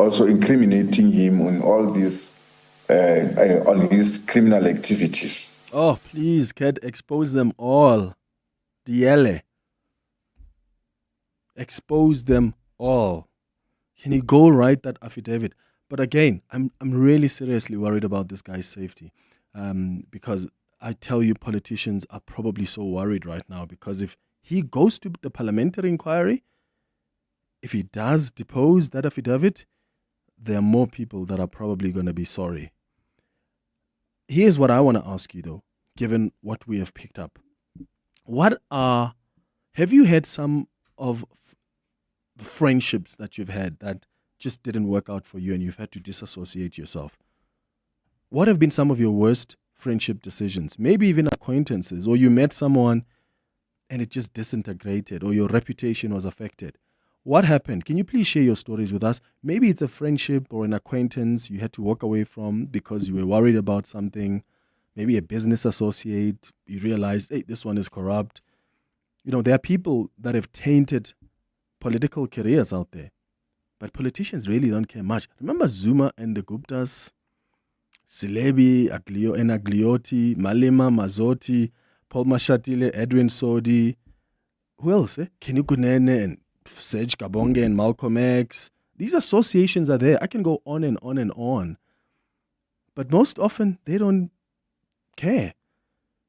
also incriminating him on his criminal activities. Oh, please, Kat, expose them all. Diele. Expose them all. Can you go write that affidavit? But again, I'm really seriously worried about this guy's safety, because I tell you, politicians are probably so worried right now, because if he goes to the parliamentary inquiry, if he does depose that affidavit, there are more people that are probably going to be sorry. Here's what I want to ask you, though, given what we have picked up. Have you had some of the friendships that you've had that just didn't work out for you and you've had to disassociate yourself? What have been some of your worst friendship decisions? Maybe even acquaintances, or you met someone and it just disintegrated, or your reputation was affected. What happened? Can you please share your stories with us? Maybe it's a friendship or an acquaintance you had to walk away from because you were worried about something. Maybe a business associate, you realized, hey, this one is corrupt. There are people that have tainted political careers out there, but politicians really don't care much. Remember Zuma and the Guptas? Silebi, Agliotti, Malema, Mazotti, Paul Mashatile, Edwin Sodi. Who else? Kenny Kunene and Serge Kabonge and Malcolm X. These associations are there. I can go on and on and on. But most often, they don't care.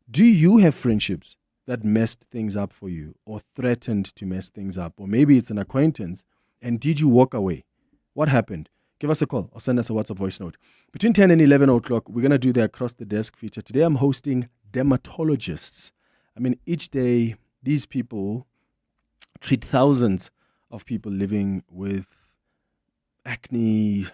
Do you have friendships that messed things up for you or threatened to mess things up? Or maybe it's an acquaintance. And did you walk away? What happened? Give us a call or send us a WhatsApp voice note. Between 10 and 11 o'clock, we're going to do the Across the Desk feature. Today, I'm hosting Dermatologists. Each day, these people treat thousands of people living with acne,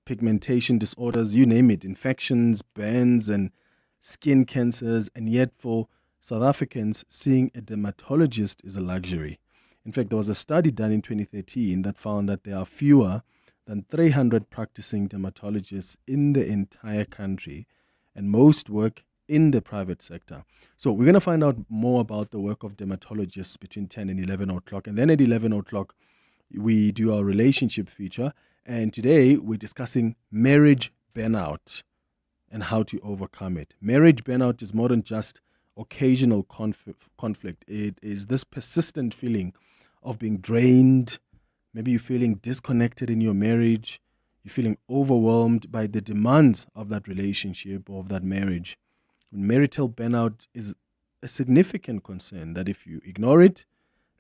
pigmentation disorders, you name it, infections, burns, and skin cancers. And yet for South Africans, seeing a dermatologist is a luxury. In fact, there was a study done in 2013 that found that there are fewer than 300 practicing dermatologists in the entire country, and most work in the private sector. So we're going to find out more about the work of dermatologists between 10 and 11 o'clock. And then at 11 o'clock, we do our relationship feature. And today, we're discussing marriage burnout and how to overcome it. Marriage burnout is more than just occasional conflict. It is this persistent feeling of being drained. Maybe you're feeling disconnected in your marriage. You're feeling overwhelmed by the demands of that relationship or of that marriage. Marital burnout is a significant concern that if you ignore it,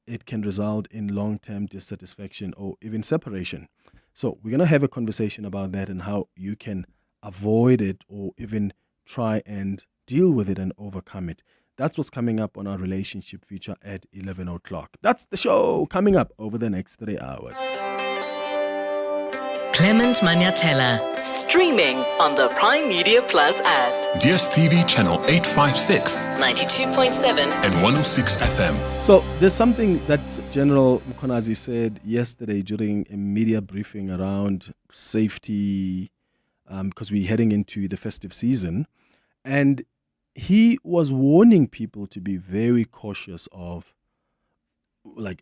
it can result in long-term dissatisfaction or even separation. So we're going to have a conversation about that and how you can avoid it or even try and deal with it and overcome it. That's what's coming up on our relationship feature at 11 o'clock. That's the show coming up over the next 3 hours. Clement Manyathela, streaming on the Prime Media Plus app. DSTV channel 856, 92.7 and 106 FM. So there's something that General Mkhwanazi said yesterday during a media briefing around safety, because we're heading into the festive season. And he was warning people to be very cautious of,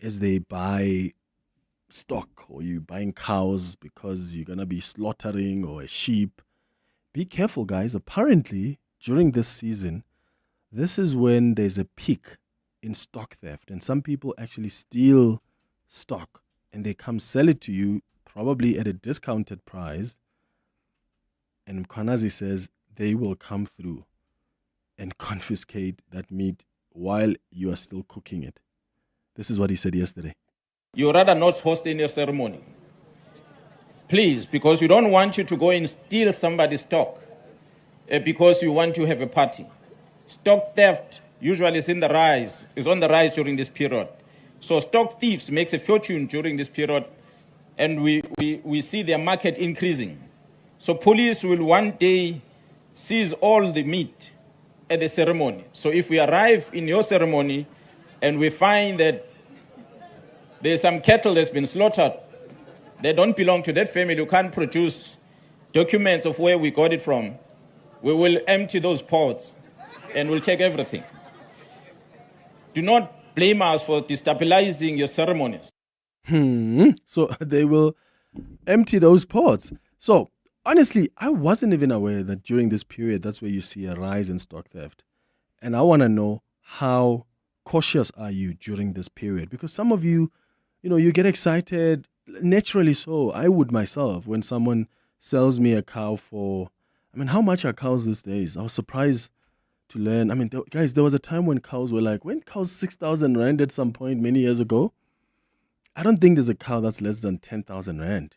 as they buy stock or you buying cows because you're going to be slaughtering, or a sheep. Be careful, guys. Apparently, during this season, this is when there's a peak in stock theft. And some people actually steal stock and they come sell it to you, probably at a discounted price. And Mkhwanazi says they will come through and confiscate that meat while you are still cooking it. This is what he said yesterday. You rather not host any ceremony. Please, because we don't want you to go and steal somebody's stock because you want to have a party. Stock theft usually is on the rise during this period. So stock thieves makes a fortune during this period, and we see their market increasing. So police will one day seize all the meat at the ceremony. So if we arrive in your ceremony and we find that there's some cattle that's been slaughtered, they don't belong to that family, who can't produce documents of where we got it from, we will empty those pots and we'll take everything. Do not blame us for destabilizing your ceremonies. So they will empty those pots. So honestly, I wasn't even aware that during this period, that's where you see a rise in stock theft. And I want to know, how cautious are you during this period? Because some of you, you get excited, naturally so. I would myself, when someone sells me a cow for, how much are cows these days? I was surprised to learn. Guys, there was a time when cows were when cows 6,000 Rand at some point many years ago. I don't think there's a cow that's less than 10,000 Rand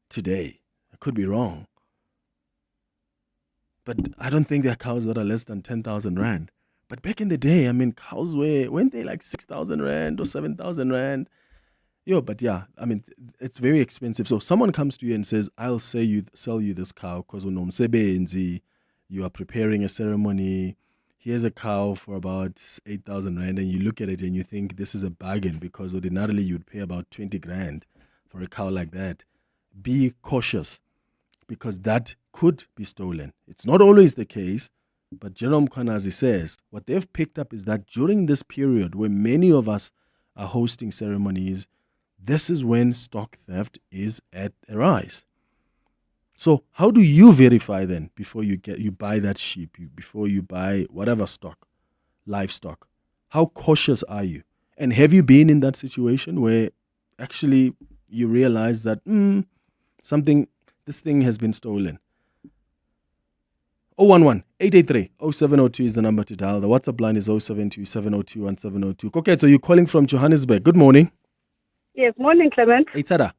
today. I could be wrong. But I don't think there are cows that are less than 10,000 Rand. But back in the day, cows weren't they 6,000 Rand or 7,000 Rand? It's very expensive. So someone comes to you and says, I'll sell you this cow because you are preparing a ceremony. Here's a cow for about 8,000 Rand, and you look at it and you think this is a bargain because ordinarily you'd pay about 20 grand for a cow like that. Be cautious, because that could be stolen. It's not always the case, but Nhlanhla Mkhwanazi says what they've picked up is that during this period where many of us are hosting ceremonies, this is when stock theft is at a rise. So how do you verify then before you buy that sheep, before you buy whatever stock, livestock? How cautious are you? And have you been in that situation where actually you realize that this thing has been stolen? 011-883-0702 is the number to dial. The WhatsApp line is 072-702-1702. Okay, so you're calling from Johannesburg. Good morning. Yes, morning, Clement. Hey, Tada.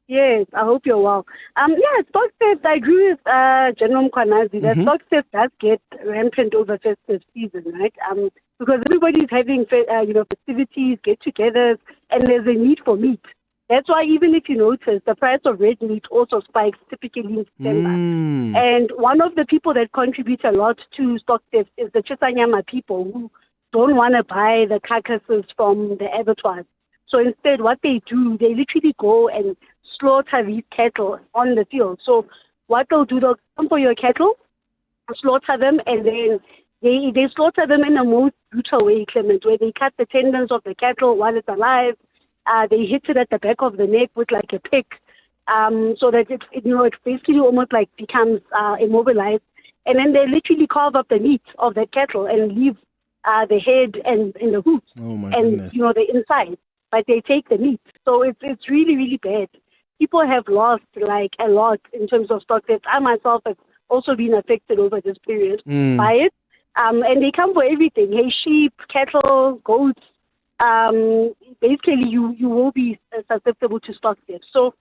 Yes, I hope you're well. Stock theft, I agree with Nhlanhla Mkhwanazi that stock theft does get rampant over festive season, right? Because everybody's having, festivities, get-togethers, and there's a need for meat. That's why even if you notice, the price of red meat also spikes typically in September. And one of the people that contribute a lot to stock theft is the Chisanyama people who don't want to buy the carcasses from the abattoirs. So instead, what they do, they literally go and slaughter these cattle on the field. So what they'll do, they'll come for your cattle, slaughter them, and then they slaughter them in a most brutal way, Clement, where they cut the tendons of the cattle while it's alive. They hit it at the back of the neck with a pick, so that it basically almost becomes immobilized. And then they literally carve up the meat of that cattle and leave the head and the hooves goodness. The inside. But they take the meat. So it's really, really bad. People have lost a lot in terms of stock theft. I myself have also been affected over this period by it. And they come for everything. Hey, sheep, cattle, goats. Basically you will be susceptible to stock theft. So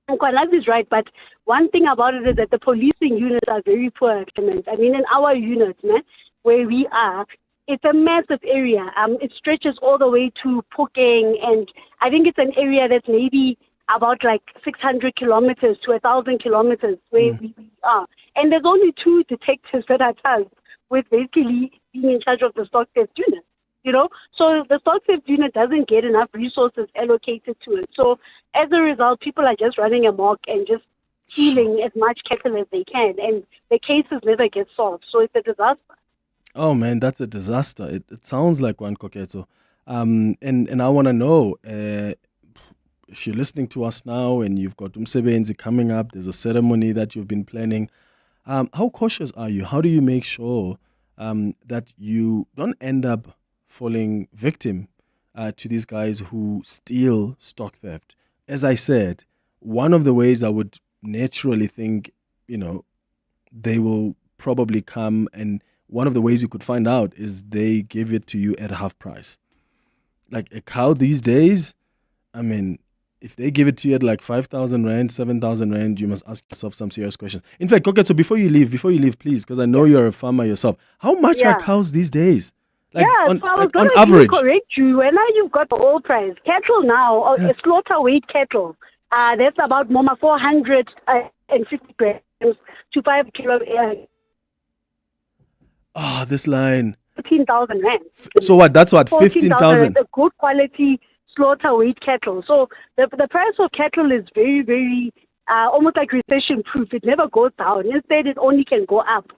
Mkhwanazi is right, but one thing about it is that the policing units are very poor, Clement. In our unit, where we are, it's a massive area. It stretches all the way to Phokeng, and I think it's an area that's maybe about 600 kilometers to 1,000 kilometers where we are. And there's only 2 detectives that are tasked with basically being in charge of the stock theft unit. So the stock theft unit doesn't get enough resources allocated to it. So as a result, people are just running amok and just stealing as much cattle as they can, and the cases never get solved. So it's a disaster. Oh man, that's a disaster. It sounds like one, Koketo. And I want to know, if you're listening to us now and you've got Umsebenzi coming up, there's a ceremony that you've been planning. How cautious are you? How do you make sure that you don't end up falling victim to these guys who steal stock theft? As I said, one of the ways I would naturally think, they will probably come, and one of the ways you could find out is they give it to you at half price. Like a cow these days, if they give it to you at 5,000 Rand, 7,000 Rand, you must ask yourself some serious questions. In fact, okay, so before you leave, please, because I know you're a farmer yourself, how much are cows these days? So I was going on average. To correct you. When you've got the old price, cattle now, slaughter weight cattle, that's about 450 grams to 5 kilo. This line. 15,000 Rand. So what? That's what, 15,000? A good quality slaughter weight cattle. So the price of cattle is very, very almost like recession proof. It never goes down. Instead, it only can go up.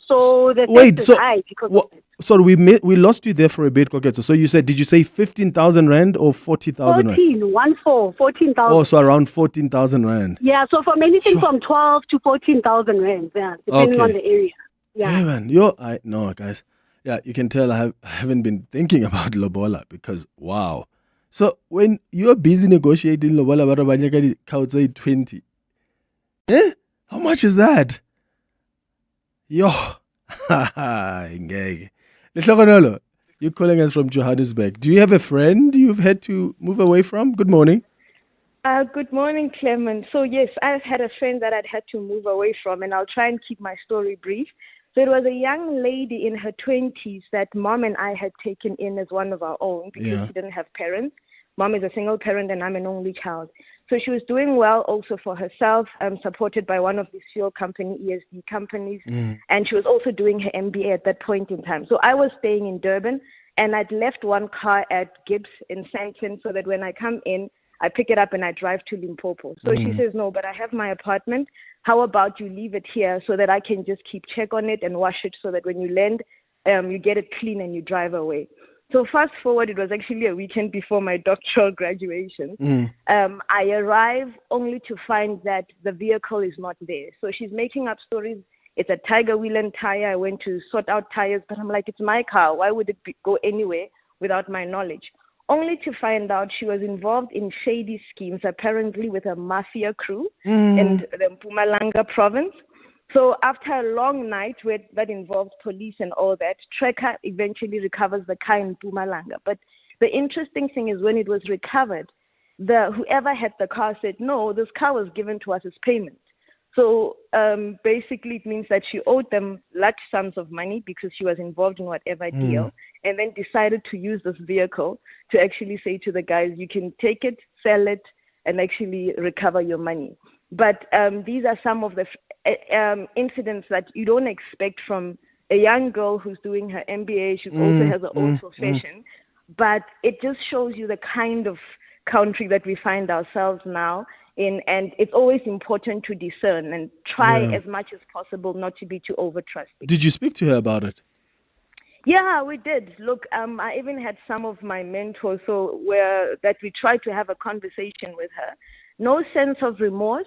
So the Wait, theft is so high because what? of it. Sorry, we lost you there for a bit, Koketo. So you said, did you say 15,000 rand or 40,000 rand? 14,000. Oh, so around 14,000 rand. Yeah, so from anything Sure. from 12 to 14,000 rand, yeah, depending on Okay. the area. Yeah, Yeah. man. No, guys. Yeah, you can tell I haven't been thinking about lobola because wow. So when you're busy negotiating lobola, barabanyaka counts 20. How much is that? Yo. Ngeke. Lehlokonolo, you're calling us from Johannesburg. Do you have a friend you've had to move away from? Good morning. Good morning, Clement. So yes, I've had a friend that I'd had to move away from, and I'll try and keep my story brief. So it was a young lady in her 20s that mom and I had taken in as one of our own because she didn't have parents. Mom is a single parent and I'm an only child. So she was doing well also for herself, supported by one of these fuel company, ESD companies. And she was also doing her MBA at that point in time. So I was staying in Durban and I'd left one car at Gibbs in Sandton so that when I come in, I pick it up and I drive to Limpopo. So she says, no, but I have my apartment. How about you leave it here so that I can just keep check on it and wash it so that when you land, you get it clean and you drive away. So fast forward, it was actually a weekend before my doctoral graduation. I arrive only to find that the vehicle is not there. So she's making up stories. It's a Tiger wheel and tire. I went to sort out tires, but I'm like, it's my car. Why would it go anywhere without my knowledge? Only to find out she was involved in shady schemes, apparently with a mafia crew in the Mpumalanga province. So after a long night that involved police and all that, Trekker eventually recovers the car in Mpumalanga. But the interesting thing is when it was recovered, whoever had the car said, no, this car was given to us as payment. So basically it means that she owed them large sums of money because she was involved in whatever deal, and then decided to use this vehicle to actually say to the guys, you can take it, sell it, and actually recover your money. But these are some of the incidents that you don't expect from a young girl who's doing her MBA. She also has her own profession. But it just shows you the kind of country that we find ourselves now in, and it's always important to discern and try as much as possible not to be too over-trusting. Did you speak to her about it? Yeah, we did. Look, I even had some of my mentors that we tried to have a conversation with her. No sense of remorse.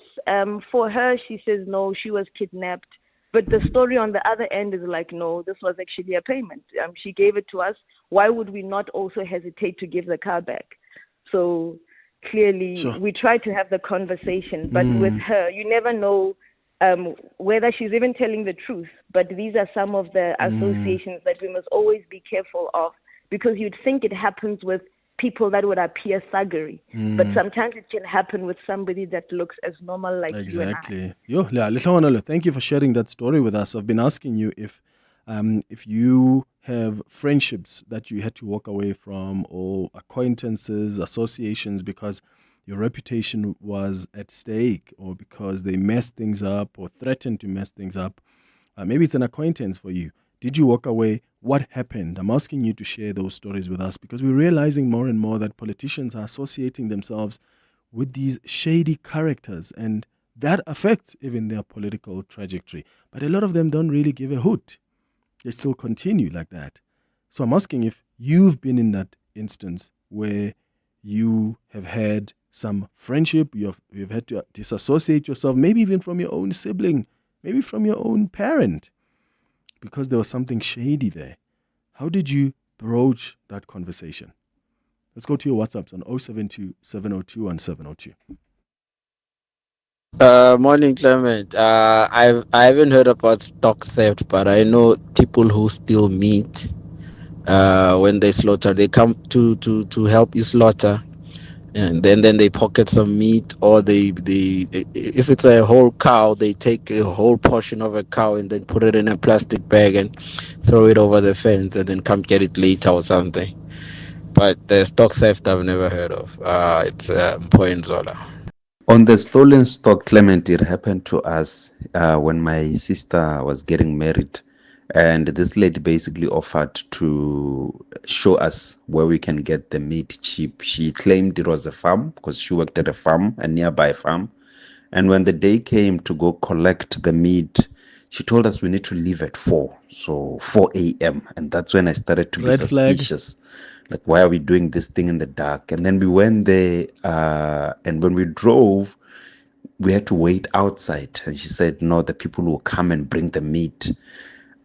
For her, she says, no, she was kidnapped. But the story on the other end is like, no, this was actually a payment. She gave it to us. Why would we not also hesitate to give the car back? So clearly, we tried to have the conversation. But with her, you never know whether she's even telling the truth. But these are some of the associations that we must always be careful of, because you'd think it happens with people that would appear thuggery. But sometimes it can happen with somebody that looks as normal like you and I. Yo, thank you for sharing that story with us. I've been asking you if you have friendships that you had to walk away from, or acquaintances, associations, because your reputation was at stake, or because they messed things up or threatened to mess things up. Maybe it's an acquaintance for you. Did you walk away? What happened? I'm asking you to share those stories with us, because we're realizing more and more that politicians are associating themselves with these shady characters, and that affects even their political trajectory. But a lot of them don't really give a hoot. They still continue like that. So I'm asking if you've been in that instance where you have had some friendship, you've had to disassociate yourself, maybe even from your own sibling, maybe from your own parent, because there was something shady there. How did you broach that conversation? Let's go to your WhatsApps on 072-702-1702. Morning, Clement. I haven't heard about stock theft, but I know people who steal meat. When they slaughter, they come to help you slaughter, and then they pocket some meat, or they if it's a whole cow, they take a whole portion of a cow and then put it in a plastic bag and throw it over the fence, and then come get it later or something. But the stock theft I've never heard of. It's Mpoenzola. On the stolen stock, Clement, it happened to us when my sister was getting married, and this lady basically offered to show us where we can get the meat cheap. She claimed it was a farm because she worked at a farm, a nearby farm. And when the day came to go collect the meat, She told us we need to leave at 4, so 4 a.m. And that's when I started to be Red flag. suspicious. Like, why are we doing this thing in the dark? And then we went there, and when we drove, we had to wait outside. And she said, no, the people will come and bring the meat.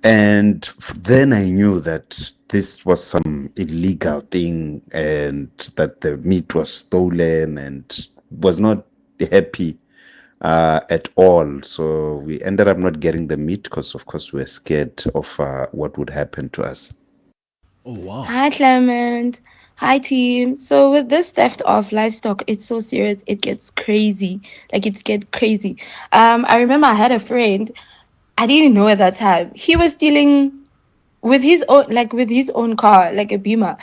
And then I knew that this was some illegal thing and that the meat was stolen, and was not happy at all. So we ended up not getting the meat because, of course, we were scared of what would happen to us. Oh, wow. Hi, Clement. Hi, team. So with this theft of livestock, it's so serious. It gets crazy. Like, it gets crazy. I remember I had a friend. I didn't know at that time. He was stealing with his own car, like a Beamer,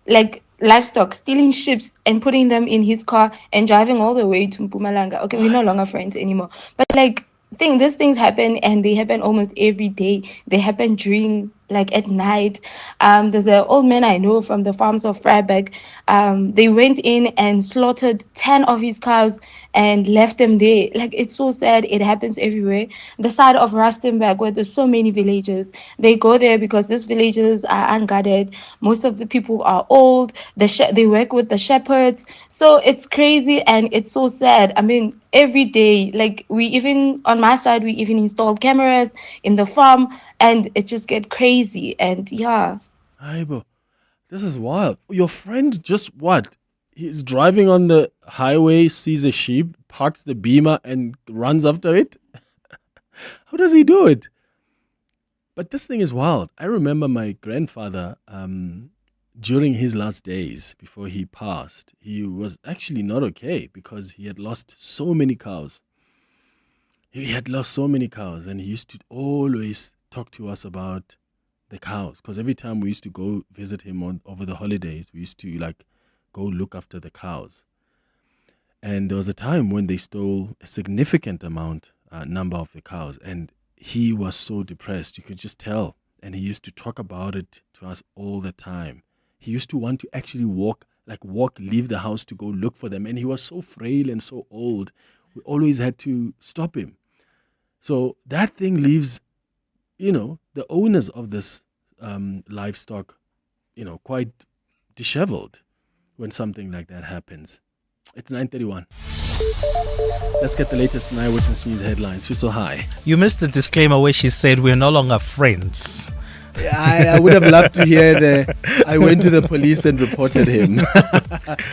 like livestock, stealing sheep and putting them in his car and driving all the way to Mpumalanga. Okay, we're no longer friends anymore. But like, these things happen, and they happen almost every day. They happen during, like, at night. There's an old man I know from the farms of Vryburg. They went in and slaughtered 10 of his cows and left them there. Like, it's so sad. It happens everywhere. The side of Rustenburg, where there's so many villages, they go there because these villages are unguarded. Most of the people are old. They work with the shepherds. So it's crazy and it's so sad. I mean, every day, like, on my side, we even installed cameras in the farm, and it just get crazy. And yeah. Aibo, this is wild. Your friend just what? He's driving on the highway, sees a sheep, parks the Beamer, and runs after it? How does he do it? But this thing is wild. I remember my grandfather, during his last days before he passed, he was actually not okay because he had lost so many cows. He had lost so many cows, and he used to always talk to us about the cows, because every time we used to go visit him over the holidays, we used to go look after the cows. And there was a time when they stole a significant number of the cows, and he was so depressed. You could just tell. And he used to talk about it to us all the time. He used to want to actually leave the house to go look for them. And he was so frail and so old. We always had to stop him. So that thing leaves, the owners of this livestock, quite disheveled when something like that happens. It's 9:31. Let's get the latest in Eyewitness News headlines. You're so high. You missed the disclaimer where she said we're no longer friends. I would have loved to hear I went to the police and reported him.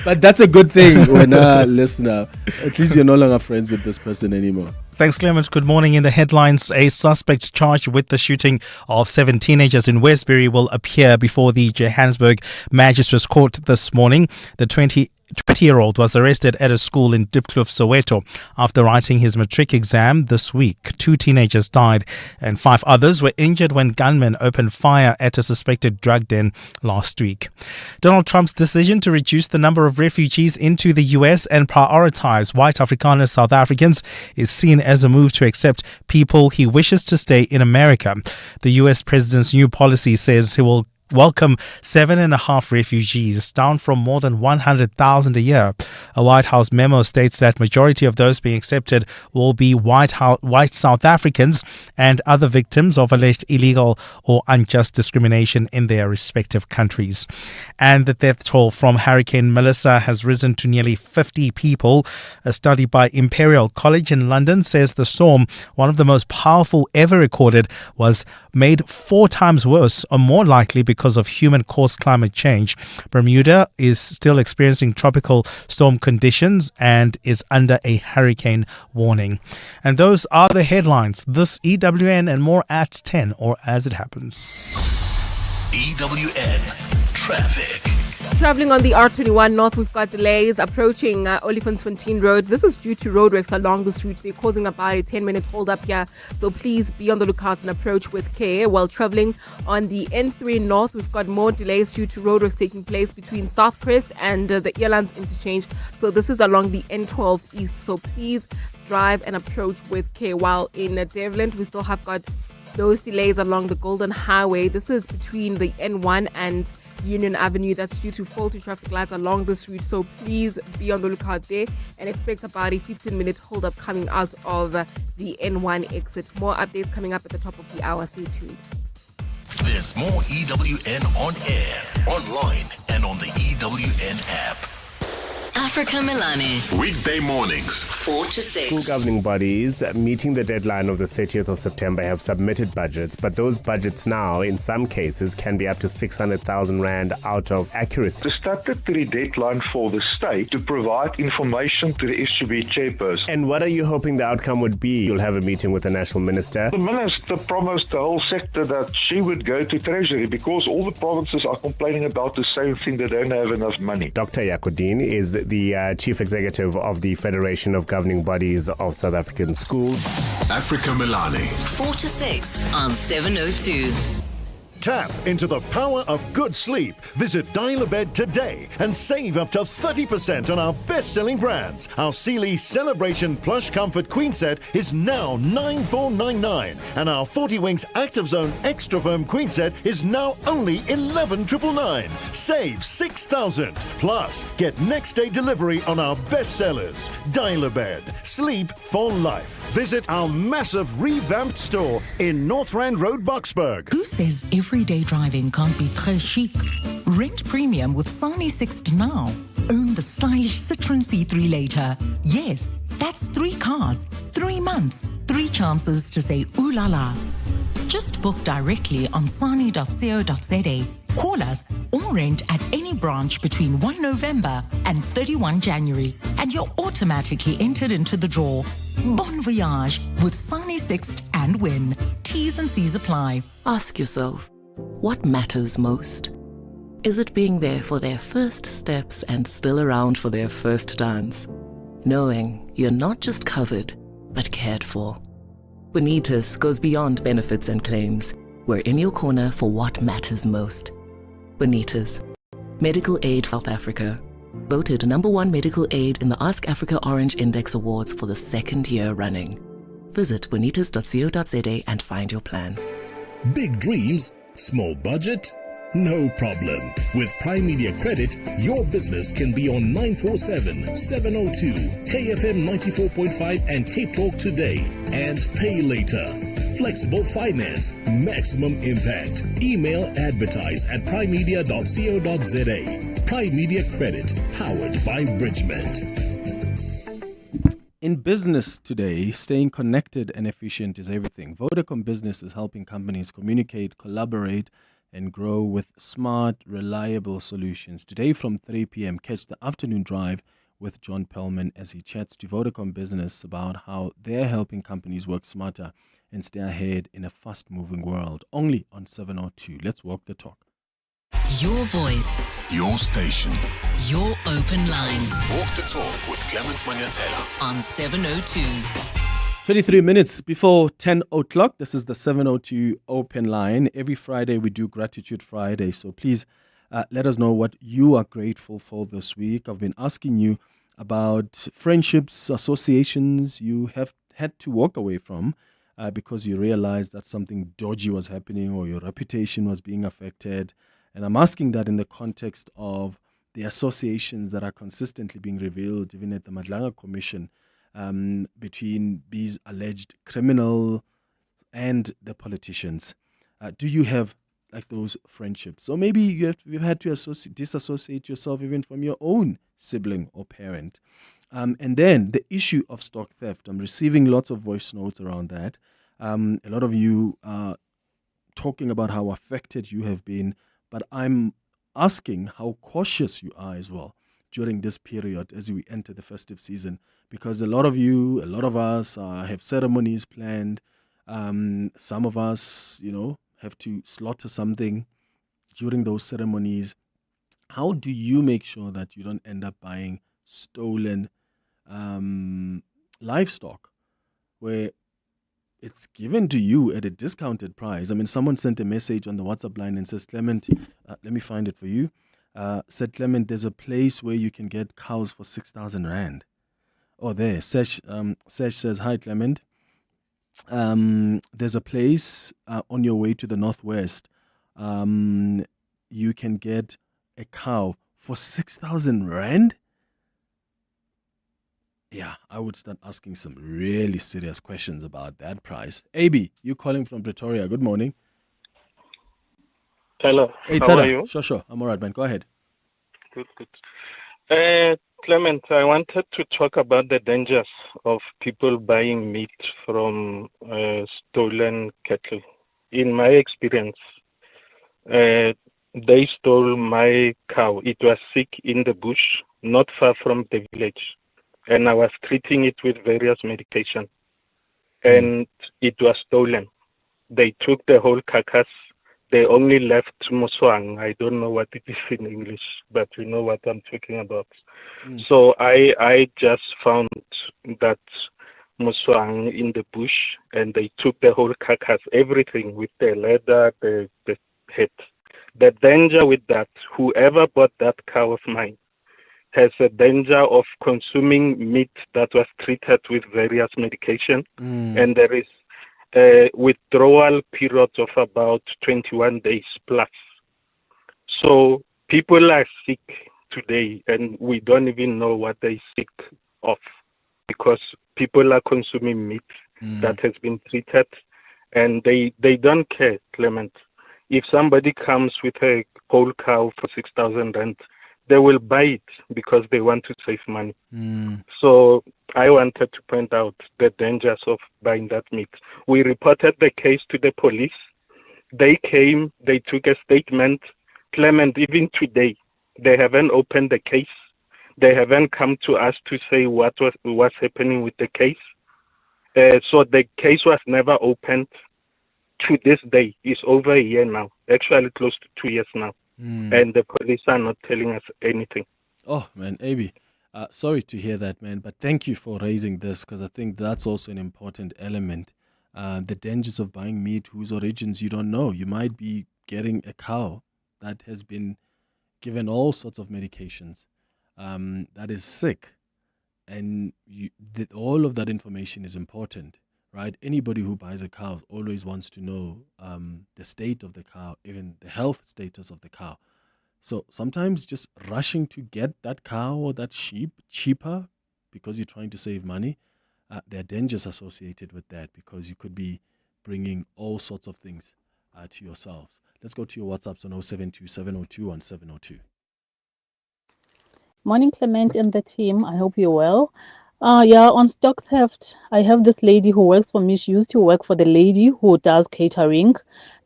But that's a good thing when a listener, at least you're no longer friends with this person anymore. Thanks, Clement. Good morning. In the headlines, a suspect charged with the shooting of 7 teenagers in Westbury will appear before the Johannesburg Magistrates Court this morning. The 20-year-old was arrested at a school in Diepkloof, Soweto, after writing his matric exam this week. 2 teenagers died and 5 others were injured when gunmen opened fire at a suspected drug den last week. Donald Trump's decision to reduce the number of refugees into the U.S. and prioritize white Afrikaner South Africans is seen as a move to accept people he wishes to stay in America. The U.S. president's new policy says he will welcome 7.5 refugees, down from more than 100,000 a year. A White House memo states that majority of those being accepted will be white South Africans and other victims of alleged illegal or unjust discrimination in their respective countries. And the death toll from Hurricane Melissa has risen to nearly 50 people. A study by Imperial College in London says the storm, one of the most powerful ever recorded, was made 4 times worse or more likely because of human-caused climate change. Bermuda is still experiencing tropical storm conditions and is under a hurricane warning. And those are the headlines. This EWN and more at 10 or as it happens. EWN Traffic. Traveling on the R21 North, we've got delays approaching Olifantsfontein Road. This is due to roadworks along this route. They're causing about a 10-minute hold up here. So please be on the lookout and approach with care. While traveling on the N3 North, we've got more delays due to roadworks taking place between Southcrest and the Earlands interchange. So this is along the N12 East. So please drive and approach with care. While in Devland, we still have got those delays along the Golden Highway. This is between the N1 and Union Avenue. That's due to faulty traffic lights along this route. So please be on the lookout there and expect about a 15-minute hold-up coming out of the N1 exit. More updates coming up at the top of the hour. Stay tuned. There's more EWN on air, online, and on the EWN app. Africa Milani. Weekday mornings, 4 to 6. School governing bodies meeting the deadline of the 30th of September have submitted budgets, but those budgets now, in some cases, can be up to 600,000 Rand out of accuracy. The statutory deadline for the state to provide information to the SGB chairperson. And what are you hoping the outcome would be? You'll have a meeting with the national minister. The minister promised the whole sector that she would go to Treasury because all the provinces are complaining about the same thing, they don't have enough money. Dr. Yakudin is the Chief Executive of the Federation of Governing Bodies of South African Schools. Africa Milani. 4 to 6 on 702. Tap into the power of good sleep. Visit Dial-A-Bed today and save up to 30% on our best-selling brands. Our Sealy Celebration Plush Comfort Queen Set is now 9,499, and our 40 Winks Active Zone Extra Firm Queen Set is now only 11,999. Save 6,000. Plus, get next-day delivery on our bestsellers. Dial-A-Bed. Sleep for life. Visit our massive revamped store in North Rand Road, Boksburg. Who says everyday driving can't be très chic? Rent premium with Sani Sixt now. Own the stylish Citroen C3 later. Yes, that's 3 cars, 3 months, 3 chances to say ooh la la. Just book directly on sani.co.za. Call us or rent at any branch between 1 November and 31 January, and you're automatically entered into the draw. Bon voyage with Sani Sixt and win. T's and C's apply. Ask yourself, what matters most? Is it being there for their first steps and still around for their first dance? Knowing you're not just covered, but cared for. Bonitas goes beyond benefits and claims. We're in your corner for what matters most. Bonitas. Medical Aid South Africa. Voted #1 medical aid in the Ask Africa Orange Index Awards for the 2nd year running. Visit bonitas.co.za and find your plan. Big dreams, small budget? No problem. With Prime Media Credit, your business can be on 947, 702, KFM 94.5 and Cape Talk today and pay later. Flexible finance, maximum impact. Email advertise@primemedia.co.za. Prime Media Credit, powered by Bridgement. In business today, staying connected and efficient is everything. Vodacom Business is helping companies communicate, collaborate, and grow with smart, reliable solutions. Today from 3 p.m., catch the afternoon drive with John Pellman as he chats to Vodacom Business about how they're helping companies work smarter and stay ahead in a fast-moving world. Only on 702. Let's walk the talk. Your voice. Your station. Your open line. Walk the talk with Clement Manyathela. On 702. 23 minutes before 10 o'clock. This is the 702 open line. Every Friday we do Gratitude Friday. So please let us know what you are grateful for this week. I've been asking you about friendships, associations you have had to walk away from because you realized that something dodgy was happening or your reputation was being affected. And I'm asking that in the context of the associations that are consistently being revealed, even at the Madlanga Commission, between these alleged criminals and the politicians. Do you have like those friendships? Or maybe you've had to disassociate yourself even from your own sibling or parent. And then the issue of stock theft. I'm receiving lots of voice notes around that. A lot of you are talking about how affected you have been, but I'm asking how cautious you are as well during this period as we enter the festive season, because a lot of us have ceremonies planned. Some of us, have to slaughter something during those ceremonies. How do you make sure that you don't end up buying stolen livestock where it's given to you at a discounted price? I mean, someone sent a message on the WhatsApp line and says, Clement, let me find it for you. Said, Clement, there's a place where you can get cows for 6,000 Rand. Oh, there. Sesh says, hi, Clement. There's a place on your way to the northwest. you can get a cow for 6,000 rand? Yeah, I would start asking some really serious questions about that price. AB, you calling from Pretoria. Good morning. Hello. Hey, How are Tada. you? Sure. I'm all right, man. Go ahead. Good. Clement, I wanted to talk about the dangers of people buying meat from stolen cattle. In my experience, they stole my cow. It was sick in the bush, not far from the village, and I was treating it with various medication, and it was stolen. They took the whole carcass. They only left muswang. I don't know what it is in English, but you know what I'm talking about. So I just found that muswang in the bush, and they took the whole carcass, everything with the leather, the head. The danger with that, whoever bought that cow of mine has a danger of consuming meat that was treated with various medication, and there is a withdrawal period of about 21 days plus. So people are sick today, and we don't even know what they're sick of, because people are consuming meat that has been treated, and they don't care, Clement. If somebody comes with a whole cow for 6,000 rand, they will buy it because they want to save money. So I wanted to point out the dangers of buying that meat. We reported the case to the police. They came, they took a statement. Clement, even today, they haven't opened the case. They haven't come to us to say what was happening with the case. So the case was never opened. To this day, it's over a year now, actually close to 2 years now. And the police are not telling us anything. Oh, man, AB, sorry to hear that, man, but thank you for raising this, because I think that's also an important element. The dangers of buying meat whose origins you don't know. You might be getting a cow that has been given all sorts of medications, that is sick, and all of that information is important, right? Anybody who buys a cow always wants to know the state of the cow, even the health status of the cow. So sometimes just rushing to get that cow or that sheep cheaper because you're trying to save money, there are dangers associated with that, because you could be bringing all sorts of things to yourselves. Let's go to your WhatsApps on 072 702 1702. Morning, Clement and the team. I hope you're well. Yeah, on stock theft, I have this lady who works for me. She used to work for the lady who does catering.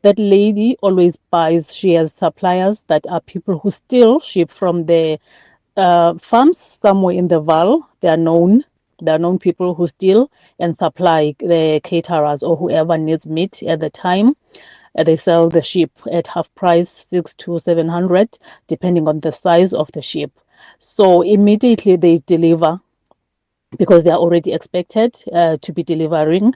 That lady always buys, she has suppliers that are people who steal sheep from the farms somewhere in the Val. They are known. There are known people who steal and supply the caterers or whoever needs meat at the time. They sell the sheep at half price, 600 to 700, depending on the size of the sheep. So immediately they deliver, because they are already expected to be delivering.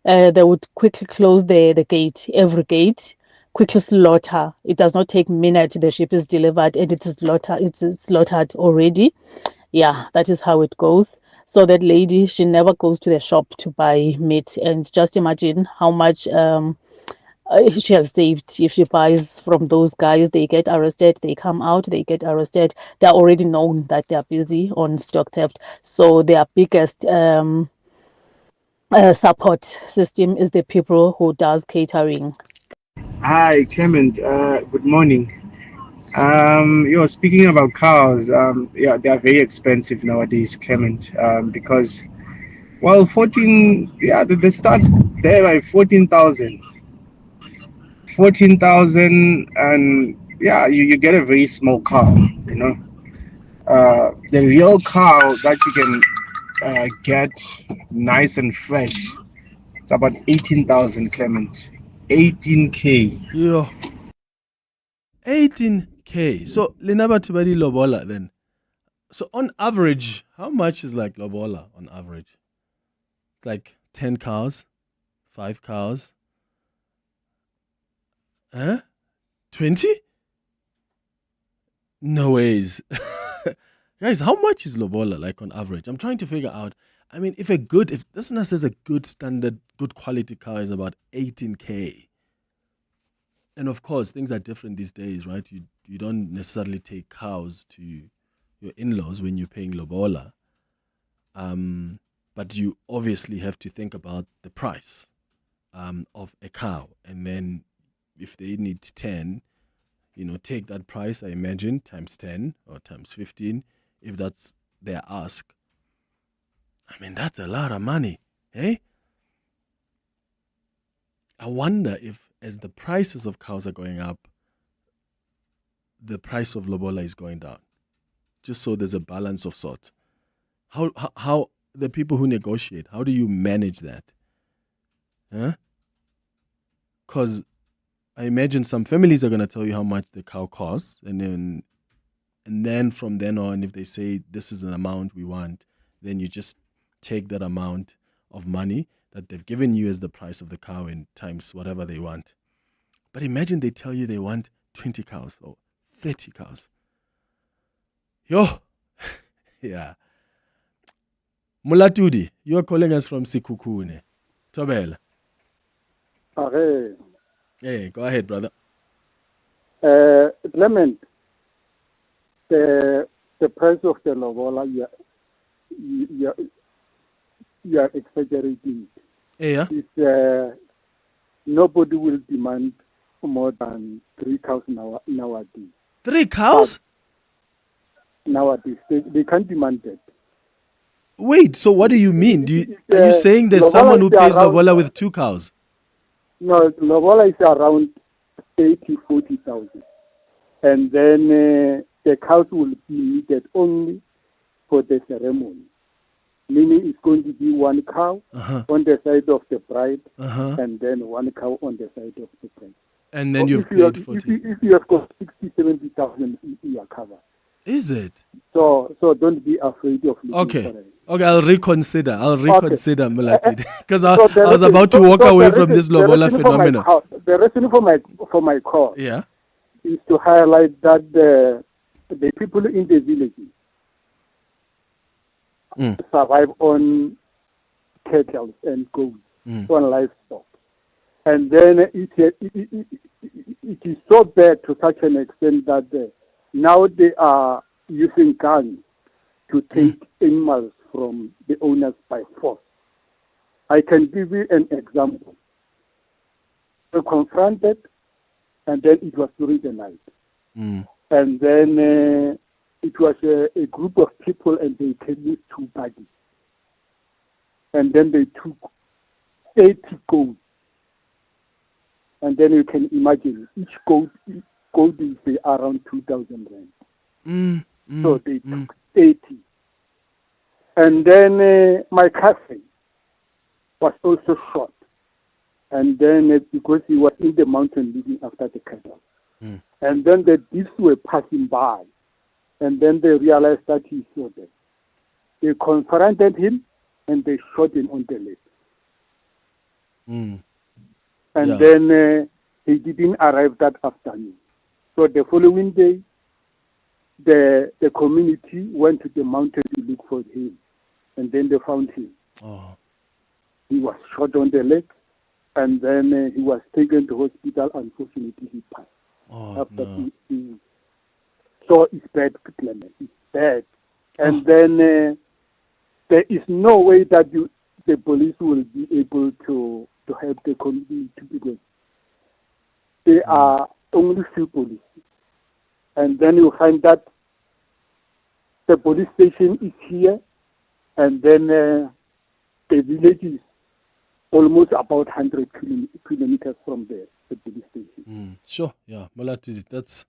They would quickly close the gate, every gate, quickly slaughter. It does not take minutes. The sheep is delivered and it is slaughtered. It's slaughtered already. Yeah, that is how it goes. So that lady, she never goes to the shop to buy meat. And just imagine how much she has saved. If she buys from those guys, they get arrested, they come out, they get arrested. They're already known that they're busy on stock theft. So their biggest support system is the people who does catering. Hi, Clement. Good morning. You're speaking about cows. Yeah, they are very expensive nowadays, Clement. Because, well, 14. Yeah, they start there by 14,000. 14,000, and yeah, you get a very small cow. You know, the real cow that you can get nice and fresh, it's about 18,000, Clement. 18K. Yeah. 18K. So, Linaba Tubadi Lobola then. So, on average, how much is like Lobola on average? It's like 10 cows, 5 cows. Huh? 20? No ways. Guys, how much is Lobola like on average? I'm trying to figure out. I mean, if listener says a good standard, good quality car is about 18K. And of course, things are different these days, right? You you don't necessarily take cows to your in-laws when you're paying lobola. But you obviously have to think about the price of a cow. And then if they need 10, take that price, I imagine, times 10 or times 15, if that's their ask. I mean, that's a lot of money, eh? I wonder if, as the prices of cows are going up, the price of lobola is going down, just so there's a balance of sorts. How the people who negotiate, how do you manage that? Huh? Because I imagine some families are going to tell you how much the cow costs, and then from then on, if they say this is an amount we want, then you just take that amount of money that they've given you as the price of the cow and times whatever they want. But imagine they tell you they want 20 cows or 30 cows. Yo, yeah. Mulatudi, you are calling us from Sikukune. Tobela. Okay. Hey, go ahead, brother. Clement, the price of the lobola, you are exaggerating. Yeah. It's, nobody will demand more than 3 cows nowadays. 3 cows? But nowadays, they can't demand that. Wait, so what do you mean? Are you saying there's someone who pays lobola with 2 cows? No, lobola is around 40,000. And then the cows will be needed only for the ceremony. Meaning it's going to be 1 cow on the side of the bride and then 1 cow on the side of the bride. And then you've paid paid 40. If you have got 60, 70,000, you are covered. Is it? So don't be afraid of looking Okay. for it. Okay, I'll reconsider, Mulatid. Because I So was about to walk away from this lobola phenomenon. The reason for my call Yeah. is to highlight that the people in the villages survive on cattle and goats, on livestock. And then it is so bad to such an extent that now they are using guns to take animals from the owners by force. I can give you an example. They confronted, and then it was during the night. And then it was a group of people, and they came with 2 bodies. And then they took 80 goats. And then you can imagine each goat is around 2,000 rand. So they took 80. And then my cousin was also shot. And then because he was in the mountain looking after the cattle. And then the thieves were passing by. And then they realized that he saw them. They confronted him and they shot him on the leg. And then he didn't arrive that afternoon. So the following day, the community went to the mountain to look for him. And then they found him. He was shot on the leg. And then he was taken to hospital. Unfortunately, he passed. So it's bad, Clement. It's bad. And then there is no way that the police will be able to help the community because they are only few police. And then you find that the police station is here, and then the village is almost about 100 kilometers from the police station. Sure, yeah. Mulatidi, that's...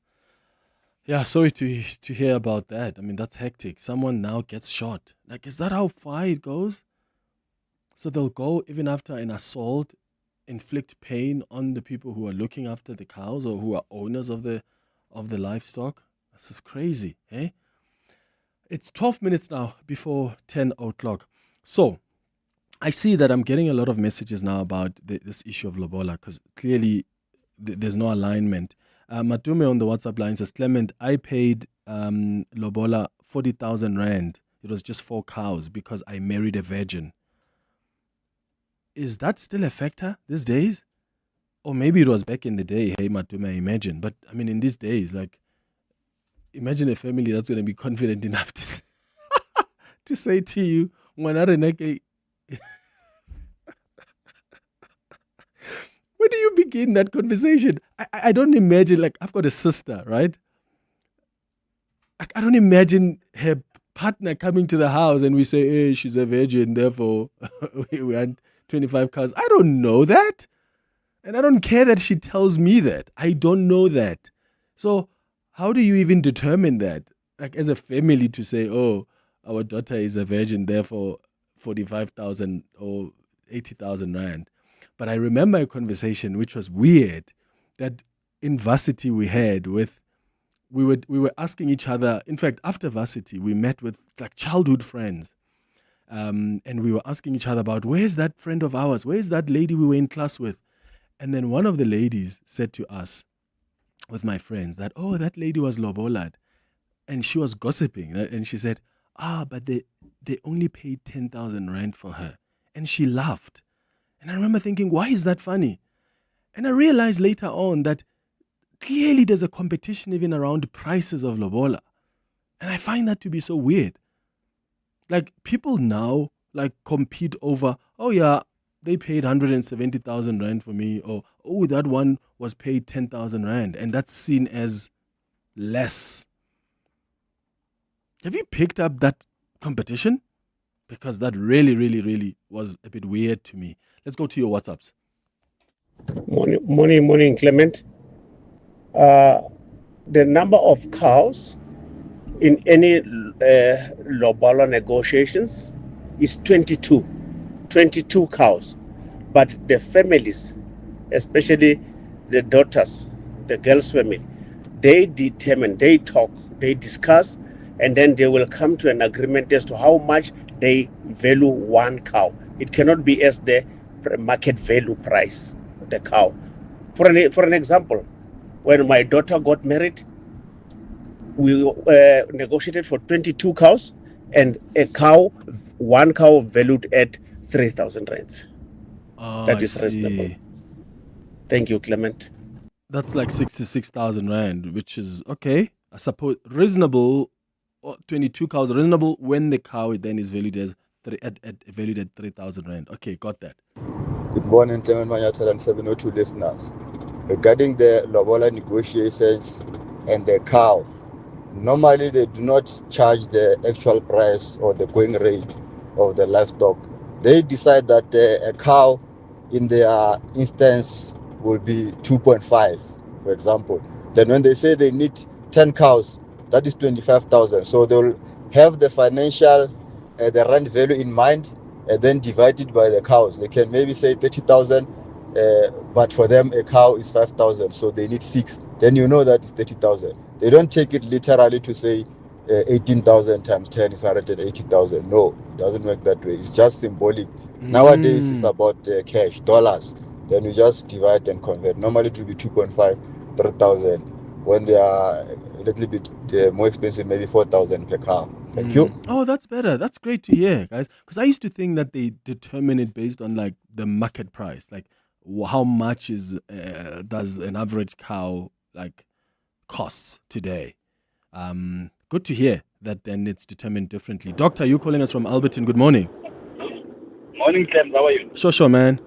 Yeah, sorry to hear about that. I mean, that's hectic. Someone now gets shot. Like, is that how far it goes? So they'll go even after an assault, inflict pain on the people who are looking after the cows or who are owners of the livestock. This is crazy, eh? It's 12 minutes now before 10 o'clock. So I see that I'm getting a lot of messages now about this issue of lobola because clearly there's no alignment. Matume on the WhatsApp line says, Clement, I paid lobola 40,000 rand. It was just 4 cows because I married a virgin. Is that still a factor these days? Or maybe it was back in the day, hey Matume, I imagine. But I mean, in these days, like, imagine a family that's going to be confident enough to say to you, where do you begin that conversation? I don't imagine, like, I've got a sister, right? I don't imagine her partner coming to the house and we say, hey, she's a virgin, therefore we want 25 cars. I don't know that. And I don't care that she tells me that. I don't know that. So how do you even determine that? Like, as a family, to say, oh, our daughter is a virgin, therefore 45,000 or 80,000 rand. But I remember a conversation which was weird that in varsity we had with, we were asking each other. In fact, after varsity, we met with like childhood friends. And we were asking each other about, where's that friend of ours? Where's that lady we were in class with? And then one of the ladies said to us, with my friends, that, oh, that lady was lobolad. And she was gossiping. And she said, but they only paid 10,000 rand for her. And she laughed. And I remember thinking, why is that funny? And I realized later on that clearly there's a competition even around prices of lobola. And I find that to be so weird. Like, people now like compete over, oh yeah, they paid 170,000 rand for me, or oh, that one was paid 10,000 rand, and that's seen as less. Have you picked up that competition? Because that really, really, really was a bit weird to me. Let's go to your WhatsApps. Morning, Clement. The number of cows in any lobola negotiations is 22 cows. But the families, especially the daughters, the girls' family, they determine, they talk, they discuss, and then they will come to an agreement as to how much they value one cow. It cannot be as the market value price of the cow. For an example, when my daughter got married, we negotiated for 22 cows, and one cow valued at 3,000 rands. Oh, That I is reasonable. see. Thank you, Clement. That's like 66,000 rand, which is okay. I suppose reasonable. 22 cows reasonable when the cow then is valued as valued at 3,000 rand. Okay, got that. Good morning, Clement Manyathela and 702 listeners. Regarding the lobola negotiations and the cow, normally they do not charge the actual price or the going rate of the livestock. They decide that a cow in their instance will be 2.5, for example. Then when they say they need 10 cows, that is 25,000. So they'll have the financial, the rand value in mind, and then divide it by the cows. They can maybe say 30,000, but for them a cow is 5,000, so they need 6. Then you know that it's 30,000. They don't take it literally to say 18,000 times 10 is 180,000. No, it doesn't work that way. It's just symbolic. Nowadays it's about cash, dollars. Then you just divide and convert. Normally it will be 2.5, 3,000. When they are a little bit more expensive, maybe 4,000 per cow. Thank you. Oh, that's better. That's great to hear, guys. Because I used to think that they determine it based on like the market price, like how much does an average cow like costs today. Good to hear that then it's determined differently. Doctor, you're calling us from Alberton. Good morning. Morning, Clem. How are you? Sure, man.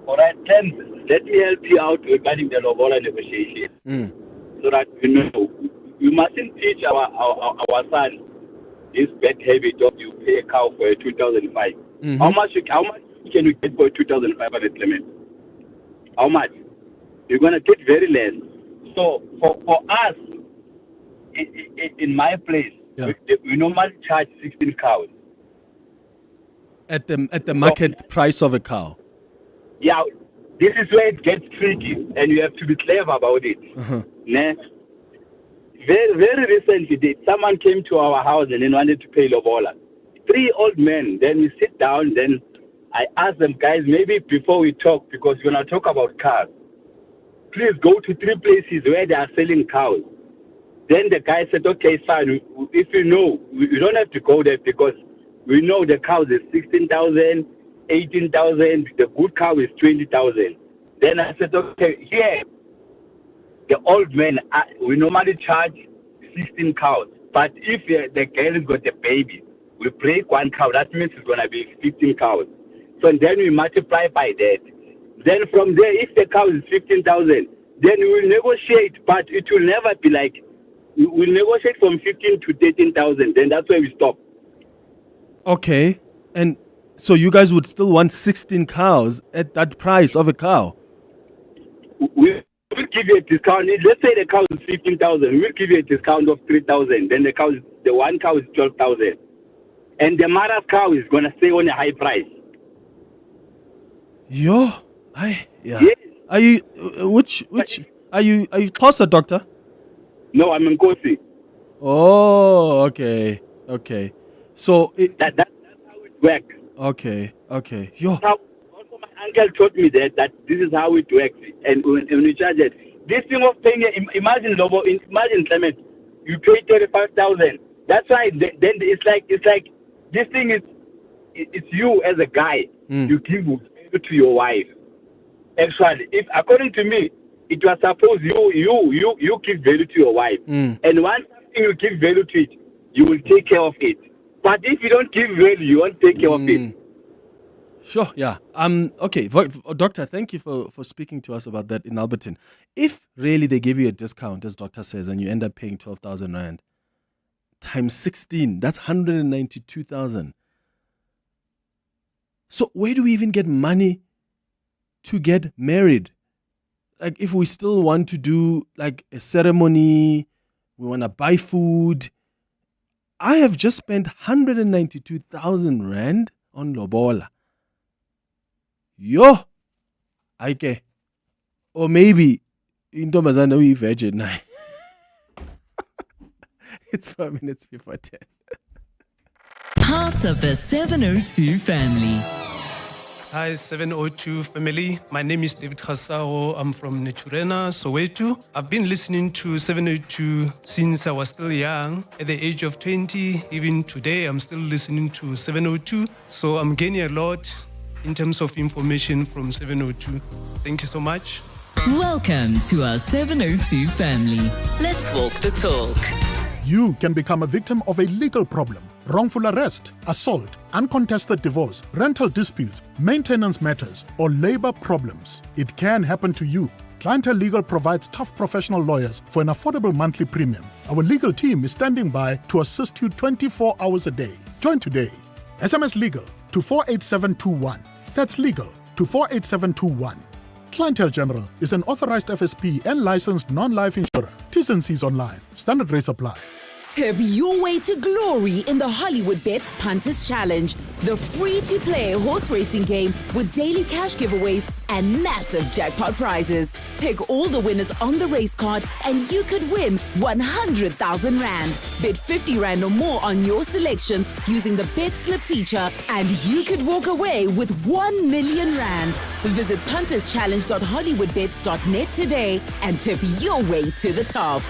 All right, Clem, let me help you out regarding the lobola negotiation. So that you know, you mustn't teach our son this bad habit of you pay a cow for a 2005. How much can you get for a 2,500, Clement? How much? You're gonna get very less. So for us, in my place, we normally charge 16 cows. At the market price of a cow. Yeah, this is where it gets tricky, and you have to be clever about it. Nah? Very recently, someone came to our house and then wanted to pay lobola. 3 old men. Then we sit down. Then I asked them, guys, maybe before we talk, because we're gonna talk about cars, please go to 3 places where they are selling cows. Then the guy said, okay, fine. If you know, you don't have to go there because we know the cows is 16,000, 18,000. The good cow is 20,000. Then I said, okay, here, the old men, we normally charge 16 cows. But if the girl has got a baby, we break one cow. That means it's going to be 15 cows. So then we multiply by that. Then from there, if the cow is 15,000, then we will negotiate. But it will never be like, we'll negotiate from 15 to 13,000. Then that's where we stop. Okay. And so you guys would still want 16 cows at that price of a cow? We'll give you a discount. Let's say the cow is 15,000. We'll give you a discount of 3,000. Then the one cow is 12,000. And the mother's cow is going to stay on a high price. Yeah. Yes. Are you, are you Xhosa, doctor? No, I'm in Kosi. Oh, okay. So that's how it works. Okay. Yo. Also, my uncle taught me that this is how it works. And when you charge it, this thing of paying, imagine Clement, you pay 35,000. That's why then it's like this thing is, it's you as a guy. You give value to your wife. Actually, if according to me, it was supposed you give value to your wife, and once something you give value to it, you will take care of it. But if you don't give value, you won't take care of it. Sure, yeah. Okay, doctor, thank you for speaking to us about that in Alberton. If really they give you a discount, as doctor says, and you end up paying 12,000 rand times 16, that's 192,000. So where do we even get money to get married? Like, if we still want to do like a ceremony, we want to buy food. I have just spent 192,000 rand on lobola. Yo, okay. Or maybe intombazana uyi virgin. It's 4 minutes before 10. Part of the 702 family. Hi, 702 family. My name is David Khasao. I'm from Naturena, Soweto. I've been listening to 702 since I was still young. At the age of 20, even today, I'm still listening to 702. So I'm gaining a lot in terms of information from 702. Thank you so much. Welcome to our 702 family. Let's walk the talk. You can become a victim of a legal problem. Wrongful arrest, assault, uncontested divorce, rental disputes, maintenance matters, or labor problems. It can happen to you. Clientele Legal provides tough professional lawyers for an affordable monthly premium. Our legal team is standing by to assist you 24 hours a day. Join today. SMS Legal to 48721. That's legal to 48721. Clientele General is an authorized FSP and licensed non-life insurer. T's and C's online. Standard rates apply. Tip your way to glory in the Hollywood Bets Punters Challenge, the free-to-play horse racing game with daily cash giveaways and massive jackpot prizes. Pick all the winners on the race card and you could win 100,000 Rand. Bet 50 Rand or more on your selections using the Bet Slip feature and you could walk away with 1 million Rand. Visit punterschallenge.hollywoodbets.net today and tip your way to the top.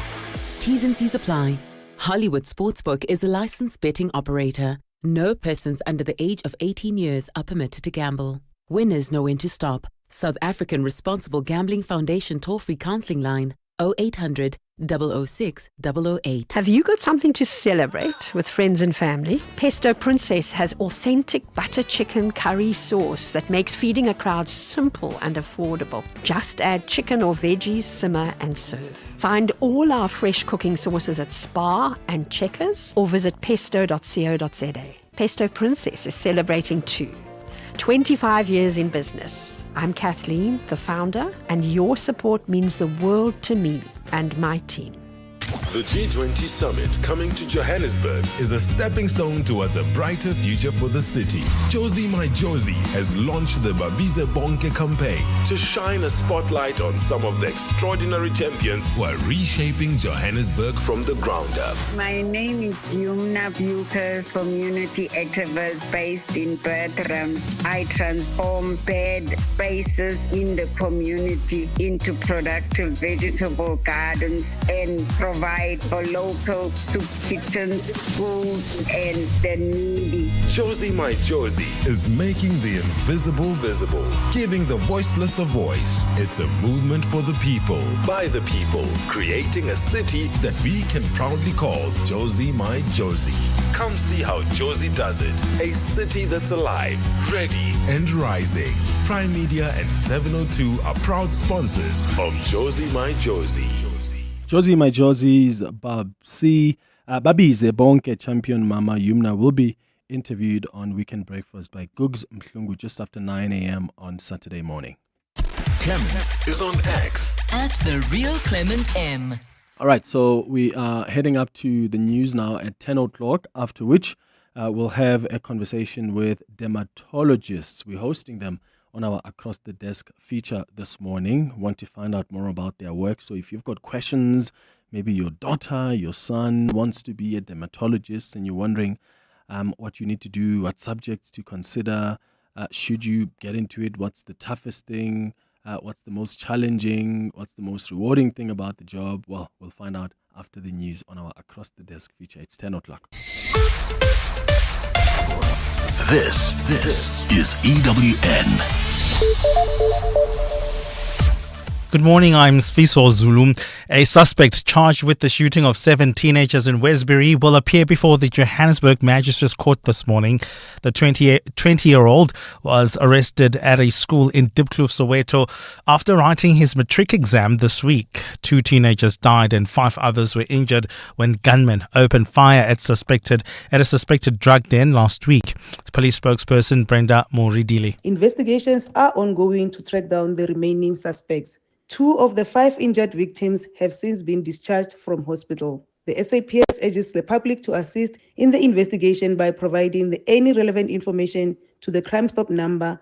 T's and C's apply. Hollywood Sportsbook is a licensed betting operator. No persons under the age of 18 years are permitted to gamble. Winners know when to stop. South African Responsible Gambling Foundation toll-free counseling line 0800 006 008. Have you got something to celebrate with friends and family? Pesto Princess has authentic butter chicken curry sauce that makes feeding a crowd simple and affordable. Just add chicken or veggies, simmer and serve. Find all our fresh cooking sauces at Spar and Checkers or visit pesto.co.za. Pesto Princess is celebrating too. 25 years in business. I'm Kathleen, the founder, and your support means the world to me and my team. The G20 Summit coming to Johannesburg is a stepping stone towards a brighter future for the city. Josie My Josie has launched the Babize Bonke campaign to shine a spotlight on some of the extraordinary champions who are reshaping Johannesburg from the ground up. My name is Yumna Bukas, community activist based in Bertrams. I transform bad spaces in the community into productive vegetable gardens and provide provide for local soup kitchens, schools, and the needy. Josie My Josie is making the invisible visible, giving the voiceless a voice. It's a movement for the people, by the people, creating a city that we can proudly call Josie My Josie. Come see how Josie does it. A city that's alive, ready, and rising. Prime Media and 702 are proud sponsors of Josie My Josie. Josie My Josie's Babize Bonke champion Mama Yumna will be interviewed on Weekend Breakfast by Gugs Mhlungu just after 9 a.m. on Saturday morning. Clement is on X At The Real Clement M. All right, so we are heading up to the news now at 10 o'clock, after which we'll have a conversation with dermatologists. We're hosting them on our Across the Desk feature this morning. Want to find out more about their work. So if you've got questions, maybe your daughter, your son wants to be a dermatologist and you're wondering what you need to do, what subjects to consider, should you get into it, what's the toughest thing, what's the most challenging, what's the most rewarding thing about the job, well, we'll find out after the news on our Across the Desk feature. It's 10 o'clock. This is EWN. Good morning, I'm Sfiso Zulu. A suspect charged with the shooting of 7 teenagers in Westbury will appear before the Johannesburg Magistrates Court this morning. The 20-year-old was arrested at a school in Diepkloof, Soweto, after writing his matric exam this week. 2 teenagers died and 5 others were injured when gunmen opened fire at a suspected drug den last week. Police spokesperson Brenda Moridili. Investigations are ongoing to track down the remaining suspects. 2 of the 5 injured victims have since been discharged from hospital. The SAPS urges the public to assist in the investigation by providing any relevant information to the Crime Stop number.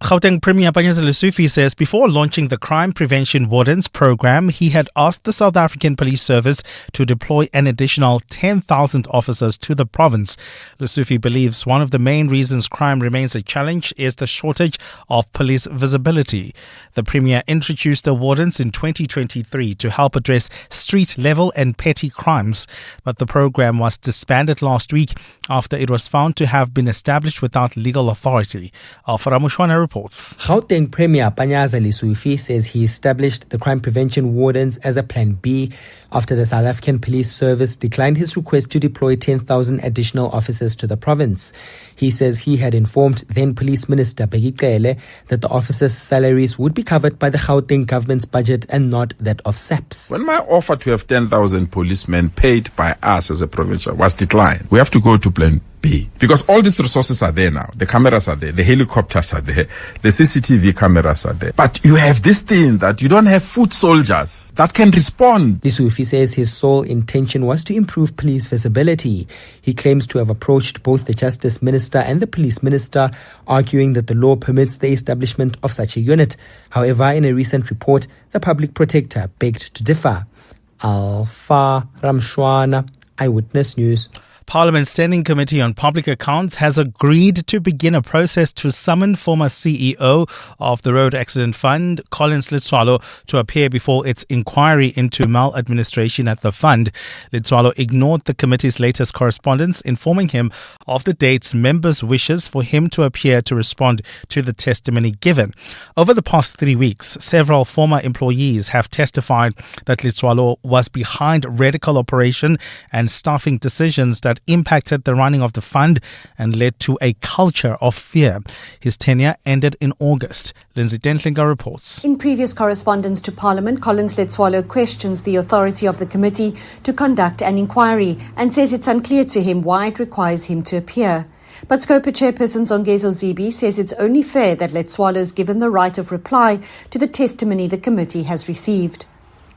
Gauteng Premier Panyathela Show says before launching the Crime Prevention Wardens program, he had asked the South African Police Service to deploy an additional 10,000 officers to the province. Lesufi believes one of the main reasons crime remains a challenge is the shortage of police visibility. The Premier introduced the Wardens in 2023 to help address street-level and petty crimes, but the program was disbanded last week after it was found to have been established without legal authority. Alfara Mushwana reports. Gauteng Premier Panyathela Show says he established the Crime Prevention Wardens as a Plan B after the South African Police Service declined his request to deploy 10,000 additional officers to the province. He says he had informed then Police Minister Bheki Cele that the officers' salaries would be covered by the Gauteng government's budget and not that of SAPS. When my offer to have 10,000 policemen paid by us as a provincial was declined, we have to go to Plan B. Because all these resources are there now. The cameras are there, the helicopters are there, the CCTV cameras are there. But you have this thing that you don't have foot soldiers that can respond. Lesufi says his sole intention was to improve police visibility. He claims to have approached both the Justice Minister and the Police Minister, arguing that the law permits the establishment of such a unit. However, in a recent report, the Public Protector begged to differ. Alpha Ramshwana, Eyewitness News. Parliament's Standing Committee on Public Accounts has agreed to begin a process to summon former CEO of the Road Accident Fund, Collins Letswalo, to appear before its inquiry into maladministration at the fund. Letswalo ignored the committee's latest correspondence, informing him of the dates members' wishes for him to appear to respond to the testimony given. Over the past 3 weeks, several former employees have testified that Letswalo was behind radical operation and staffing decisions that impacted the running of the fund and led to a culture of fear. His tenure ended in August. Lindsay Dentlinger reports. In previous correspondence to Parliament, Collins Letswalo questions the authority of the committee to conduct an inquiry and says it's unclear to him why it requires him to appear. But Scopa Chairperson Zongezo Zibi says it's only fair that Letswalo is given the right of reply to the testimony the committee has received.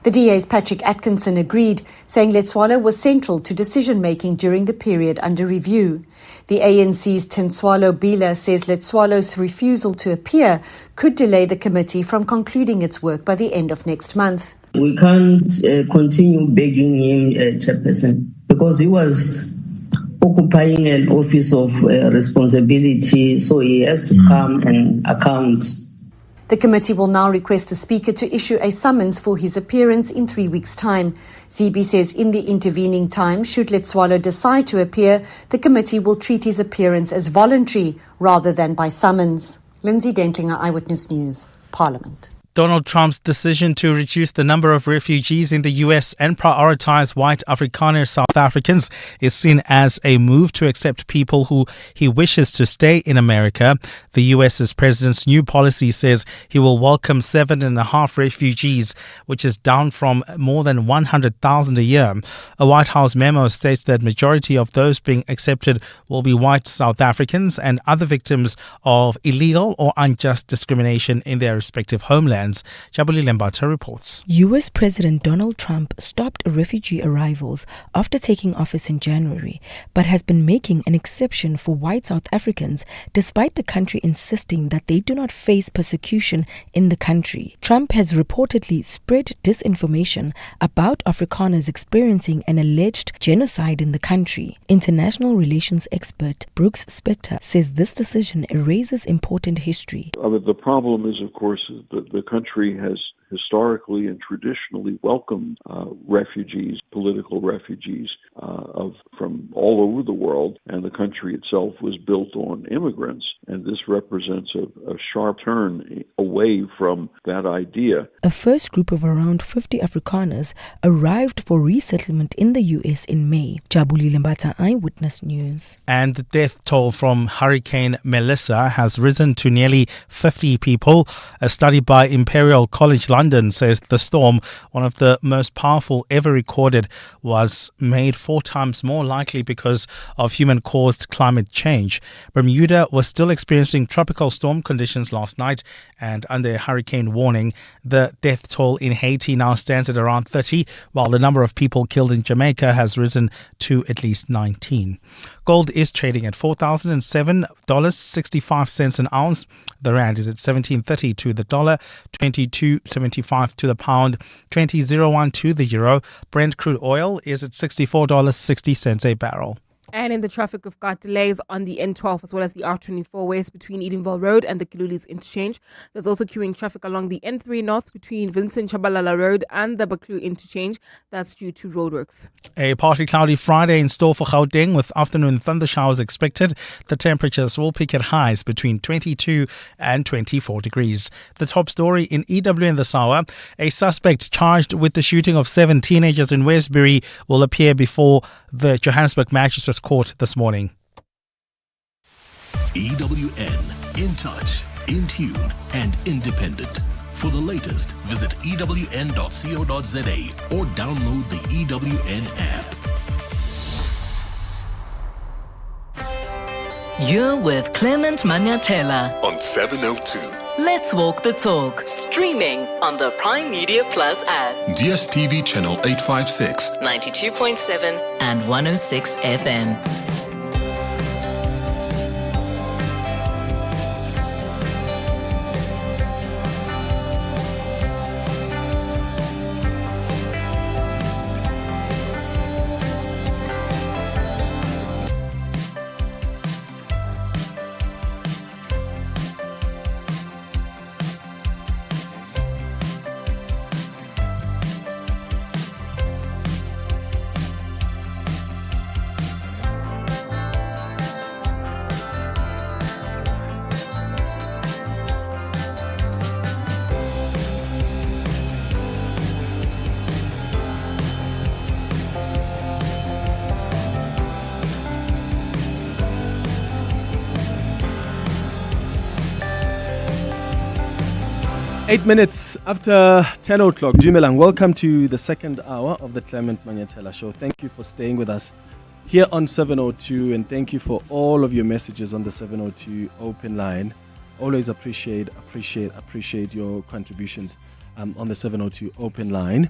The DA's Patrick Atkinson agreed, saying Letswalo was central to decision-making during the period under review. The ANC's Tinswalo Bila says Letswalo's refusal to appear could delay the committee from concluding its work by the end of next month. We can't continue begging him, Chairperson, because he was occupying an office of responsibility, so he has to come and account. The committee will now request the Speaker to issue a summons for his appearance in 3 weeks' time. CB says in the intervening time, should Letsoalo decide to appear, the committee will treat his appearance as voluntary rather than by summons. Lindsay Dentlinger, Eyewitness News, Parliament. Donald Trump's decision to reduce the number of refugees in the U.S. and prioritize white Afrikaner South Africans is seen as a move to accept people who he wishes to stay in America. The U.S.'s president's new policy says he will welcome 7.5 refugees, which is down from more than 100,000 a year. A White House memo states that majority of those being accepted will be white South Africans and other victims of illegal or unjust discrimination in their respective homelands. Jabuli Lembata reports. U.S. President Donald Trump stopped refugee arrivals after taking office in January, but has been making an exception for white South Africans despite the country insisting that they do not face persecution in the country. Trump has reportedly spread disinformation about Afrikaners experiencing an alleged genocide in the country. International relations expert Brooks Spector says this decision erases important history. The problem is, of course, that the country has historically and traditionally welcomed refugees, political refugees from all over the world, and the country itself was built on immigrants, and this represents a sharp turn away from that idea. A first group of around 50 Afrikaners arrived for resettlement in the U.S. in May. Jabuli Lembata, Eyewitness News. And the death toll from Hurricane Melissa has risen to nearly 50 people. A study by Imperial College London says the storm, one of the most powerful ever recorded, was made 4 times more likely because of human-caused climate change. Bermuda was still experiencing tropical storm conditions last night, and under a hurricane warning, the death toll in Haiti now stands at around 30, while the number of people killed in Jamaica has risen to at least 19. Gold is trading at $4,007.65 an ounce. The rand is at 17.30 to the dollar, 22.75 to the pound, 20.01 to the euro. Brent crude oil is at $64.60 a barrel. And in the traffic, we've got delays on the N12 as well as the R24 West between Edenville Road and the Kilulis Interchange. There's also queuing traffic along the N3 North between Vincent Chabalala Road and the Baklu Interchange. That's due to roadworks. A partly cloudy Friday in store for Gauteng with afternoon thunder showers expected. The temperatures will peak at highs between 22 and 24 degrees. The top story in EWN this hour: a suspect charged with the shooting of 7 teenagers in Westbury will appear before the Johannesburg Magistrates Court this morning. EWN, in touch, in tune, and independent. For the latest, visit ewn.co.za or download the EWN app. You're with Clement Manyathela on 702. Let's walk the talk. Streaming on the Prime Media Plus app. DSTV channel 856, 92.7 and 106 FM. 8 minutes after 10 o'clock. Dumelang, welcome to the second hour of the Clement Manyathela Show. Thank you for staying with us here on 702, and thank you for all of your messages on the 702 open line. Always appreciate your contributions on the 702 open line.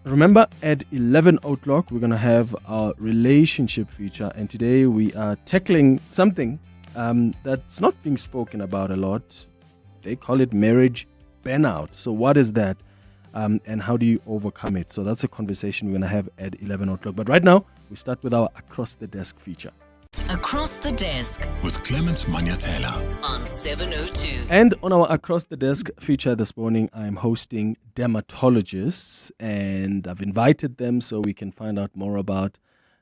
Remember, at 11 o'clock, we're going to have our relationship feature, and today we are tackling something that's not being spoken about a lot. They call it marriage burnout. So what is that, and how do you overcome it? So that's a conversation we're going to have at 11 o'clock. But right now, we start with our Across the Desk feature. Across the Desk with Clement Manyathela on 702. And on our Across the Desk feature this morning, I'm hosting dermatologists, and I've invited them so we can find out more about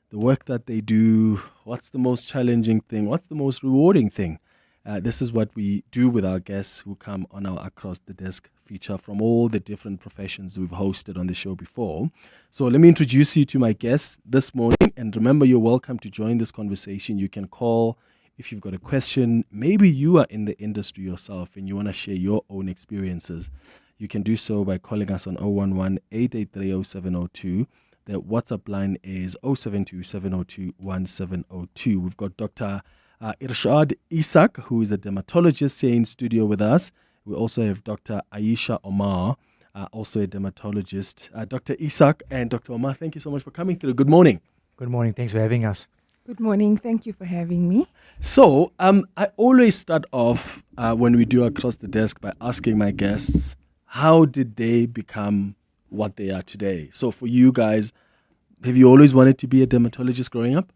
the work that they do. What's the most challenging thing? What's the most rewarding thing? This is what we do with our guests who come on our Across the Desk feature from all the different professions we've hosted on the show before. So let me introduce you to my guests this morning. And remember, you're welcome to join this conversation. You can call if you've got a question. Maybe you are in the industry yourself and you want to share your own experiences. You can do so by calling us on 011-883-0702. The WhatsApp line is 072-702-1702. We've got Dr. Irshad Essack, who is a dermatologist here in studio with us. We also have Dr. Ayesha Omar, also a dermatologist. Dr. Essack and Dr. Omar, thank you so much for coming through. Good morning. Good morning. Thanks for having us. Good morning. Thank you for having me. So, I always start off when we do Across the Desk by asking my guests, how did they become what they are today? So for you guys, have you always wanted to be a dermatologist growing up?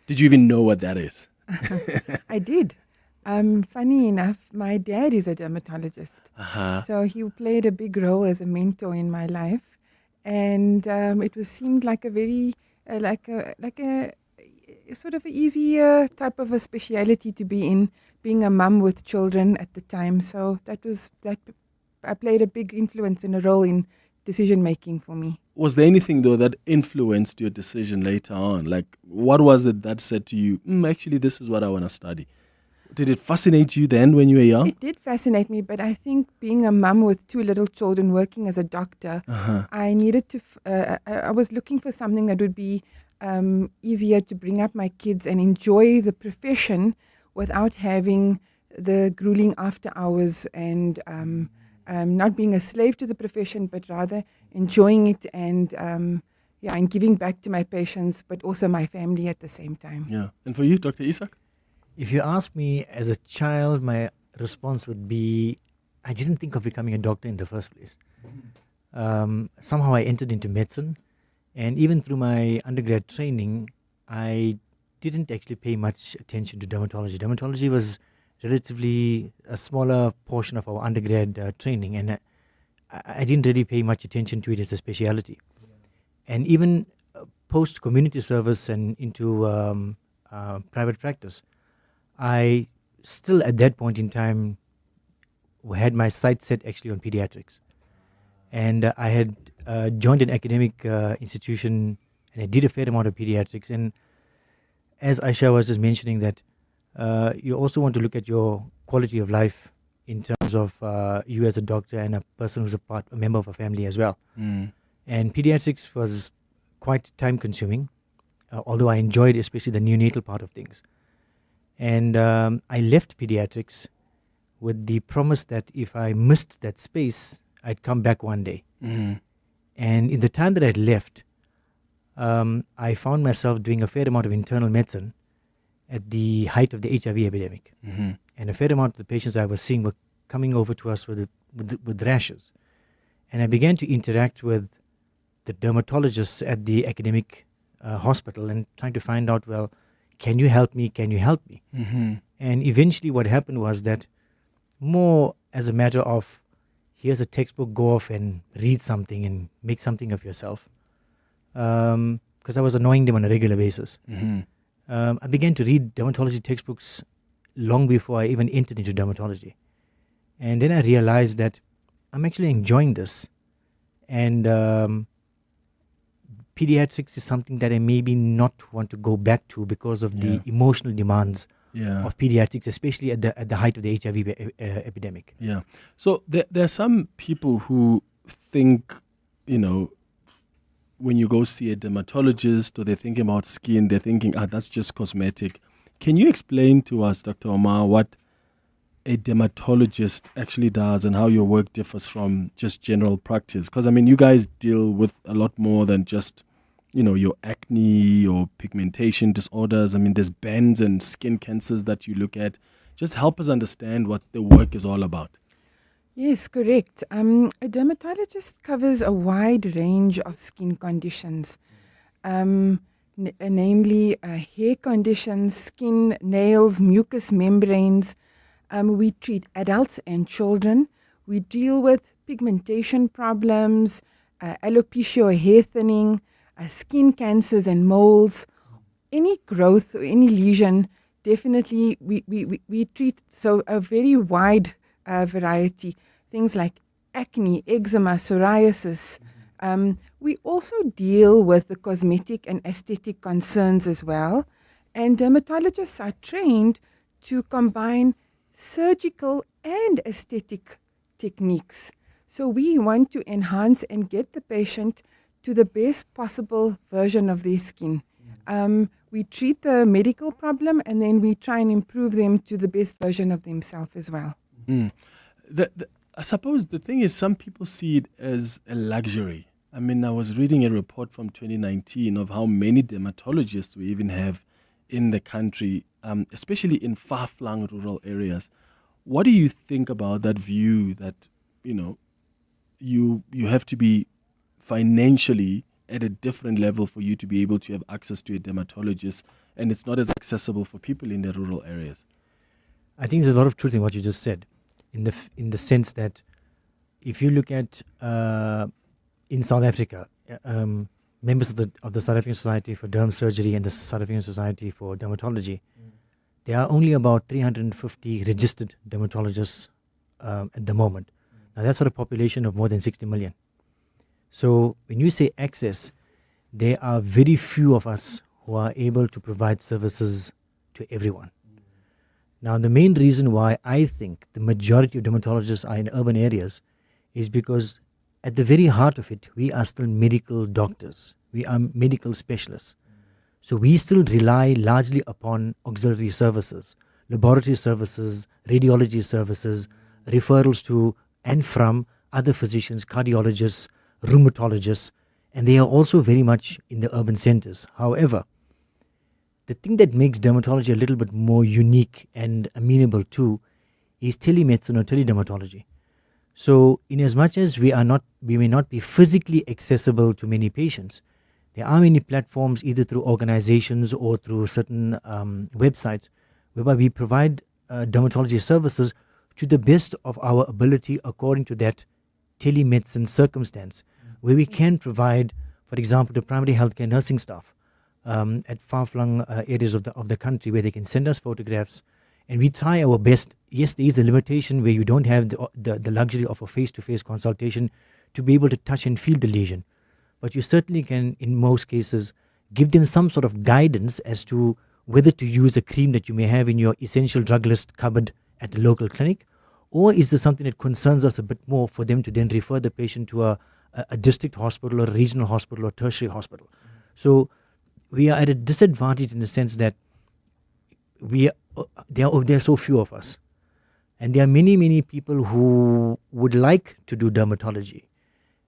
Did you even know what that is? I did. Funny enough, my dad is a dermatologist. So he played a big role as a mentor in my life. And it seemed like a very, like a sort of easier type of a speciality to be in, being a mum with children at the time. So that played a big influence and a role in decision making for me. Was there anything though that influenced your decision later on? Like, what was it that said to you, actually, this is what I want to study? Did it fascinate you then when you were young? It did fascinate me, but I think being a mum with two little children working as a doctor, I needed to, I was looking for something that would be easier to bring up my kids and enjoy the profession without having the grueling after hours and not being a slave to the profession, but rather enjoying it and giving back to my patients, but also my family at the same time. Yeah. And for you, Dr. Essack? If you ask me as a child, my response would be, I didn't think of becoming a doctor in the first place. Somehow I entered into medicine, and even through my undergrad training, I didn't actually pay much attention to dermatology. Dermatology was relatively a smaller portion of our undergrad training, and I didn't really pay much attention to it as a speciality. And even post community service and into private practice, I still at that point in time had my sights set actually on pediatrics. And I had joined an academic institution, and I did a fair amount of pediatrics. And as Ayesha was just mentioning that you also want to look at your quality of life in terms of you as a doctor and a person who's a member of a family as well. And pediatrics was quite time consuming, although I enjoyed especially the neonatal part of things. And I left pediatrics with the promise that if I missed that space, I'd come back one day. And in the time that I'd left, I found myself doing a fair amount of internal medicine at the height of the HIV epidemic. And a fair amount of the patients I was seeing were coming over to us with rashes. And I began to interact with the dermatologists at the academic hospital and trying to find out, well, can you help me? Can you help me? And eventually what happened was that more as a matter of, here's a textbook, go off and read something and make something of yourself. Because I was annoying them on a regular basis. I began to read dermatology textbooks long before I even entered into dermatology. And then I realized that I'm actually enjoying this. And pediatrics is something that I maybe not want to go back to because of the emotional demands of pediatrics, especially at the height of the HIV epidemic. Yeah. So there are some people who think, when you go see a dermatologist or they're thinking about skin, they're thinking, that's just cosmetic. Can you explain to us, Dr. Omar, what a dermatologist actually does and how your work differs from just general practice? Because, you guys deal with a lot more than just, your acne or pigmentation disorders. There's bends and skin cancers that you look at. Just help us understand what the work is all about. Yes, correct. A dermatologist covers a wide range of skin conditions. namely hair conditions, skin, nails, mucous membranes. We treat adults and children. We deal with pigmentation problems, alopecia or hair thinning, skin cancers and moles, any growth or any lesion. Definitely, we treat so a very wide variety. Things like acne, eczema, psoriasis. We also deal with the cosmetic and aesthetic concerns as well. And dermatologists are trained to combine surgical and aesthetic techniques. So we want to enhance and get the patient to the best possible version of their skin. We treat the medical problem and then we try and improve them to the best version of themselves as well. I suppose the thing is some people see it as a luxury. I mean, I was reading a report from 2019 of how many dermatologists we even have in the country, especially in far-flung rural areas. What do you think about that view that, you have to be financially at a different level for you to be able to have access to a dermatologist, and it's not as accessible for people in the rural areas? I think there's a lot of truth in what you just said, in the sense that if you look at in South Africa, members of the South African Society for Derm Surgery and the South African Society for Dermatology, there are only about 350 registered dermatologists at the moment. Now that's for a population of more than 60 million. So when you say access, there are very few of us who are able to provide services to everyone. Now the main reason why I think the majority of dermatologists are in urban areas is because at the very heart of it, we are still medical doctors. We are medical specialists. So we still rely largely upon auxiliary services, laboratory services, radiology services, referrals to and from other physicians, cardiologists, rheumatologists, and they are also very much in the urban centers. However, the thing that makes dermatology a little bit more unique and amenable to is telemedicine or teledermatology. So in as much as we may not be physically accessible to many patients, there are many platforms either through organizations or through certain websites whereby we provide dermatology services to the best of our ability according to that telemedicine circumstance, where we can provide, for example, to primary healthcare nursing staff at far-flung areas of the country where they can send us photographs, and we try our best. Yes, there is a limitation where you don't have the luxury of a face-to-face consultation to be able to touch and feel the lesion. But you certainly can, in most cases, give them some sort of guidance as to whether to use a cream that you may have in your essential drug list cupboard at the local clinic, or is there something that concerns us a bit more for them to then refer the patient to a district hospital or a regional hospital or tertiary hospital. So we are at a disadvantage in the sense that there are so few of us. And there are many, many people who would like to do dermatology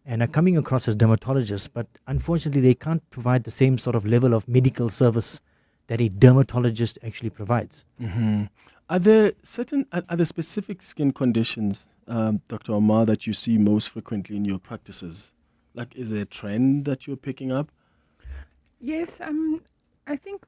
and are coming across as dermatologists, but unfortunately they can't provide the same sort of level of medical service that a dermatologist actually provides. Mm-hmm. Are there specific skin conditions, Dr. Omar, that you see most frequently in your practices? Like, is there a trend that you're picking up? Yes, I think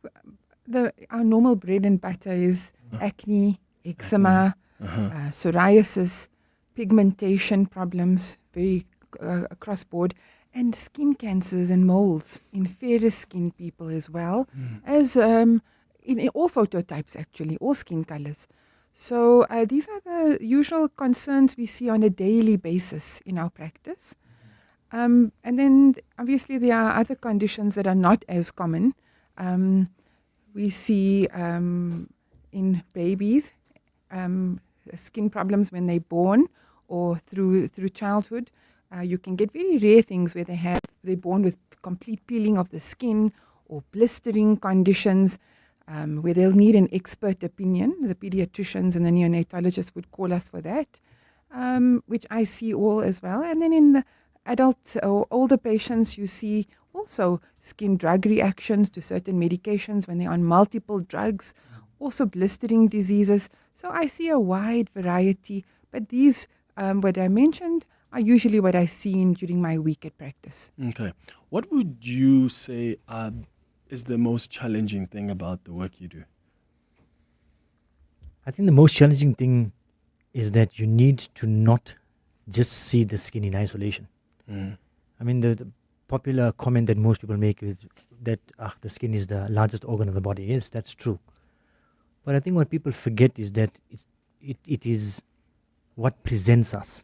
our normal bread and butter is acne, eczema, psoriasis, pigmentation problems, very across board, and skin cancers and moles in fairer skin people as well, as in all phototypes actually, all skin colors. So these are the usual concerns we see on a daily basis in our practice. And then obviously there are other conditions that are not as common. We see in babies skin problems when they're born or through childhood. You can get very rare things where they're born with complete peeling of the skin or blistering conditions where they'll need an expert opinion. The pediatricians and the neonatologists would call us for that, which I see all as well. And then in the adult or older patients, you see also skin drug reactions to certain medications when they're on multiple drugs, also blistering diseases. So I see a wide variety, but these, what I mentioned, are usually what I see during my week at practice. Okay. What would you say are is the most challenging thing about the work you do? I think the most challenging thing is that you need to not just see the skin in isolation. I mean, the popular comment that most people make is that the skin is the largest organ of the body. Yes, that's true. But I think what people forget is that it is what presents us.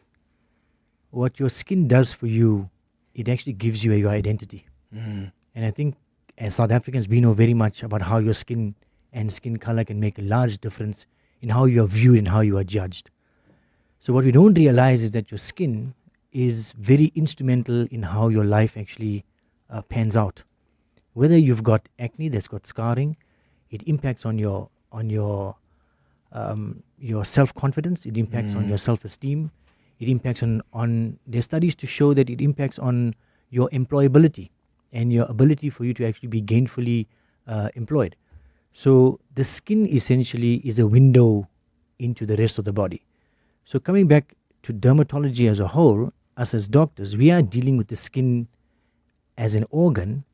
What your skin does for you, it actually gives you your identity. And I think as South Africans, we know very much about how your skin and skin color can make a large difference in how you are viewed and how you are judged. So what we don't realize is that your skin is very instrumental in how your life actually pans out. Whether you've got acne that's got scarring, it impacts on your self-confidence, it impacts on your self-esteem, it impacts on there's studies to show that it impacts on your employability and your ability for you to actually be gainfully employed. So the skin essentially is a window into the rest of the body. So coming back to dermatology as a whole, us as doctors, we are dealing with the skin as an organ,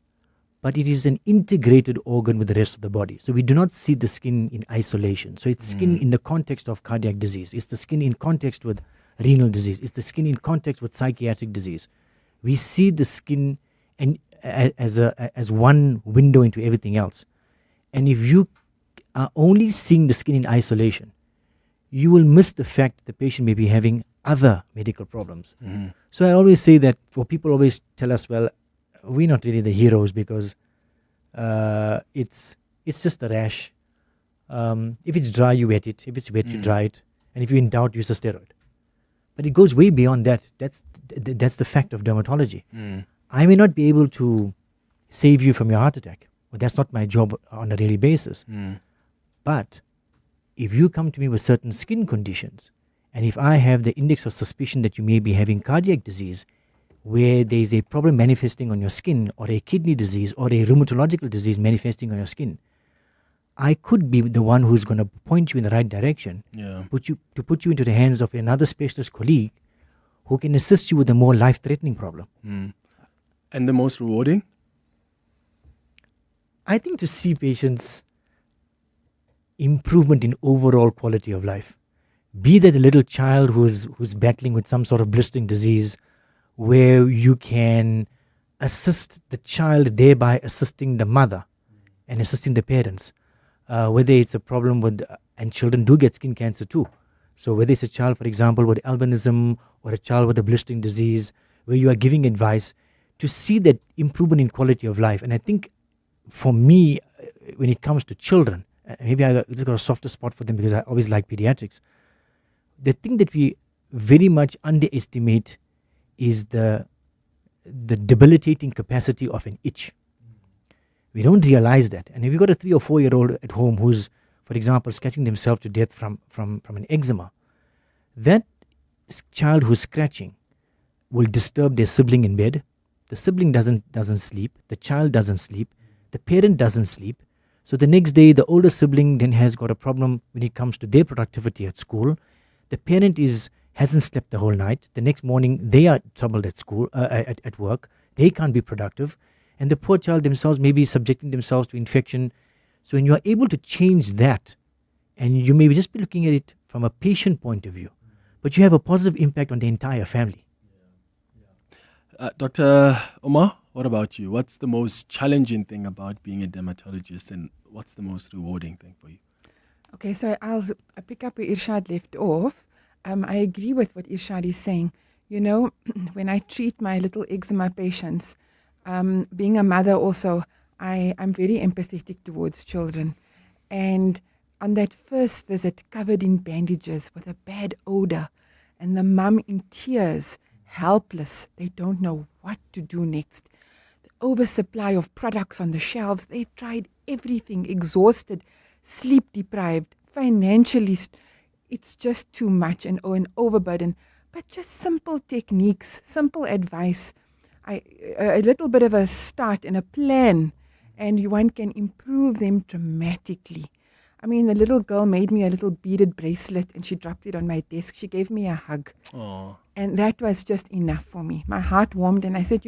but it is an integrated organ with the rest of the body. So we do not see the skin in isolation. So it's skin in the context of cardiac disease. It's the skin in context with renal disease. It's the skin in context with psychiatric disease. We see the skin as one window into everything else. And if you are only seeing the skin in isolation, you will miss the fact that the patient may be having other medical problems. So I always say that, for people always tell us, well, we're not really the heroes because it's just a rash. If it's dry, you wet it. If it's wet, you dry it. And if you're in doubt, use a steroid. But it goes way beyond that. That's the fact of dermatology. I may not be able to save you from your heart attack, but that's not my job on a daily basis. But if you come to me with certain skin conditions, and if I have the index of suspicion that you may be having cardiac disease, where there is a problem manifesting on your skin, or a kidney disease, or a rheumatological disease manifesting on your skin, I could be the one who's going to point you in the right direction, put you into the hands of another specialist colleague who can assist you with a more life-threatening problem. And the most rewarding? I think to see patients' improvement in overall quality of life. Be that a little child who's battling with some sort of blistering disease, where you can assist the child, thereby assisting the mother and assisting the parents. Whether it's a problem with, and children do get skin cancer too. So whether it's a child, for example, with albinism, or a child with a blistering disease, where you are giving advice to see that improvement in quality of life. And I think for me, when it comes to children, maybe I just got a softer spot for them because I always like pediatrics. The thing that we very much underestimate is the debilitating capacity of an itch. We don't realize that. And if you've got a 3 or 4 year old at home who's, for example, scratching themselves to death from an eczema, that child who's scratching will disturb their sibling in bed. The sibling doesn't sleep. The child doesn't sleep. The parent doesn't sleep. So the next day, the older sibling then has got a problem when it comes to their productivity at school. The parent hasn't slept the whole night. The next morning, they are troubled at school, at work. They can't be productive. And the poor child themselves may be subjecting themselves to infection. So when you are able to change that, and you may just be looking at it from a patient point of view, but you have a positive impact on the entire family. Dr. Omar, what about you? What's the most challenging thing about being a dermatologist, and what's the most rewarding thing for you? Okay, so I'll pick up where Irshad left off. I agree with what Irshad is saying. You know, when I treat my little eczema patients, being a mother also, I'm very empathetic towards children. And on that first visit, covered in bandages with a bad odor, and the mum in tears, helpless, they don't know what to do next. The oversupply of products on the shelves, they've tried everything, exhausted, sleep deprived, financially, it's just too much and an overburden. But just simple techniques, simple advice, a little bit of a start and a plan, and one can improve them dramatically. I mean, the little girl made me a little beaded bracelet and she dropped it on my desk. She gave me a hug. Oh. And that was just enough for me. My heart warmed and I said,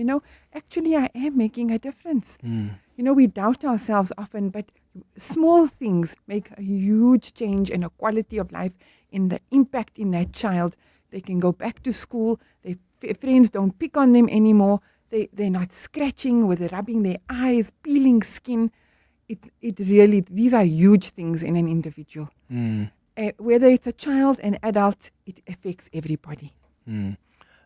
actually I am making a difference. We doubt ourselves often, but small things make a huge change in the quality of life, in the impact in that child. They can go back to school. Their friends don't pick on them anymore. They're not scratching with rubbing their eyes, peeling skin. It really, these are huge things in an individual. Whether it's a child, an adult, it affects everybody.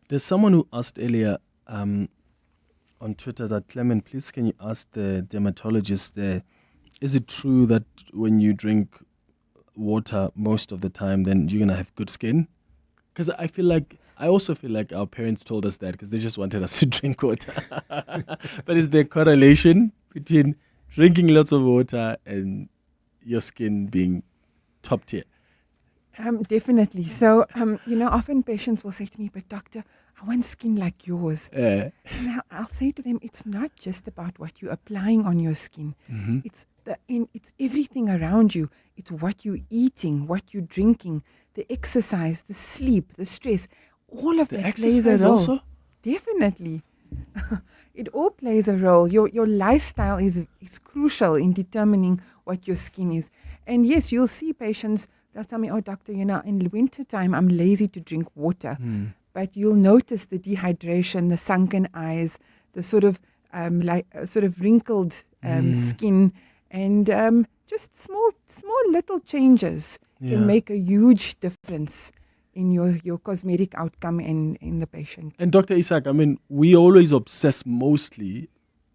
There's someone who asked earlier on Twitter that, Clement, please can you ask the dermatologist there, is it true that when you drink water most of the time, then you're going to have good skin? Because I also feel like our parents told us that because they just wanted us to drink water. But is there a correlation between drinking lots of water and your skin being top tier? Definitely. So, often patients will say to me, but doctor, I want skin like yours. And I'll say to them, it's not just about what you're applying on your skin. It's everything around you. It's what you're eating, what you're drinking, the exercise, the sleep, the stress. All of that plays a role. Also? Definitely. It all plays a role. Your lifestyle is crucial in determining what your skin is. And yes, you'll see patients, they'll tell me, oh, doctor, in the wintertime, I'm lazy to drink water. But you'll notice the dehydration, the sunken eyes, the sort of wrinkled skin, and just small little changes can make a huge difference in your cosmetic outcome in the patient. And Dr. Essack, we always obsess mostly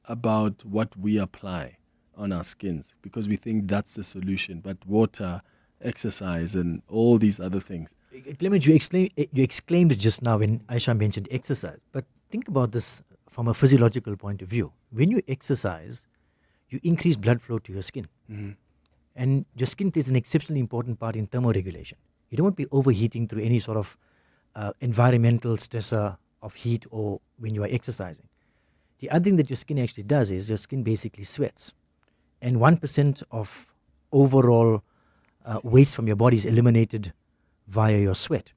about what we apply on our skins because we think that's the solution. But water, exercise, and all these other things. Clement, you exclaimed it just now when Ayesha mentioned exercise. But think about this from a physiological point of view. When you exercise, you increase blood flow to your skin. And your skin plays an exceptionally important part in thermoregulation. You don't want to be overheating through any sort of environmental stressor of heat or when you are exercising. The other thing that your skin actually does is your skin basically sweats. And 1% of overall waste from your body is eliminated via your sweat.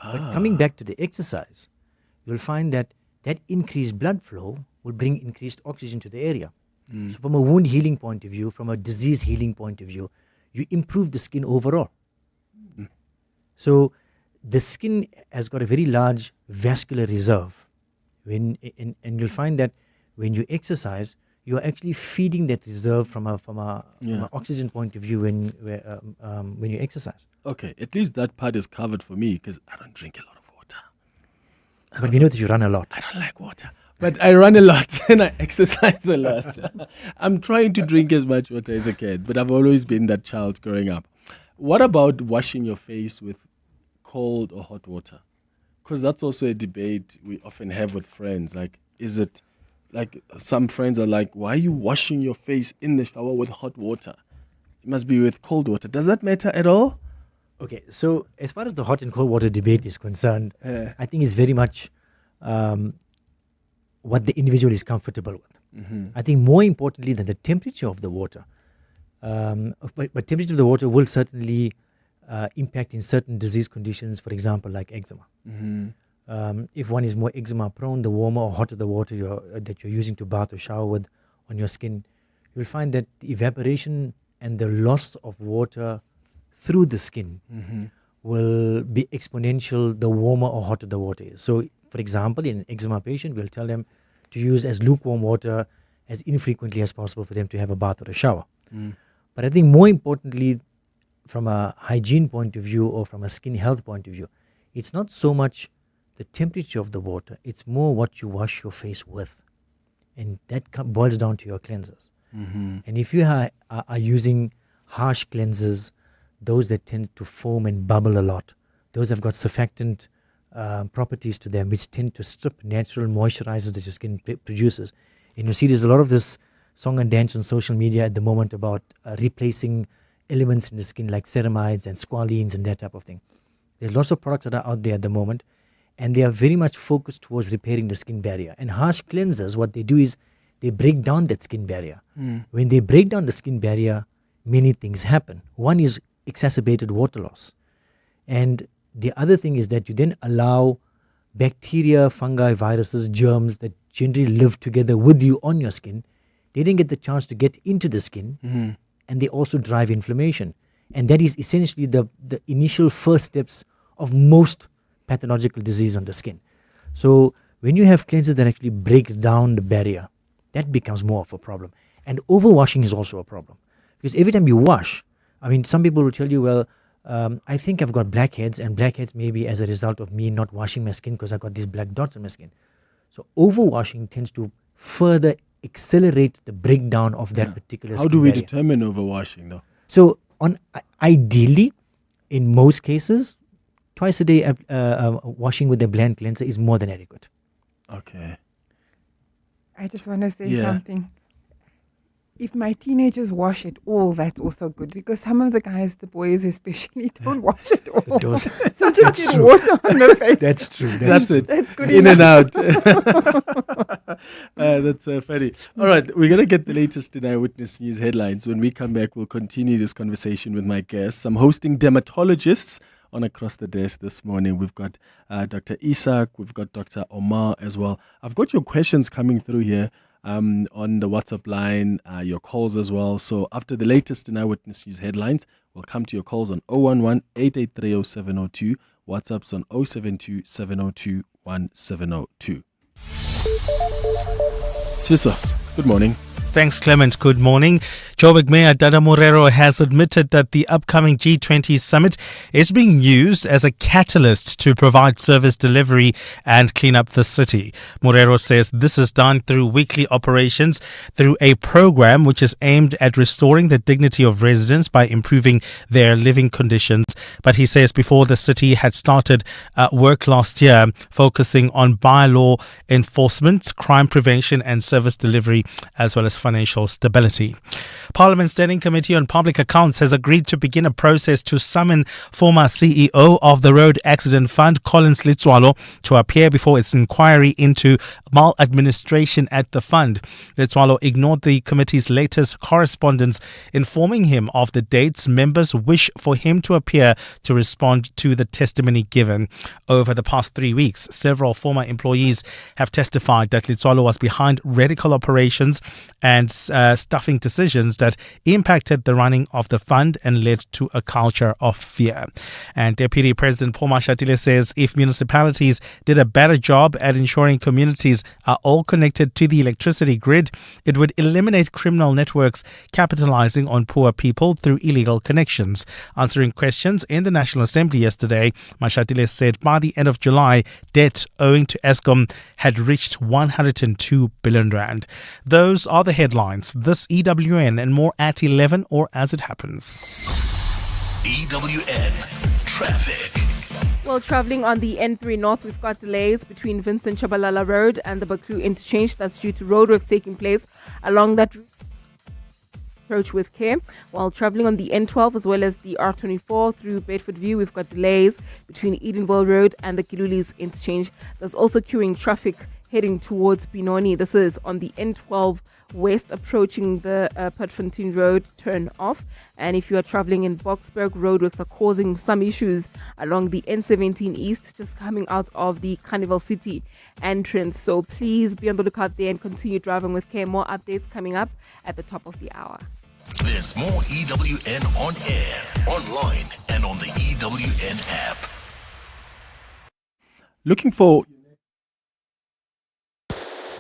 But coming back to the exercise, you'll find that increased blood flow will bring increased oxygen to the area. So from a wound healing point of view, from a disease healing point of view, you improve the skin overall. So the skin has got a very large vascular reserve. And you'll find that when you exercise, you're actually feeding that reserve from an oxygen point of view when you exercise. Okay, at least that part is covered for me because I don't drink a lot of water. But we know that you run a lot. I don't like water. But I run a lot and I exercise a lot. I'm trying to drink as much water as I can, but I've always been that child growing up. What about washing your face with cold or hot water? Because that's also a debate we often have with friends. Like, is it like some friends are like, why are you washing your face in the shower with hot water? It must be with cold water. Does that matter at all? Okay, so as far as the hot and cold water debate is concerned, I think it's very much what the individual is comfortable with. I think more importantly than the temperature of the water, but temperature of the water will certainly impact in certain disease conditions, for example, like eczema. If one is more eczema prone, the warmer or hotter the water that you're using to bath or shower with on your skin, you'll find that the evaporation and the loss of water through the skin will be exponential the warmer or hotter the water is. So, for example, in an eczema patient, we'll tell them to use as lukewarm water as infrequently as possible for them to have a bath or a shower. But I think more importantly, from a hygiene point of view or from a skin health point of view, it's not so much the temperature of the water, it's more what you wash your face with. And that boils down to your cleansers. And if you are using harsh cleansers, those that tend to foam and bubble a lot, those have got surfactant properties to them which tend to strip natural moisturizers that your skin produces. And you see there's a lot of this song and dance on social media at the moment about replacing elements in the skin like ceramides and squalene and that type of thing. There's lots of products that are out there at the moment, and they are very much focused towards repairing the skin barrier. And harsh cleansers, what they do is they break down that skin barrier. When they break down the skin barrier, many things happen. One is exacerbated water loss. And the other thing is that you then allow bacteria, fungi, viruses, germs that generally live together with you on your skin. They didn't get the chance to get into the skin, and they also drive inflammation. And that is essentially the initial first steps of most pathological disease on the skin. So when you have cleansers that actually break down the barrier, that becomes more of a problem. And overwashing is also a problem. Because every time you wash, I mean, some people will tell you, well, I think I've got blackheads, and blackheads may be as a result of me not washing my skin because I've got these black dots on my skin. So overwashing tends to further accelerate the breakdown of that particular skin How do we barrier. determine overwashing though? So ideally, in most cases, twice a day washing with a blend cleanser is more than adequate. Okay. I just want to say something. If my teenagers wash it all, that's also good, because some of the guys, the boys especially, don't wash it all. So just get water on the face. That's true. That's it. That's good In enough. and out. That's funny. All right, we're going to get the latest in Eyewitness News headlines. When we come back, we'll continue this conversation with my guests. I'm hosting dermatologists on Across the Desk this morning. We've got Dr. Essack, we've got Dr. Omar as well. I've got your questions coming through here on the WhatsApp line, your calls as well. So after the latest in Eyewitness News headlines, we'll come to your calls on 011-883-0702, WhatsApp's on 072-702-1702. Sviso, good morning. Thanks, Clement. Good morning. Joburg Mayor Dada Morero has admitted that the upcoming G20 summit is being used as a catalyst to provide service delivery and clean up the city. Morero says this is done through weekly operations through a program which is aimed at restoring the dignity of residents by improving their living conditions. But he says before the city had started work last year focusing on bylaw enforcement, crime prevention and service delivery, as well as financial stability. Parliament's Standing Committee on Public Accounts has agreed to begin a process to summon former CEO of the Road Accident Fund, Collins Litswalo, to appear before its inquiry into maladministration at the fund. Litswalo ignored the committee's latest correspondence informing him of the dates members wish for him to appear to respond to the testimony given. Over the past 3 weeks, several former employees have testified that Litswalo was behind radical operations and staffing decisions that impacted the running of the fund and led to a culture of fear. And Deputy President Paul Mashatile says if municipalities did a better job at ensuring communities are all connected to the electricity grid, it would eliminate criminal networks capitalizing on poor people through illegal connections. Answering questions in the National Assembly yesterday, Mashatile said by the end of July, debt owing to Eskom had reached 102 billion rand. Those are the headlines. This EWN and more at 11 or as it happens. EWN Traffic. Well, travelling on the N3 North, we've got delays between Vincent Chabalala Road and the Baklu interchange. That's due to roadworks taking place along that approach with care. While travelling on the N12 as well as the R24 through Bedford View, we've got delays between Edenville Road and the Kilulis interchange. There's also queuing traffic heading towards Benoni. This is on the N12 West approaching the Padfontein Road turn off. And if you are traveling in Boksburg, roadworks are causing some issues along the N17 East, just coming out of the Carnival City entrance. So please be on the lookout there and continue driving with care. More updates coming up at the top of the hour. There's more EWN on air, online, and on the EWN app. Looking for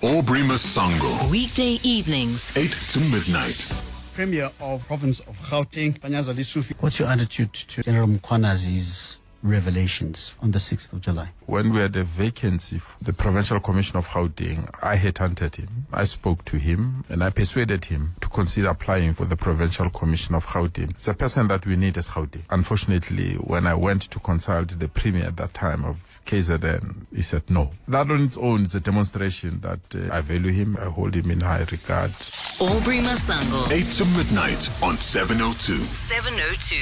Aubrey Masango. Weekday evenings, 8 to midnight. Premier of Province of Gauteng, Nhlanhla Mkhwanazi. What's your attitude to General Mkhwanazi's revelations on the 6th of July? When we had a vacancy for the Provincial Commission of Gauteng, I headhunted him. I spoke to him and I persuaded him to consider applying for the Provincial Commission of Gauteng. It's a person that we need as Gauteng. Unfortunately, when I went to consult the Premier at that time of KZN, he said no. That on its own is a demonstration that I value him, I hold him in high regard. Aubrey Masango. 8 to midnight on 702. 702.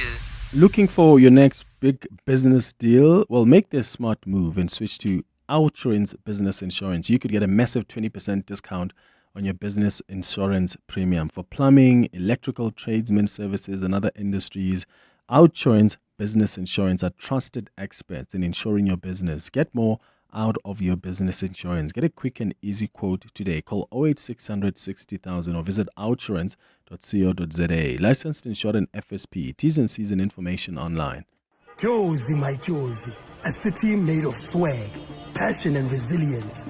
Looking for your next big business deal? Well, make this smart move and switch to Outrance Business Insurance. You could get a massive 20% discount on your business insurance premium. For plumbing, electrical, tradesmen services, and other industries, Outsurance Business Insurance are trusted experts in insuring your business. Get more out of your business insurance. Get a quick and easy quote today. Call 08600 60,000 or visit outsurance.co.za. Licensed, insured, and FSP. T's and C's and information online. Josie, my Josie, a city made of swag, passion, and resilience.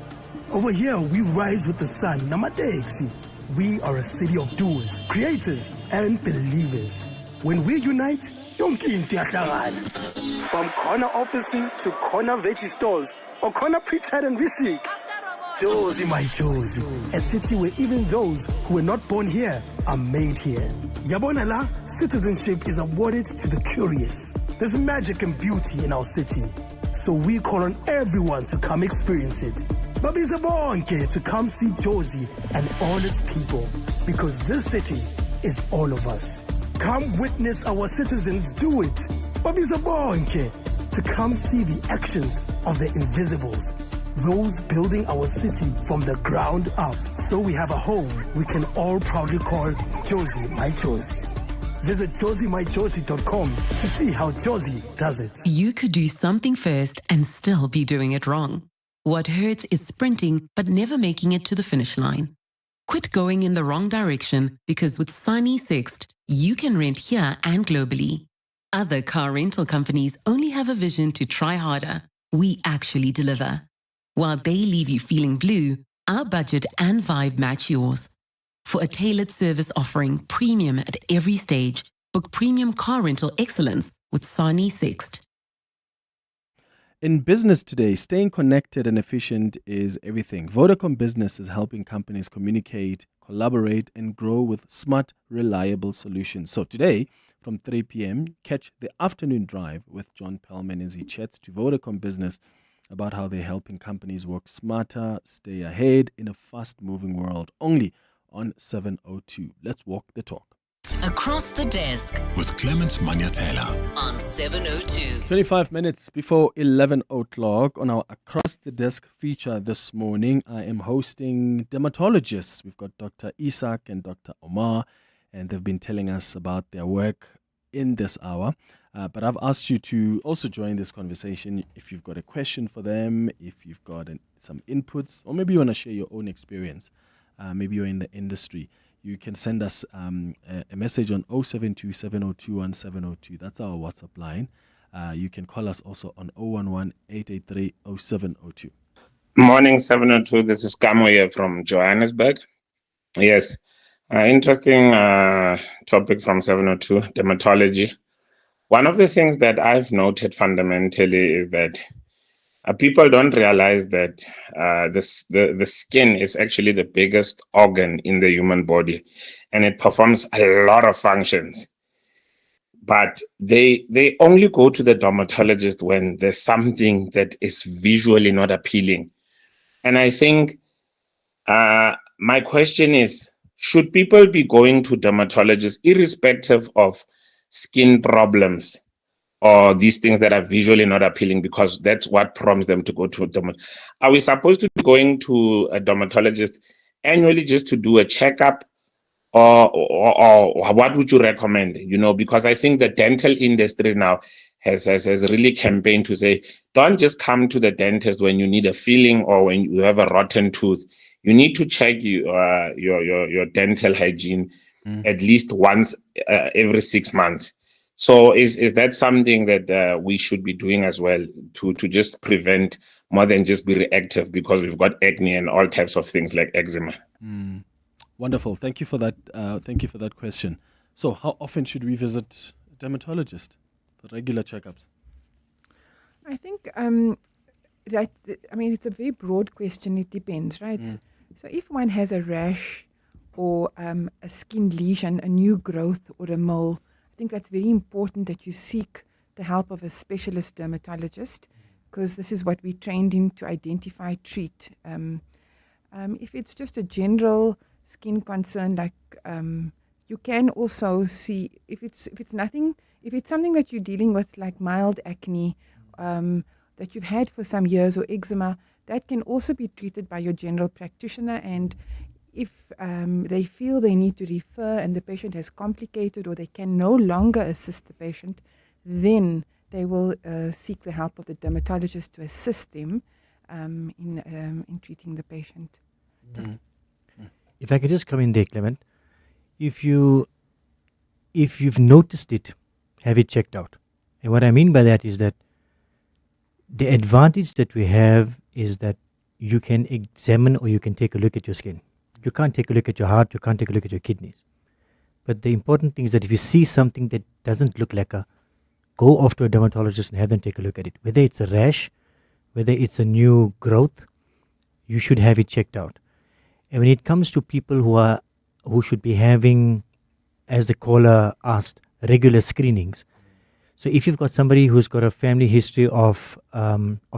Over here, we rise with the sun. Namateksi. We are a city of doers, creators, and believers. When we unite, yonke into iyahlangana. From corner offices to corner veggie stalls or corner pre-chat and receipt. Josie, my Josie, a city where even those who were not born here are made here. Yabona la, citizenship is awarded to the curious. There's magic and beauty in our city, so we call on everyone to come experience it. Babiza bonke to come see Josie and all its people, because this city is all of us. Come witness our citizens do it. Babiza bonke to come see the actions of the invisibles, those building our city from the ground up, so we have a home we can all proudly call Josie, my Josie. Visit josiemyjosie.com to see how Josie does it. You could do something first and still be doing it wrong. What hurts is sprinting but never making it to the finish line. Quit going in the wrong direction, because with Sunny Sixt, you can rent here and globally. Other car rental companies only have a vision to try harder. We actually deliver. While they leave you feeling blue, our budget and vibe match yours. For a tailored service offering premium at every stage, book premium car rental excellence with Sunny Sixt. In business today, staying connected and efficient is everything. Vodacom Business is helping companies communicate, collaborate, and grow with smart, reliable solutions. So today, from 3 p.m., catch the afternoon drive with John Pellman as he chats to Vodacom Business about how they're helping companies work smarter, stay ahead in a fast-moving world. Only on 702. Let's walk the talk. Across the Desk with Clement Manyathela on 702. 25 minutes before 11 o'clock on our Across the Desk feature this morning, I am hosting dermatologists. We've got Dr. Essack and Dr. Omar, and they've been telling us about their work in this hour. But I've asked you to also join this conversation if you've got a question for them, if you've got some inputs, or maybe you want to share your own experience. Maybe you're in the industry. You can send us a message on 072 702 1702. That's our WhatsApp line. You can call us also on 011 883 0702. Morning 702. This is Kamo here from Johannesburg. Yes, interesting topic from 702, dermatology. One of the things that I've noted fundamentally is that people don't realize that the skin is actually the biggest organ in the human body, and it performs a lot of functions. But they only go to the dermatologist when there's something that is visually not appealing. And I think my question is, should people be going to dermatologists irrespective of skin problems or these things that are visually not appealing, because that's what prompts them to go to a dermatologist? Are we supposed to be going to a dermatologist annually just to do a checkup, or what would you recommend? Because I think the dental industry now has really campaigned to say, don't just come to the dentist when you need a filling or when you have a rotten tooth. You need to check your dental hygiene at least once every 6 months. So is that something that we should be doing as well to just prevent more than just be reactive, because we've got acne and all types of things like eczema? Wonderful. Thank you for that. Thank you for that question. So how often should we visit a dermatologist for regular checkups? I think it's a very broad question. It depends, right? So if one has a rash or a skin lesion, a new growth or a mole, I think that's very important that you seek the help of a specialist dermatologist, because this is what we trained in to identify, treat. If it's just a general skin concern, like you can also see if it's something that you're dealing with, like mild acne that you've had for some years, or eczema, that can also be treated by your general practitioner. And If they feel they need to refer and the patient has complicated or they can no longer assist the patient, then they will seek the help of the dermatologist to assist them in treating the patient. If I could just come in there, Clement, if you've noticed it, have it checked out. And what I mean by that is that the advantage that we have is that you can examine or you can take a look at your skin. You can't take a look at your heart, you can't take a look at your kidneys. But the important thing is that if you see something that doesn't look like go off to a dermatologist and have them take a look at it. Whether it's a rash, whether it's a new growth, you should have it checked out. And when it comes to people who should be having, as the caller asked, regular screenings. So if you've got somebody who's got a family history of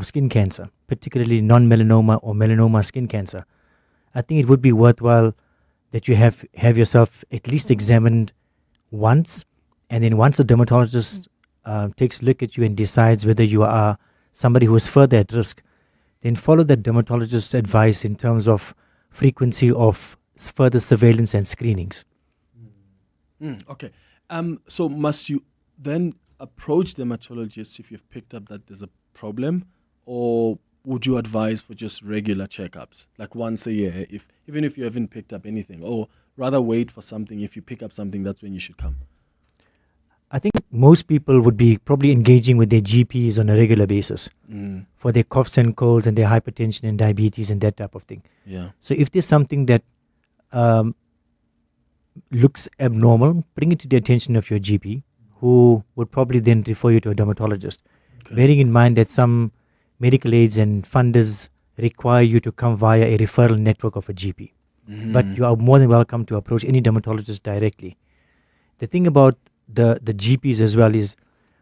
skin cancer, particularly non-melanoma or melanoma skin cancer, I think it would be worthwhile that you have yourself at least examined once, and then once a dermatologist takes a look at you and decides whether you are somebody who is further at risk, then follow that dermatologist's advice in terms of frequency of further surveillance and screenings. Okay. So must you then approach dermatologists if you've picked up that there's a problem, or would you advise for just regular checkups, like once a year, even if you haven't picked up anything, or rather wait for something? If you pick up something, that's when you should come. I think most people would be probably engaging with their GPs on a regular basis for their coughs and colds and their hypertension and diabetes and that type of thing. Yeah. So if there's something that looks abnormal, bring it to the attention of your GP, who would probably then refer you to a dermatologist. Okay. Bearing in mind that some medical aids and funders require you to come via a referral network of a GP. But you are more than welcome to approach any dermatologist directly. The thing about the GPs as well is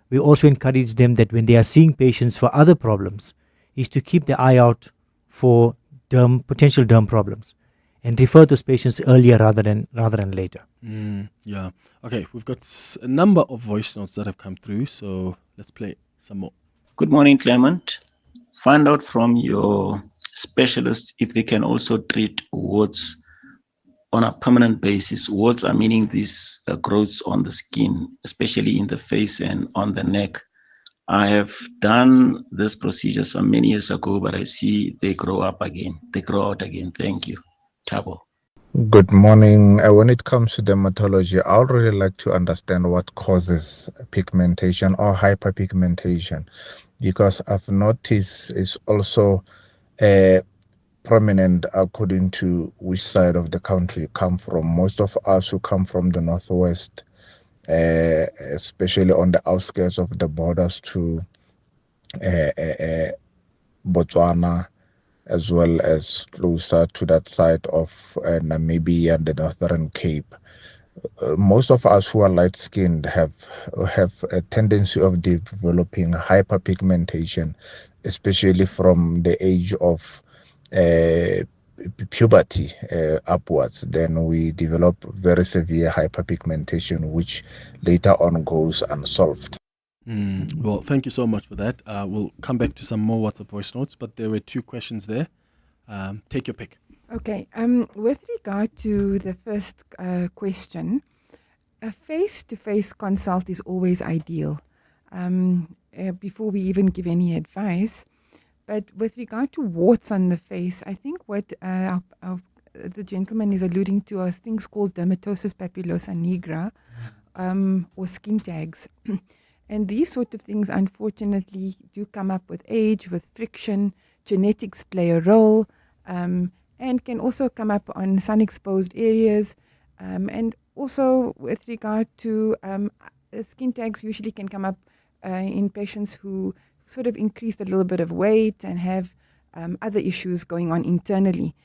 we also encourage them that when they are seeing patients for other problems, is to keep the eye out for potential derm problems and refer those patients earlier rather than later. Yeah. Okay, we've got a number of voice notes that have come through, so let's play some more. Good morning, Clement. Find out from your specialist if they can also treat warts on a permanent basis. Warts are meaning these growths on the skin, especially in the face and on the neck. I have done this procedure some many years ago, but I see they grow up again. They grow out again. Thank you. Tabo. Good morning. When it comes to dermatology, I would really like to understand what causes pigmentation or hyperpigmentation, because I've noticed it's also prominent according to which side of the country you come from. Most of us who come from the northwest, especially on the outskirts of the borders to Botswana, as well as closer to that side of Namibia and the Northern Cape. Most of us who are light-skinned have a tendency of developing hyperpigmentation, especially from the age of puberty upwards. Then we develop very severe hyperpigmentation, which later on goes unsolved. Well, thank you so much for that. We'll come back to some more WhatsApp voice notes, but there were two questions there. Take your pick. Okay. With regard to the first question, a face-to-face consult is always ideal before we even give any advice. But with regard to warts on the face, I think what the gentleman is alluding to are things called dermatosis papulosa nigra or skin tags. And these sort of things, unfortunately, do come up with age, with friction. Genetics play a role, and can also come up on sun-exposed areas. And also, with regard to skin tags, usually can come up in patients who sort of increased a little bit of weight and have other issues going on internally.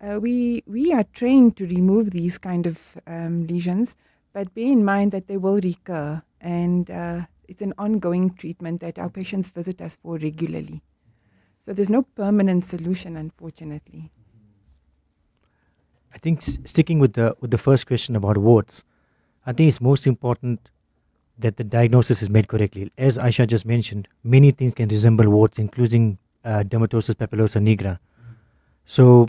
We are trained to remove these kind of lesions, but bear in mind that they will recur, and it's an ongoing treatment that our patients visit us for regularly. So there's no permanent solution, unfortunately. I think sticking with the first question about warts, I think it's most important that the diagnosis is made correctly. As Ayesha just mentioned, many things can resemble warts, including dermatosis papulosa nigra. So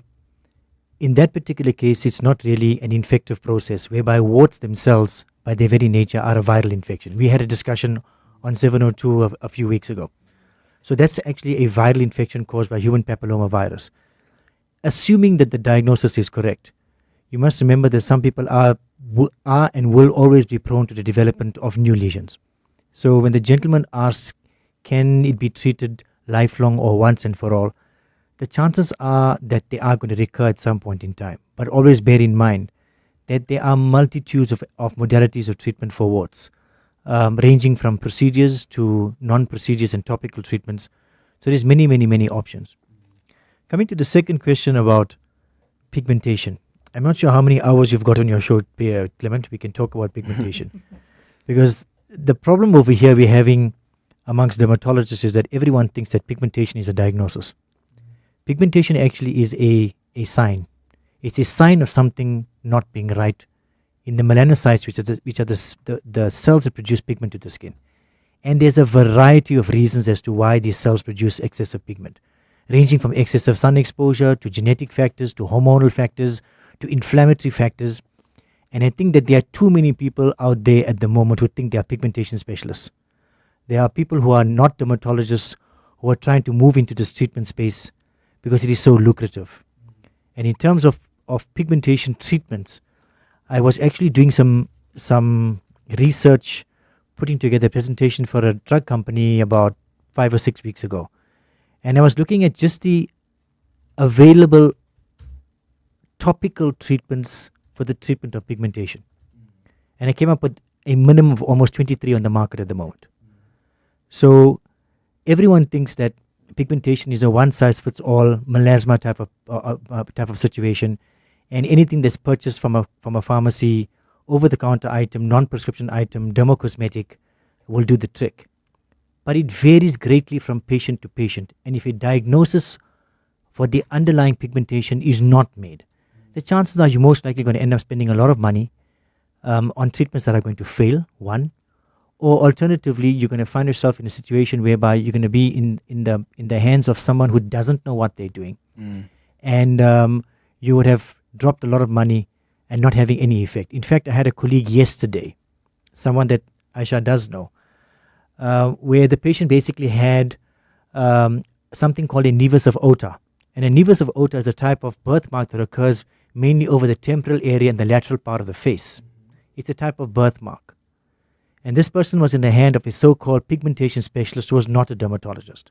in that particular case, it's not really an infective process, whereby warts themselves, by their very nature, are a viral infection. We had a discussion on 702 a few weeks ago. So that's actually a viral infection caused by human papillomavirus. Assuming that the diagnosis is correct, you must remember that some people are and will always be prone to the development of new lesions. So when the gentleman asks, can it be treated lifelong or once and for all, the chances are that they are going to recur at some point in time. But always bear in mind that there are multitudes of modalities of treatment for warts, ranging from procedures to non-procedures and topical treatments. So there's many, many, many options. Coming to the second question about pigmentation. I'm not sure how many hours you've got on your show, Clement. We can talk about pigmentation. Because the problem over here we're having amongst dermatologists is that everyone thinks that pigmentation is a diagnosis. Pigmentation actually is a sign. It's a sign of something not being right in the melanocytes, which are the cells that produce pigment to the skin. And there's a variety of reasons as to why these cells produce excessive pigment, ranging from excessive sun exposure to genetic factors to hormonal factors to inflammatory factors. And I think that there are too many people out there at the moment who think they are pigmentation specialists. There are people who are not dermatologists who are trying to move into this treatment space because it is so lucrative. And in terms of pigmentation treatments, I was actually doing some research, putting together a presentation for a drug company about 5 or 6 weeks ago. And I was looking at just the available topical treatments for the treatment of pigmentation. And I came up with a minimum of almost 23 on the market at the moment. So everyone thinks that pigmentation is a one-size-fits-all melasma type of situation, and anything that's purchased from a pharmacy, over-the-counter item, non-prescription item, dermocosmetic will do the trick. But it varies greatly from patient to patient, and if a diagnosis for the underlying pigmentation is not made, the chances are you're most likely going to end up spending a lot of money on treatments that are going to fail, one, or alternatively, you're going to find yourself in a situation whereby you're going to be in the hands of someone who doesn't know what they're doing. And you would have dropped a lot of money and not having any effect. In fact, I had a colleague yesterday, someone that Ayesha does know, where the patient basically had something called a nevus of Ota. And a nevus of Ota is a type of birthmark that occurs mainly over the temporal area and the lateral part of the face. It's a type of birthmark. And this person was in the hand of a so-called pigmentation specialist who was not a dermatologist.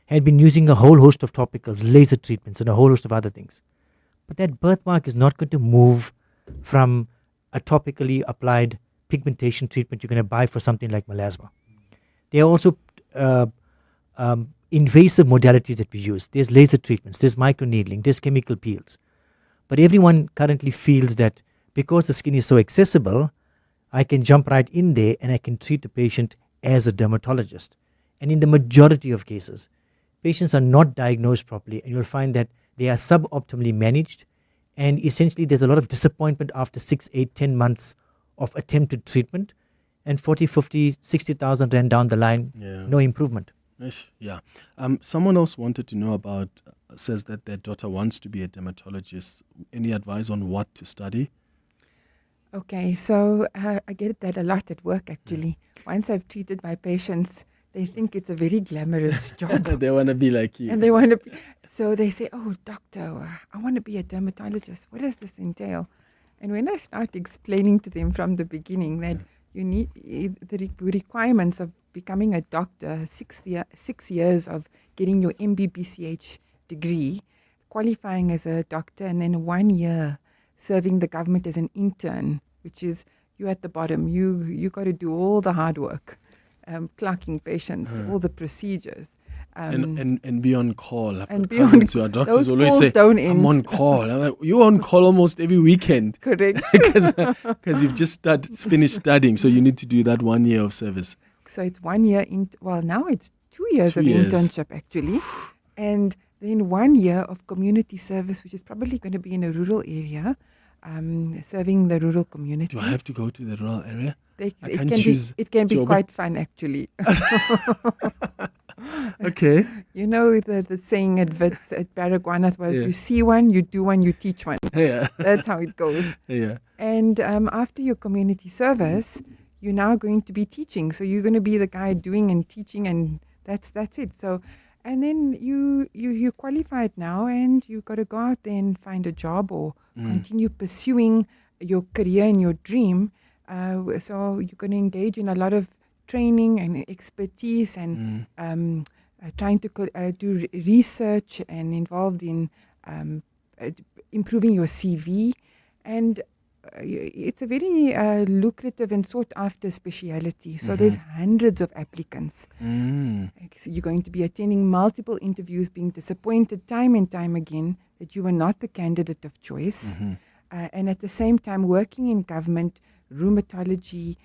Had been using a whole host of topicals, laser treatments, and a whole host of other things. But that birthmark is not going to move from a topically applied pigmentation treatment you're going to buy for something like melasma. There are also invasive modalities that we use. There's laser treatments, there's microneedling, there's chemical peels. But everyone currently feels that because the skin is so accessible, I can jump right in there and I can treat the patient as a dermatologist. And in the majority of cases, patients are not diagnosed properly, and you'll find that they are suboptimally managed, and essentially there's a lot of disappointment after 6, 8, 10 months of attempted treatment, and 40, 50, 60,000 rand down the line, no improvement. Yeah. Someone else wanted to know about, says that their daughter wants to be a dermatologist. Any advice on what to study? Okay, so I get that a lot at work actually. Once I've treated my patients, they think it's a very glamorous job. They want to be like you. And they want to be, so they say, oh, doctor, I want to be a dermatologist. What does this entail? And when I start explaining to them from the beginning that you need the requirements of becoming a doctor, 6 years of getting your MBBCH degree, qualifying as a doctor, and then 1 year serving the government as an intern, which is you at the bottom. You got to do all the hard work, clerking patients, all the procedures. And be on call. And be on call. Doctors always calls say, don't end. I'm on call. I'm like, you're on call almost every weekend. Correct. Because you've just finished studying, so you need to do that 1 year of service. So it's 1 year, now it's 2 years of internship actually. And then 1 year of community service, which is probably going to be in a rural area, serving the rural community. Do I have to go to the rural area? It can be quite fun actually. Okay. You know, the saying at Wits at Baragwanath was, Yeah. you see one, you do one, you teach one. Yeah. That's how it goes. Yeah. And after your community service, you're now going to be teaching. So you're going to be the guy doing and teaching, and that's it. So, and then you qualified now, and you've got to go out there and find a job or continue pursuing your career and your dream. So you're going to engage in a lot of training and expertise and trying to do research and involved in improving your CV. And it's a very lucrative and sought after speciality. So there's hundreds of applicants. So you're going to be attending multiple interviews, being disappointed time and time again that you were not the candidate of choice. And at the same time working in government, rheumatology,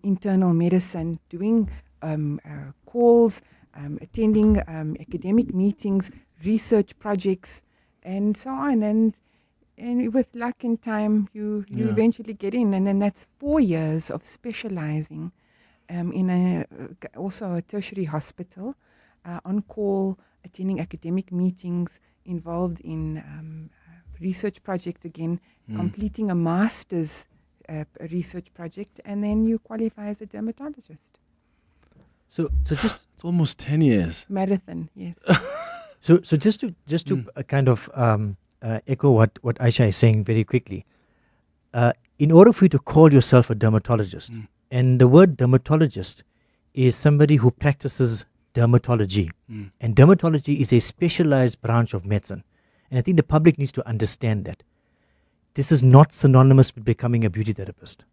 internal medicine, doing calls, attending academic meetings, research projects, and so on. And with luck and time, you eventually get in. And then that's 4 years of specializing in also a tertiary hospital, on call, attending academic meetings, involved in research project again, completing a master's research project, and then you qualify as a dermatologist. So just it's almost 10 years. Marathon, yes. So just to kind of echo what Ayesha is saying very quickly. In order for you to call yourself a dermatologist, and the word dermatologist is somebody who practices dermatology, and dermatology is a specialized branch of medicine, and I think the public needs to understand that. This is not synonymous with becoming a beauty therapist.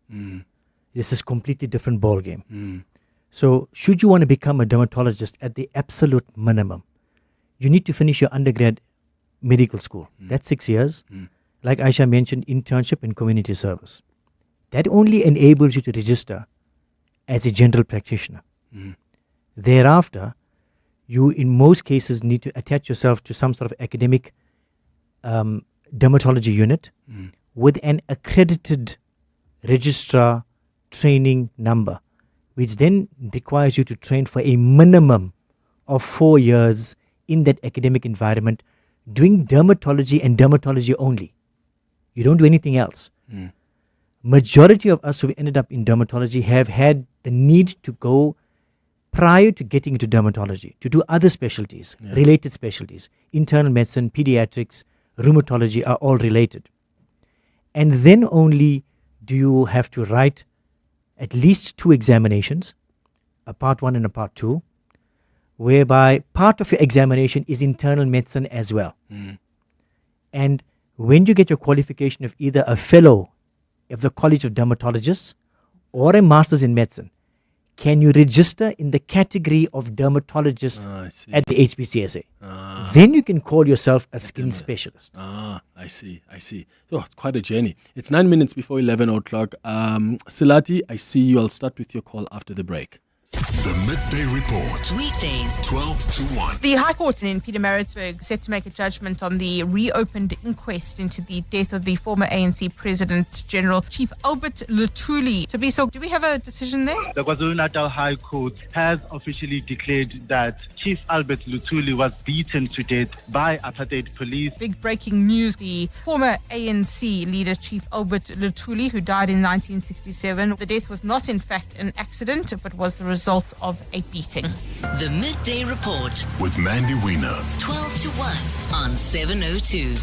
This is completely different ball game. So should you want to become a dermatologist, at the absolute minimum, you need to finish your undergrad medical school. That's 6 years. Like Ayesha mentioned, internship and community service. That only enables you to register as a general practitioner. Thereafter, you in most cases need to attach yourself to some sort of academic dermatology unit with an accredited registrar training number, which then requires you to train for a minimum of 4 years in that academic environment, doing dermatology and dermatology only. You don't do anything else. Majority of us who ended up in dermatology have had the need to go, prior to getting into dermatology, to do other specialties, related specialties. Internal medicine, pediatrics, rheumatology are all related. And then only do you have to write at least 2 examinations, a part 1 and a part 2, whereby part of your examination is internal medicine as well. And when you get your qualification of either a fellow of the College of Dermatologists or a master's in medicine, can you register in the category of dermatologist at the HPCSA? Then you can call yourself a skin specialist. I see. Oh, it's quite a journey. It's 9 minutes before 11 o'clock. Silati, I see you. I'll start with your call after the break. The Midday Report. Weekdays, 12 to 1. The High Court in Pietermaritzburg set to make a judgment on the reopened inquest into the death of the former ANC President General Chief Albert Luthuli. So do we have a decision there? The KwaZulu-Natal High Court has officially declared that Chief Albert Luthuli was beaten to death by apartheid police. Big breaking news. The former ANC leader Chief Albert Luthuli, who died in 1967. The death was not in fact an accident, but was the result of a beating. The Midday Report with Mandy Wiener. 12 to 1 on 702.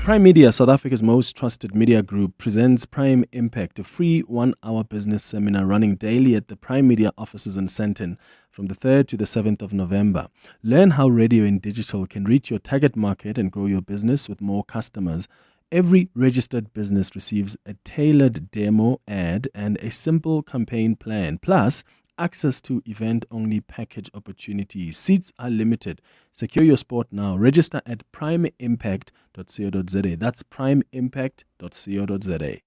Prime Media, South Africa's most trusted media group, presents Prime Impact, a free 1-hour business seminar running daily at the Prime Media offices in Sandton from the 3rd to the 7th of November. Learn how radio and digital can reach your target market and grow your business with more customers. Every registered business receives a tailored demo ad and a simple campaign plan, plus access to event-only package opportunities. Seats are limited. Secure your spot now. Register at primeimpact.co.za. That's primeimpact.co.za.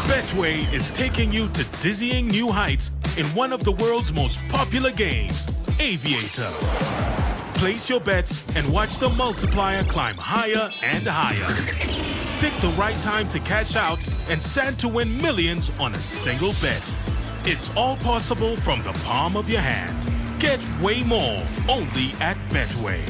Betway is taking you to dizzying new heights in one of the world's most popular games, Aviator. Place your bets and watch the multiplier climb higher and higher. Pick the right time to cash out and stand to win millions on a single bet. It's all possible from the palm of your hand. Get way more only at Betway.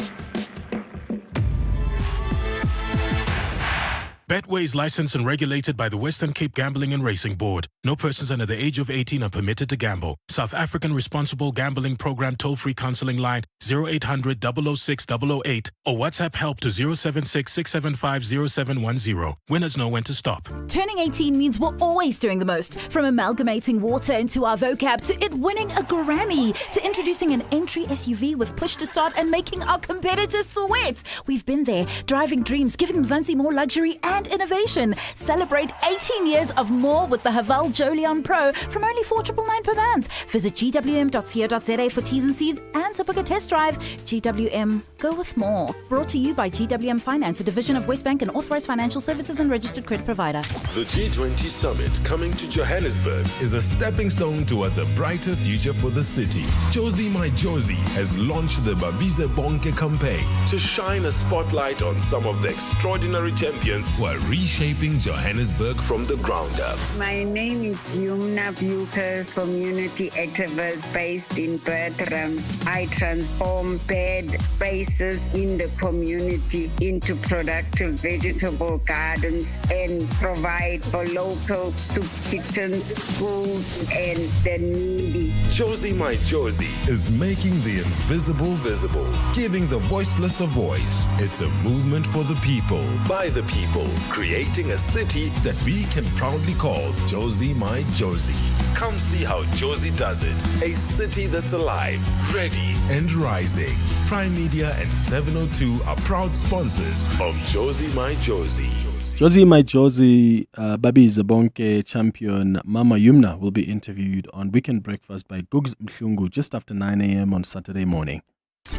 Betway is licensed and regulated by the Western Cape Gambling and Racing Board. No persons under the age of 18 are permitted to gamble. South African Responsible Gambling Program toll-free counseling line 0800 006 008 or WhatsApp help to 076 675 0710. Winners know when to stop. Turning 18 means we're always doing the most. From amalgamating water into our vocab to it winning a Grammy to introducing an entry SUV with push to start and making our competitors sweat. We've been there, driving dreams, giving Mzansi more luxury and innovation. Celebrate 18 years of more with the Haval Jolion Pro from only $4,999 per month. Visit gwm.co.za for T's and C's and to book a test drive. GWM, go with more. Brought to you by GWM Finance, a division of Westbank and authorized financial services and registered credit provider. The G20 Summit coming to Johannesburg is a stepping stone towards a brighter future for the city. Josie My Josie has launched the Babize Bonke campaign to shine a spotlight on some of the extraordinary champions who are reshaping Johannesburg from the ground up. My name is Yumna Bukers, community activist based in Bertrams. I transform bad spaces in the community into productive vegetable gardens and provide for local soup kitchens, schools, and the needy. Josie My Josie is making the invisible visible, giving the voiceless a voice. It's a movement for the people, by the people, creating a city that we can proudly call Josie My Josie. Come see how Josie does it. A city that's alive, ready, and rising. Prime Media and 702 are proud sponsors of Josie My Josie. Josie My Josie, Babize Bonke champion Mama Yumna will be interviewed on Weekend Breakfast by Gugs Mhlungu just after 9 a.m. on Saturday morning.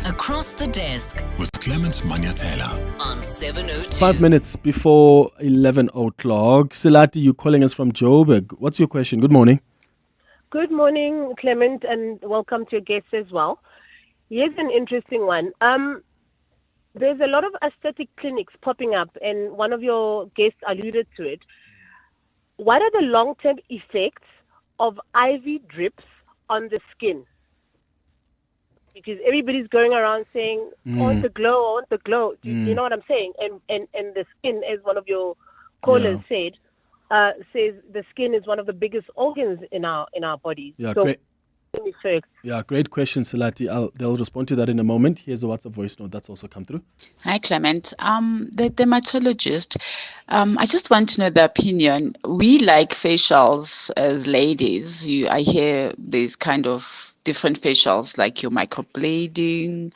Across the desk with Clement Manyathela on 702. 5 minutes before 11 o'clock. Silati, you're calling us from Joburg. What's your question? Good morning. Good morning, Clement, and welcome to your guests as well. Here's an interesting one. There's a lot of aesthetic clinics popping up, and one of your guests alluded to it. What are the long-term effects of IV drips on the skin? Because everybody's going around saying, I want the glow, I want the glow. Do you know what I'm saying? And the skin, as one of your callers said, says the skin is one of the biggest organs in our bodies. Yeah, so, great. Yeah, great question, Silati. They'll respond to that in a moment. Here's a WhatsApp voice note that's also come through. Hi, Clement. The dermatologist. I just want to know the opinion. We like facials as ladies. I hear these kind of different facials, like your microblading,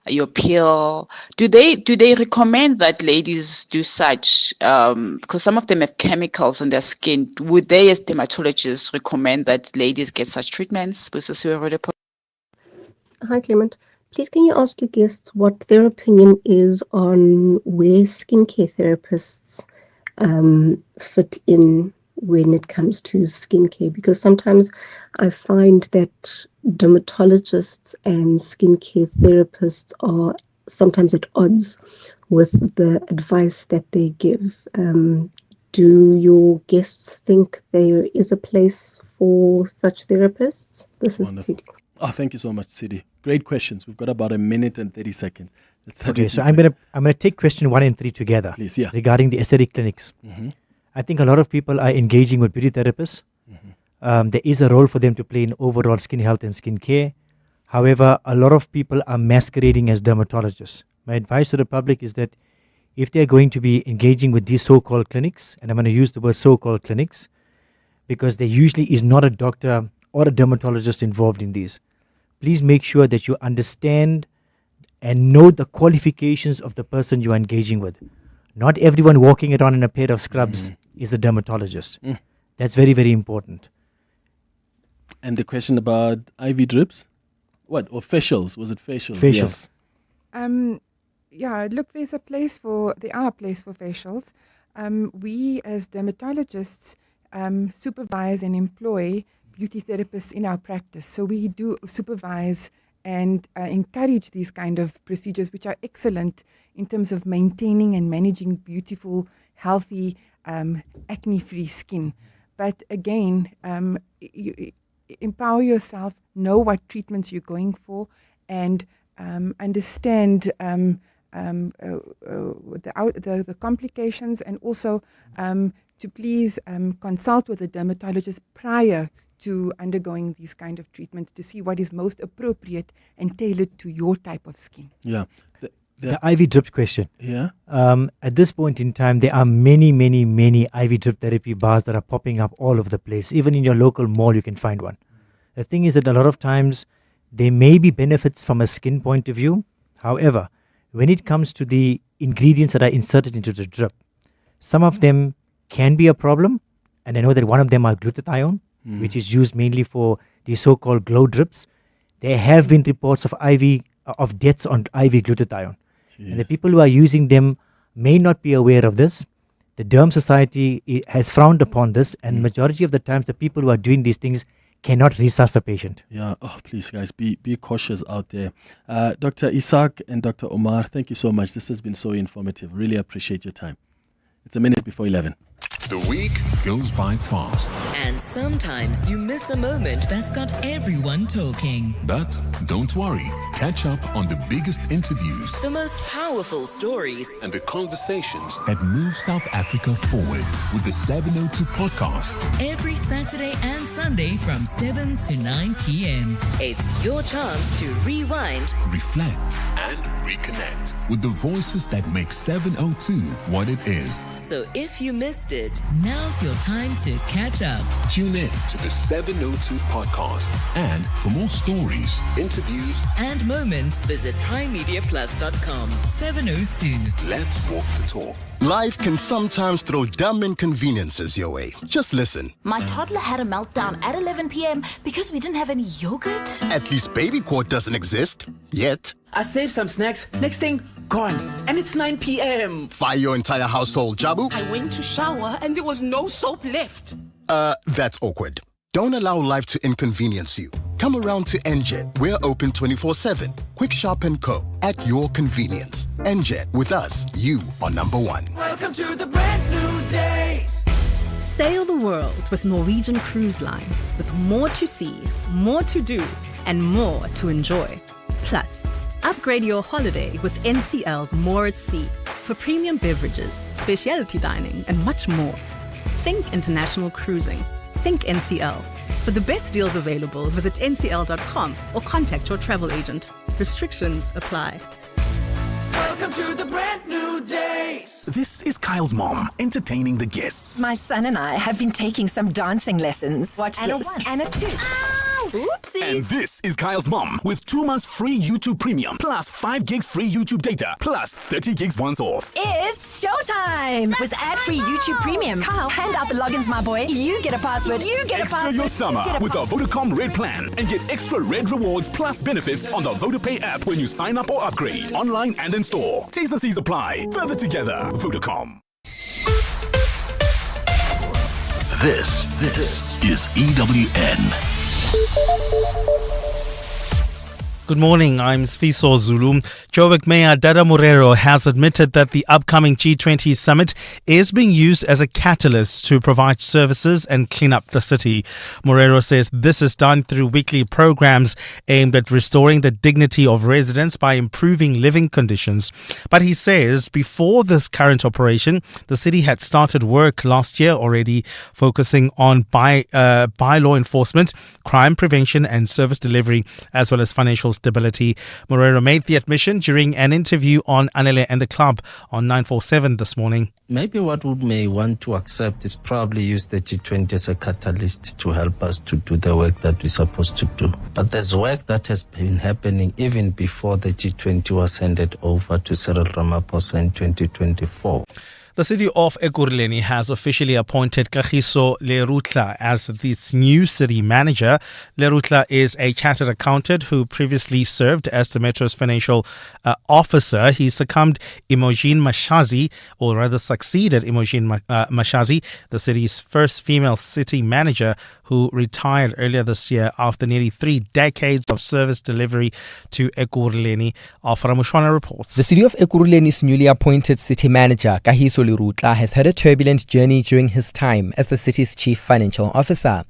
your peel. Do they recommend that ladies do such? Because some of them have chemicals on their skin. Would they, as dermatologists, recommend that ladies get such treatments? Hi, Clement. Please, can you ask your guests what their opinion is on where skincare therapists fit in when it comes to skincare? Because sometimes I find that dermatologists and skincare therapists are sometimes at odds with the advice that they give. Do your guests think there is a place for such therapists? This is Sidi. Oh, thank you so much, Sidi. Great questions. We've got about a minute and 30 seconds. Okay, so I'm gonna take question 1 and 3 together. Please, yeah. Regarding the aesthetic clinics. Mm-hmm. I think a lot of people are engaging with beauty therapists. There is a role for them to play in overall skin health and skin care. However, a lot of people are masquerading as dermatologists. My advice to the public is that if they're going to be engaging with these so-called clinics, and I'm going to use the word so-called clinics, because there usually is not a doctor or a dermatologist involved in these, please make sure that you understand and know the qualifications of the person you're engaging with. Not everyone walking around in a pair of scrubs is a dermatologist. That's very, very important. And the question about IV drips? What? Or facials? Was it facials? Facials. Yes. Yeah, look, there are a place for facials. We as dermatologists supervise and employ beauty therapists in our practice. So we do supervise and encourage these kind of procedures, which are excellent in terms of maintaining and managing beautiful, healthy, acne-free skin. But again, empower yourself, know what treatments you're going for, and understand the complications, and also to please consult with a dermatologist prior to undergoing these kind of treatments to see what is most appropriate and tailored to your type of skin. Yeah. The IV drip question. Yeah. At this point in time, there are many IV drip therapy bars that are popping up all over the place. Even in your local mall, you can find one. The thing is that a lot of times there may be benefits from a skin point of view. However, when it comes to the ingredients that are inserted into the drip, some of them can be a problem. And I know that one of them are glutathione, which is used mainly for the so-called glow drips. There have been reports of deaths on IV glutathione. And the people who are using them may not be aware of this. The Derm Society has frowned upon this, and majority of the times the people who are doing these things cannot resuscitate a patient. Yeah. Oh, please, guys, be cautious out there. Dr. Essack and Dr. Omar, thank you so much. This has been so informative. Really appreciate your time. It's a minute before 11. The week goes by fast. And sometimes you miss a moment that's got everyone talking. But don't worry. Catch up on the biggest interviews, The most powerful stories, and the conversations that move South Africa forward with the 702 podcast. every Saturday and Sunday from 7 to 9 p.m. It's your chance to rewind, Reflect and reconnect with the voices that make 702 what it is. So if you missed it, now's your time to catch up. Tune in to the 702 podcast. And for more stories, interviews, And moments, visit primemediaplus.com. 702. let's walk the talk. Life can sometimes throw dumb inconveniences your way. Just listen. My toddler had a meltdown at 11 p.m. because we didn't have any yogurt. At least baby quart doesn't exist. Yet. I saved some snacks. Next thing, gone. And it's 9 p.m. Fire your entire household, Jabu. I went to shower and there was no soap left. That's awkward. Don't allow life to inconvenience you. Come around to NJET. We're open 24/7. Quick, sharp, and co. At your convenience. NJET. With us, you are number one. Welcome to the brand new days. Sail the world with Norwegian Cruise Line, with more to see, more to do, and more to enjoy. Plus, upgrade your holiday with NCL's More at Sea for premium beverages, specialty dining, and much more. Think international cruising. Think NCL. For the best deals available, visit ncl.com or contact your travel agent. Restrictions apply. Welcome to the brand new days. This is Kyle's mom, entertaining the guests. My son and I have been taking some dancing lessons. Watch and this. A 1 and a 2. Oopsies. And this is Kyle's mom with 2 months free YouTube Premium, plus 5 gigs free YouTube data, plus 30 gigs once off. It's showtime! With ad-free YouTube Premium. Kyle, hand out the logins, my boy. You get a password. You get Extra a password. your summer with the Vodacom Red Plan and get extra Red rewards plus benefits on the VodaPay app when you sign up or upgrade, online and in store. T's and C's apply. Further together, Vodacom. This is EWN. Good morning, I'm Sfiso Zulu. Joburg Mayor Dada Morero has admitted that the upcoming G20 summit is being used as a catalyst to provide services and clean up the city. Morero says this is done through weekly programs aimed at restoring the dignity of residents by improving living conditions. But he says before this current operation, the city had started work last year already focusing on bylaw enforcement, crime prevention and service delivery, as well as financial stability. Morero made the admission during an interview on Anele and the Club on 947 this morning. Maybe what we may want to accept is probably use the G20 as a catalyst to help us to do the work that we're supposed to do. But there's work that has been happening even before the G20 was handed over to Cyril Ramaphosa in 2024. The city of Ekurhuleni has officially appointed Kagiso Lerutla as its new city manager. Lerutla is a chartered accountant who previously served as the metro's financial officer. He succeeded Imogen Mashazi, the city's first female city manager, who retired earlier this year after nearly 3 decades of service delivery to Ekurhuleni. Ramushwana reports. The city of Ekurhuleni's newly appointed city manager, Kagiso Lerutla, has had a turbulent journey during his time as the city's chief financial officer.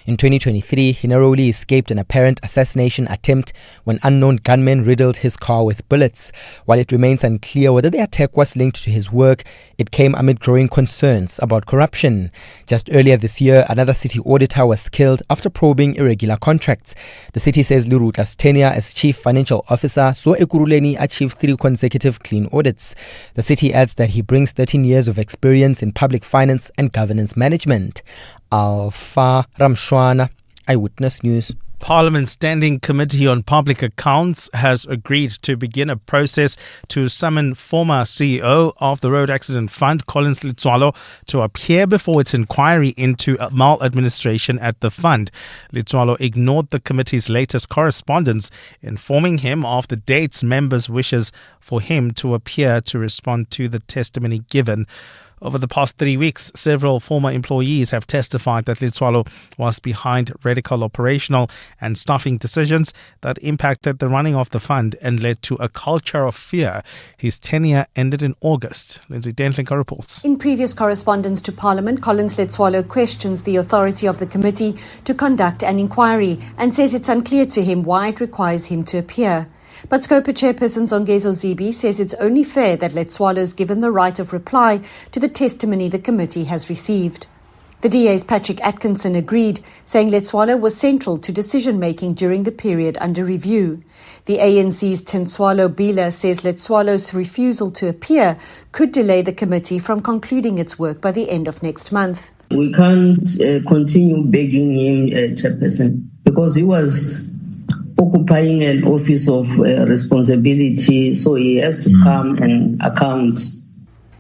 In 2023, he narrowly escaped an apparent assassination attempt when unknown gunmen riddled his car with bullets. While it remains unclear whether the attack was linked to his work, it came amid growing concerns about corruption. Just earlier this year, another city auditor was killed after probing irregular contracts. The city says Liruta's tenure as chief financial officer saw Ekurhuleni achieve 3 consecutive clean audits. The city adds that he brings 13 years of experience in public finance and governance management. Alpha Ramshwana, Eyewitness News. Parliament's Standing Committee on Public Accounts has agreed to begin a process to summon former CEO of the Road Accident Fund, Collins Letswalo, to appear before its inquiry into maladministration at the fund. Letswalo ignored the committee's latest correspondence, informing him of the dates members' wishes for him to appear to respond to the testimony given. Over the past 3 weeks, several former employees have testified that Letswalo was behind radical operational and staffing decisions that impacted the running of the fund and led to a culture of fear. His tenure ended in August. Lindsay Dentlinker reports. In previous correspondence to Parliament, Collins Letswalo questions the authority of the committee to conduct an inquiry and says it's unclear to him why it requires him to appear. But Scopa chairperson Zongezo Zibi says it's only fair that Letswalo is given the right of reply to the testimony the committee has received. The DA's Patrick Atkinson agreed, saying Letswalo was central to decision-making during the period under review. The ANC's Tinswalo Bila says Letswalo's refusal to appear could delay the committee from concluding its work by the end of next month. We can't continue begging him, chairperson, because he was occupying an office of responsibility, so he has to come and account.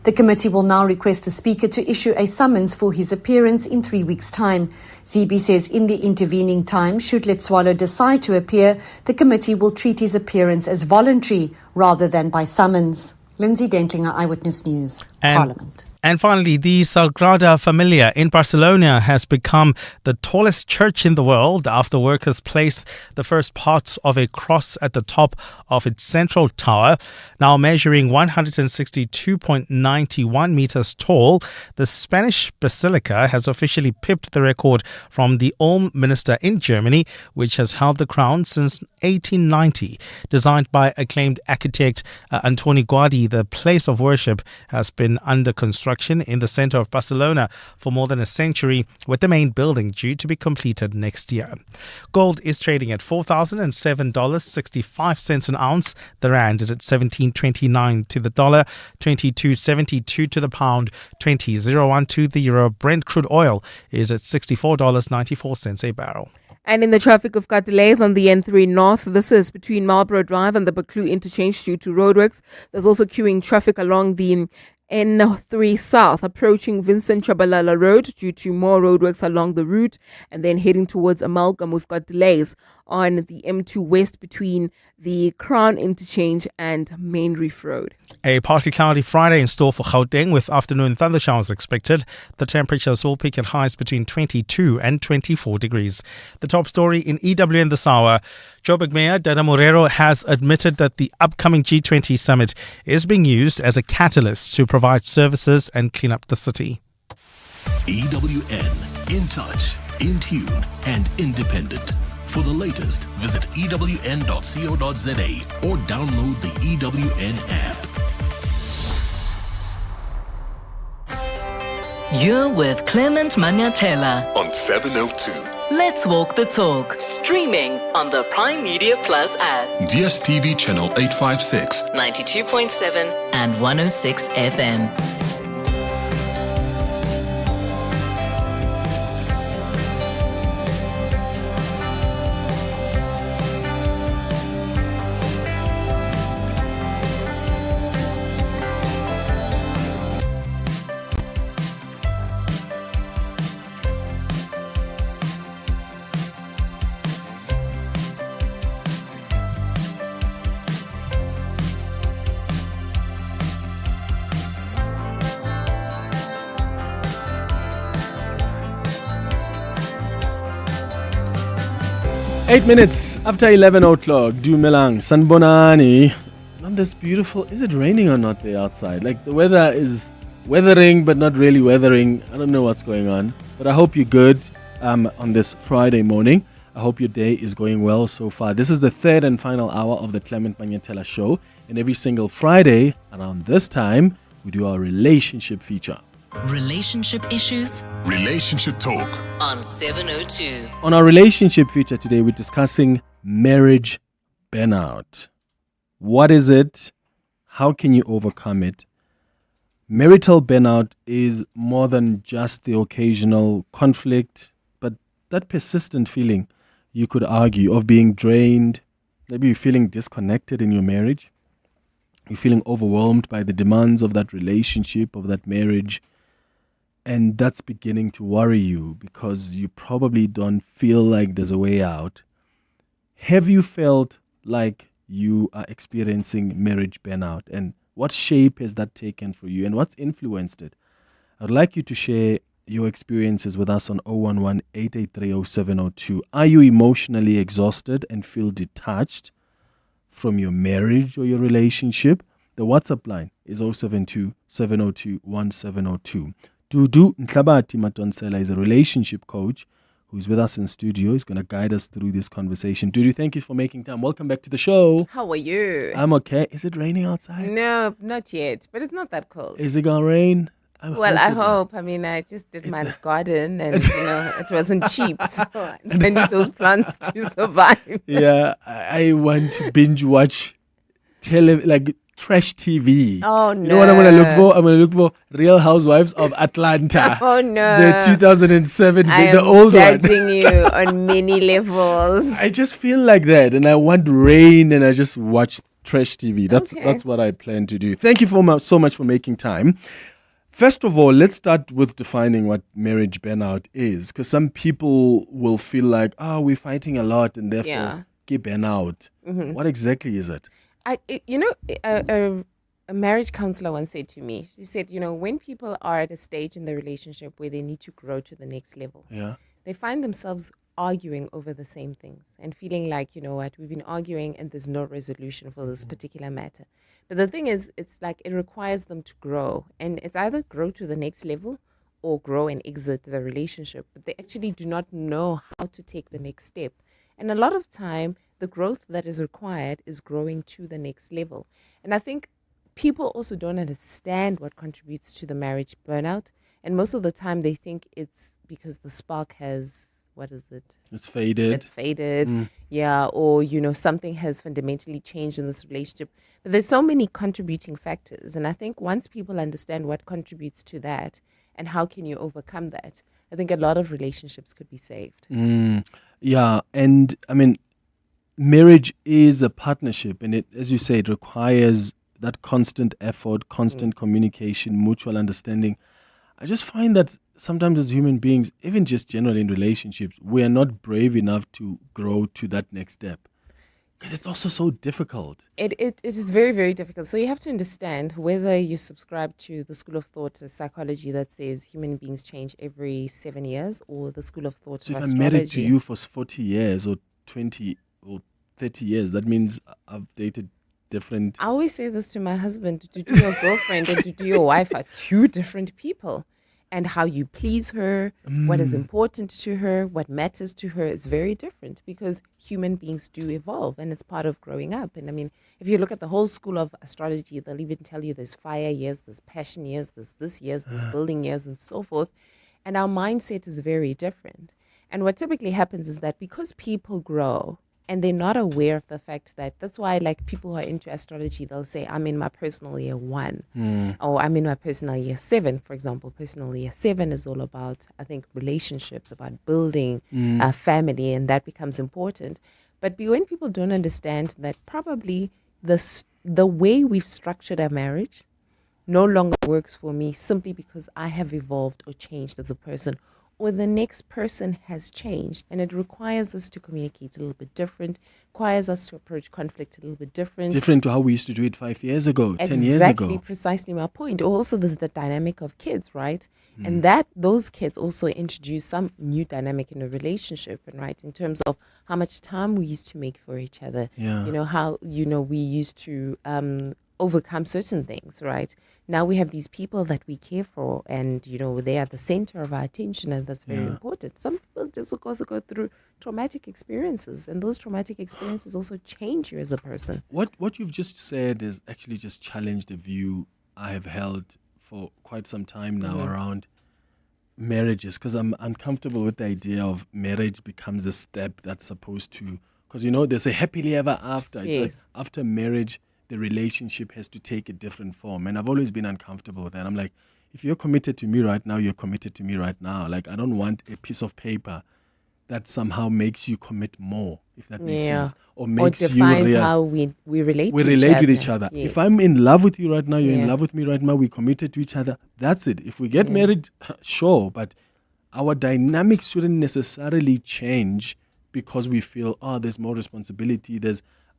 The committee will now request the Speaker to issue a summons for his appearance in 3 weeks' time. ZB says in the intervening time, should Letswalo decide to appear, the committee will treat his appearance as voluntary rather than by summons. Lindsay Dentlinger, Eyewitness News, Parliament. And finally, the Sagrada Familia in Barcelona has become the tallest church in the world after workers placed the first parts of a cross at the top of its central tower. Now measuring 162.91 meters tall, the Spanish Basilica has officially pipped the record from the Ulm Minster in Germany, which has held the crown since 1890. Designed by acclaimed architect Antoni Gaudí, the place of worship has been under construction in the center of Barcelona for more than a century, with the main building due to be completed next year. Gold is trading at $4,007.65 an ounce. The rand is at 17.29 to the dollar, 22.72 to the pound, 20.01 to the euro. Brent crude oil is at $64.94 a barrel. And in the traffic, we've got delays on the N3 North. This is between Marlborough Drive and the Buccleuch interchange due to roadworks. There's also queuing traffic along the N3 South, approaching Vincent Chabalala Road due to more roadworks along the route, and then heading towards Amalgam. We've got delays on the M2 West between the Crown Interchange and Main Reef Road. A partly cloudy Friday in store for Gauteng with afternoon thunder showers expected. The temperatures will peak at highs between 22 and 24 degrees. The top story in EWN this hour. Joburg Mayor Dada Morero has admitted that the upcoming G20 summit is being used as a catalyst to provide services and clean up the city. EWN, in touch, in tune, and independent. For the latest, visit ewn.co.za or download the EWN app. You're with Clement Manyathela on 702. Let's walk the talk. Streaming on the Prime Media Plus app. DSTV channel 856, 92.7 and 106 FM. Eight minutes after 11 o'clock, Dumelang, Sanbonani. Not this beautiful. Is it raining or not there outside? Like the weather is weathering, but not really weathering. I don't know what's going on, but I hope you're good. on this Friday morning. I hope your day is going well so far. This is the third and final hour of the Clement Manyathela Show. And every single Friday around this time, we do our relationship feature. Relationship issues, Relationship talk. on 702. On our relationship feature today, we're discussing marriage burnout. What is it? How can you overcome it? Marital burnout is more than just the occasional conflict, but that persistent feeling, you could argue, of being drained. Maybe you're feeling disconnected in your marriage. You're feeling overwhelmed by the demands of that relationship, of that marriage. And that's beginning to worry you because you probably don't feel like there's a way out. Have you felt like you are experiencing marriage burnout? And what shape has that taken for you? And what's influenced it? I'd like you to share your experiences with us on 011-883-0702. Are you emotionally exhausted and feel detached from your marriage or your relationship? The WhatsApp line is 072-702-1702. Dudu Nhlabati Matonsela is a relationship coach who's with us in studio. He's going to guide us through this conversation. Dudu, thank you for making time. Welcome back to the show. How are you? I'm okay. Is it raining outside? No, not yet, but it's not that cold. Is it going to rain? I hope. I mean, I just did my garden and, it wasn't cheap. So I need those plants to survive. Yeah, I want to binge watch trash TV. Oh, no. You know what I'm going to look for? I'm going to look for Real Housewives of Atlanta. Oh, no. The 2007, the I'm old judging you on many levels. I just feel like that, and I want rain, and I just watch trash TV. That's what I plan to do. Thank you so much for making time. First of all, let's start with defining what marriage burnout is, because some people will feel like, we're fighting a lot, and therefore get burnout. Mm-hmm. What exactly is it? A marriage counselor once said to me, she said, when people are at a stage in the relationship where they need to grow to the next level, they find themselves arguing over the same things and feeling like, we've been arguing and there's no resolution for this particular matter. But the thing is, it's like it requires them to grow, and it's either grow to the next level or grow and exit the relationship. But they actually do not know how to take the next step. And a lot of time, the growth that is required is growing to the next level. And I think people also don't understand what contributes to the marriage burnout. And most of the time they think it's because the spark has, what is it? It's faded. Yeah. Or, something has fundamentally changed in this relationship. But there's so many contributing factors. And I think once people understand what contributes to that and how can you overcome that, I think a lot of relationships could be saved. Yeah. And I mean, marriage is a partnership, and it, as you say, it requires that constant effort, constant communication, mutual understanding. I just find that sometimes as human beings, even just generally in relationships, we are not brave enough to grow to that next step. Because it's also so difficult. It is very, very difficult. So you have to understand whether you subscribe to the school of thought of psychology that says human beings change every 7 years, or the school of thought so of if astrology. I'm married to you for 40 years or 20 or 30 years, that means I've dated different... I always say this to my husband: to do your girlfriend and to do your wife are two different people. And how you please her, what is important to her, what matters to her is very different, because human beings do evolve, and it's part of growing up. And I mean, if you look at the whole school of astrology, they'll even tell you there's fire years, there's passion years, there's this years, there's building years, and so forth. And our mindset is very different. And what typically happens is that because people grow, and they're not aware of the fact that, that's why like people who are into astrology, they'll say, I'm in my personal year 1 or I'm in my personal year 7, for example. Personal year 7 is all about, I think, relationships, about building a family, and that becomes important. But when people don't understand that probably the way we've structured our marriage no longer works for me simply because I have evolved or changed as a person, or the next person has changed, and it requires us to communicate a little bit different, requires us to approach conflict a little bit different. Different to how we used to do it 5 years ago, 10 years ago. Exactly, precisely my point. Also, there's the dynamic of kids, right? And those kids also introduce some new dynamic in a relationship, and right, in terms of how much time we used to make for each other. Yeah. How, we used to overcome certain things, right? Now we have these people that we care for, and they are the center of our attention, and that's very important. Some people just also go through traumatic experiences, and those traumatic experiences also change you as a person. What you've just said is actually just challenged a view I have held for quite some time now around marriages, because I'm uncomfortable with the idea of marriage becomes a step that's supposed to, because they say happily ever after. It's like after marriage, the relationship has to take a different form. And I've always been uncomfortable with that. I'm like, if you're committed to me right now, you're committed to me right now. Like, I don't want a piece of paper that somehow makes you commit more, if that makes sense. Or makes you defines how we relate with each other. Yes. If I'm in love with you right now, you're in love with me right now, we're committed to each other, that's it. If we get married, sure, but our dynamics shouldn't necessarily change because we feel, there's more responsibility,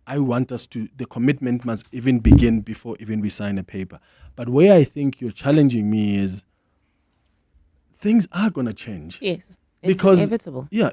I want us to, the commitment must even begin before even we sign a paper. But where I think you're challenging me is things are going to change. Yes, because, it's inevitable. Yeah,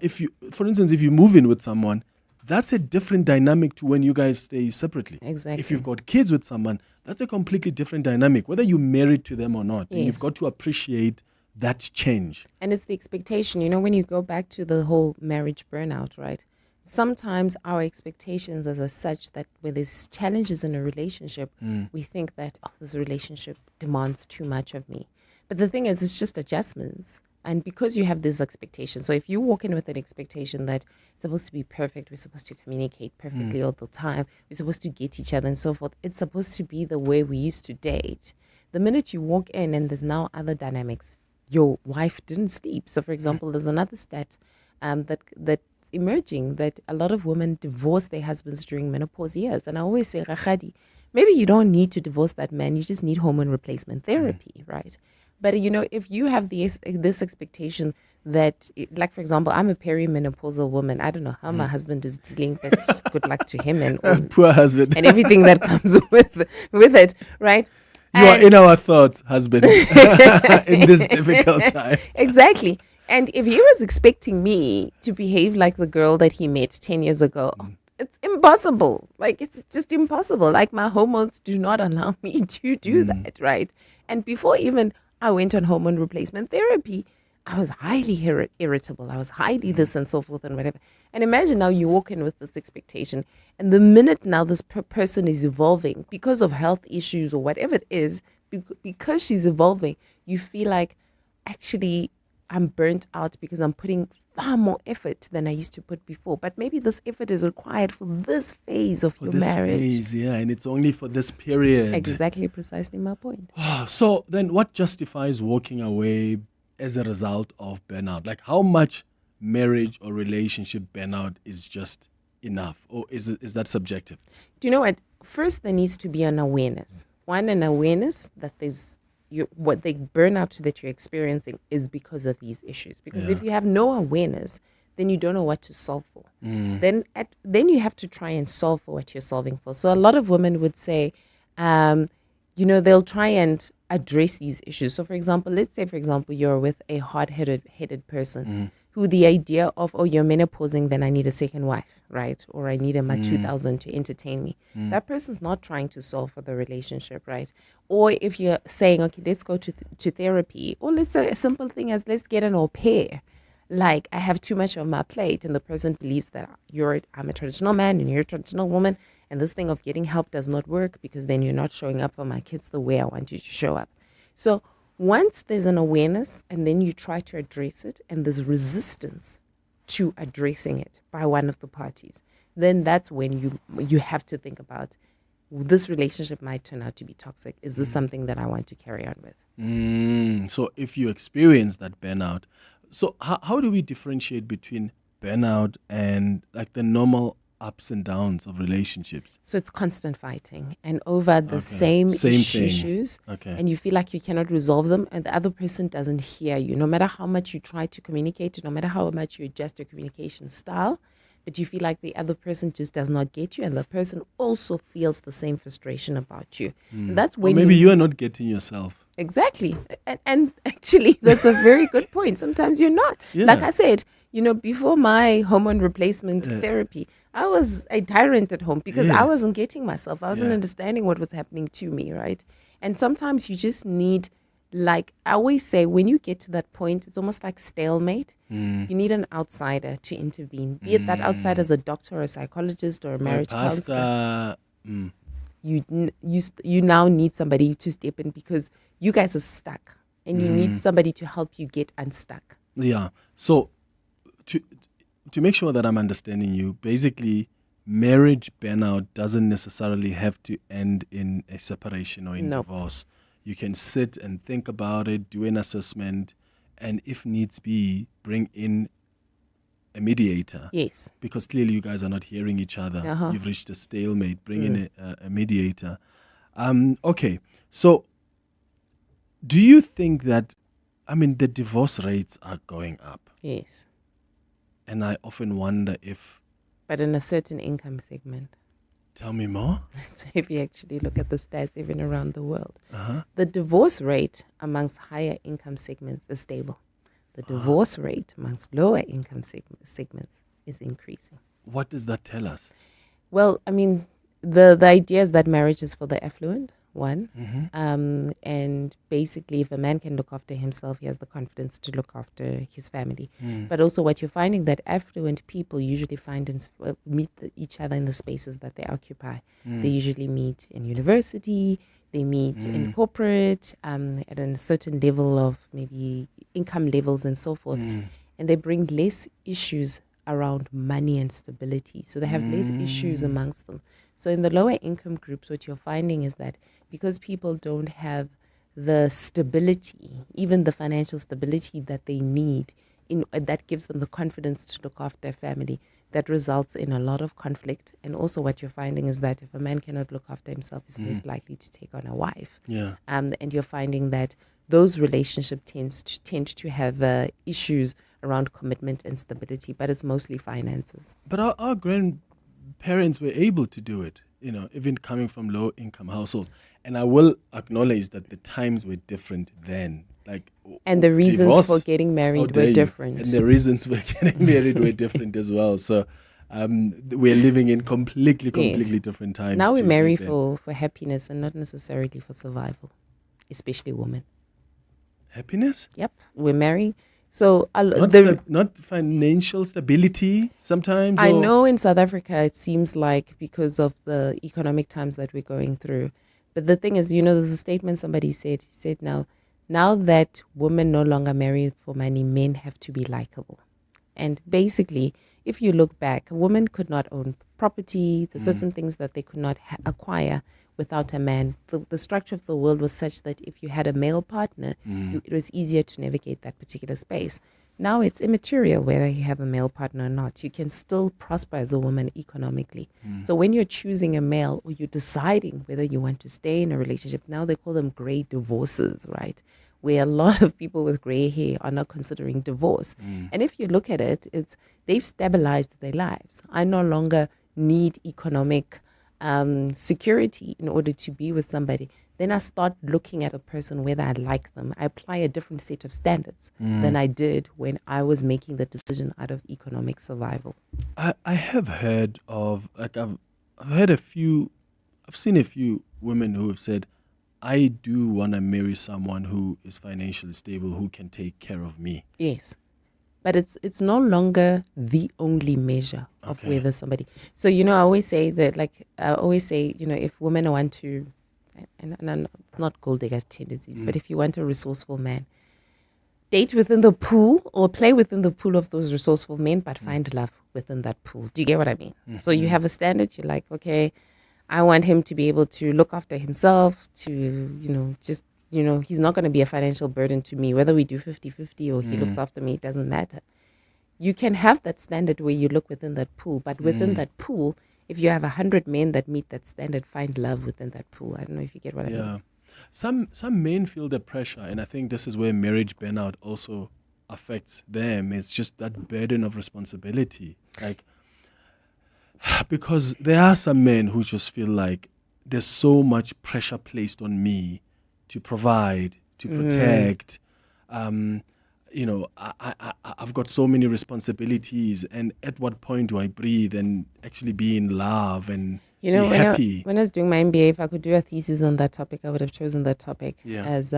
for instance, if you move in with someone, that's a different dynamic to when you guys stay separately. Exactly. If you've got kids with someone, that's a completely different dynamic, whether you're married to them or not. Yes. And you've got to appreciate that change. And it's the expectation, when you go back to the whole marriage burnout, right? Sometimes our expectations are such that when there's challenges in a relationship, we think that, this relationship demands too much of me. But the thing is, it's just adjustments. And because you have this expectation, so if you walk in with an expectation that it's supposed to be perfect, we're supposed to communicate perfectly all the time, we're supposed to get each other and so forth, it's supposed to be the way we used to date. The minute you walk in and there's now other dynamics, your wife didn't sleep. So for example, there's another stat that emerging that a lot of women divorce their husbands during menopause years. And I always say, Rakhadi, maybe you don't need to divorce that man, you just need hormone replacement therapy, right? But if you have this expectation that, like for example, I'm a perimenopausal woman, I don't know how my husband is dealing, but good luck to him and poor husband and everything that comes with it, right? You are in our thoughts, husband, in this difficult time. Exactly. And if he was expecting me to behave like the girl that he met 10 years ago, it's impossible. Like, it's just impossible. Like, my hormones do not allow me to do that, right? And before even I went on hormone replacement therapy, I was highly irritable. I was highly this and so forth and whatever. And imagine now you walk in with this expectation, and the minute now this person is evolving because of health issues or whatever it is, because she's evolving, you feel like, actually, I'm burnt out because I'm putting far more effort than I used to put before. But maybe this effort is required for this phase of your marriage. Phase, yeah, and it's only for this period. Exactly, precisely my point. So then what justifies walking away as a result of burnout? Like, how much marriage or relationship burnout is just enough? Or is that subjective? Do you know what? First, there needs to be an awareness. An awareness that there's what the burnout that you're experiencing is because of these issues. Because if you have no awareness, then you don't know what to solve for. Then you have to try and solve for what you're solving for. So a lot of women would say, they'll try and address these issues. So for example, let's say, you're with a hard-headed person who the idea of, you're menopausing, then I need a second wife, right? Or I need a 2000 to entertain me. That person's not trying to solve for the relationship, right? Or if you're saying, okay, let's go to therapy, or let's say a simple thing as let's get an au pair. Like, I have too much on my plate, and the person believes that I'm a traditional man and you're a traditional woman, and this thing of getting help does not work because then you're not showing up for my kids the way I want you to show up. So once there's an awareness and then you try to address it and there's resistance to addressing it by one of the parties, then that's when you have to think about, this relationship might turn out to be toxic. Is this something that I want to carry on with? So if you experience that burnout, so how do we differentiate between burnout and like the normal ups and downs of relationships? So it's constant fighting and over the same issues. And you feel like you cannot resolve them, and the other person doesn't hear you. No matter how much you try to communicate, no matter how much you adjust your communication style, but you feel like the other person just does not get you, and the person also feels the same frustration about you. And that's when maybe you are not getting yourself. Exactly. And actually, that's a very good point. Sometimes you're not. Yeah. Like I said, before my hormone replacement therapy, I was a tyrant at home because Yeah. I wasn't getting myself. I wasn't Yeah. understanding what was happening to me, right? And sometimes you just need, like I always say, when you get to that point, it's almost like stalemate. Mm. You need an outsider to intervene, be it that outsider as a doctor or a psychologist or a marriage counselor. pastor. Mm. You now need somebody to step in because you guys are stuck, and you need somebody to help you get unstuck. Yeah. So to make sure that I'm understanding you, basically marriage burnout doesn't necessarily have to end in a separation or in Nope. divorce. You can sit and think about it, do an assessment, and if needs be, bring in a mediator. Yes. Because clearly you guys are not hearing each other. Uh-huh. You've reached a stalemate. Bring in a mediator. Okay. So do you think that, the divorce rates are going up? Yes. And I often wonder if... But in a certain income segment. Tell me more. So if you actually look at the stats even around the world, Uh-huh. the divorce rate amongst higher income segments is stable. The divorce rate amongst lower income segments is increasing. What does that tell us? Well, the idea is that marriage is for the affluent, one. Mhm. And basically, if a man can look after himself, he has the confidence to look after his family. Mm. But also what you're finding that affluent people usually meet each other in the spaces that they occupy. Mm. They usually meet in university, they meet in corporate, at a certain level of maybe income levels and so forth. And they bring less issues around money and stability. So they have less issues amongst them. So in the lower income groups, what you're finding is that because people don't have the stability, even the financial stability that they need, that gives them the confidence to look after their family, that results in a lot of conflict. And also what you're finding is that if a man cannot look after himself, he's less likely to take on a wife. Yeah. And you're finding that those relationships tend to have issues around commitment and stability, but it's mostly finances. But our grandparents were able to do it, even coming from low income households. And I will acknowledge that the times were different then. And the reasons divorce, for getting married how dare were you. different. And the reasons for getting married were different as well. So we're living in completely different times. Now we to marry then. for happiness and not necessarily for survival, especially women. Happiness? Yep, we're marrying. So not financial stability sometimes? I or- know in South Africa it seems like because of the economic times that we're going through. But the thing is, there's a statement somebody said. He said now that women no longer marry for money, men have to be likable. And basically, if you look back, a woman could not own property. There's certain things that they could not acquire without a man. The structure of the world was such that if you had a male partner, it was easier to navigate that particular space. Now it's immaterial whether you have a male partner or not. You can still prosper as a woman economically. So when you're choosing a male or you're deciding whether you want to stay in a relationship, now they call them gray divorces, right? Where a lot of people with gray hair are not considering divorce. And if you look at it, they've stabilized their lives. I no longer need economic security in order to be with somebody. Then I start looking at a person whether I like them. I apply a different set of standards than I did when I was making the decision out of economic survival. I have heard of, I've seen a few women who have said, I do want to marry someone who is financially stable, who can take care of me. Yes. But it's no longer the only measure of whether somebody. So, I always say that, if women want to, and I'm not gold digger tendencies, but if you want a resourceful man, date within the pool or play within the pool of those resourceful men, but find love within that pool. Do you get what I mean? So you have a standard, you're like, okay, I want him to be able to look after himself, to, he's not going to be a financial burden to me. Whether we do 50-50 or he looks after me, it doesn't matter. You can have that standard where you look within that pool, but within that pool, if you have 100 men that meet that standard, find love within that pool. I don't know if you get what I mean. Some men feel the pressure, and I think this is where marriage burnout also affects them. It's just that burden of responsibility. Because there are some men who just feel like there's so much pressure placed on me to provide, to protect. I've got so many responsibilities, and at what point do I breathe and actually be in love and be happy? When I was doing my MBA, if I could do a thesis on that topic, I would have chosen that topic as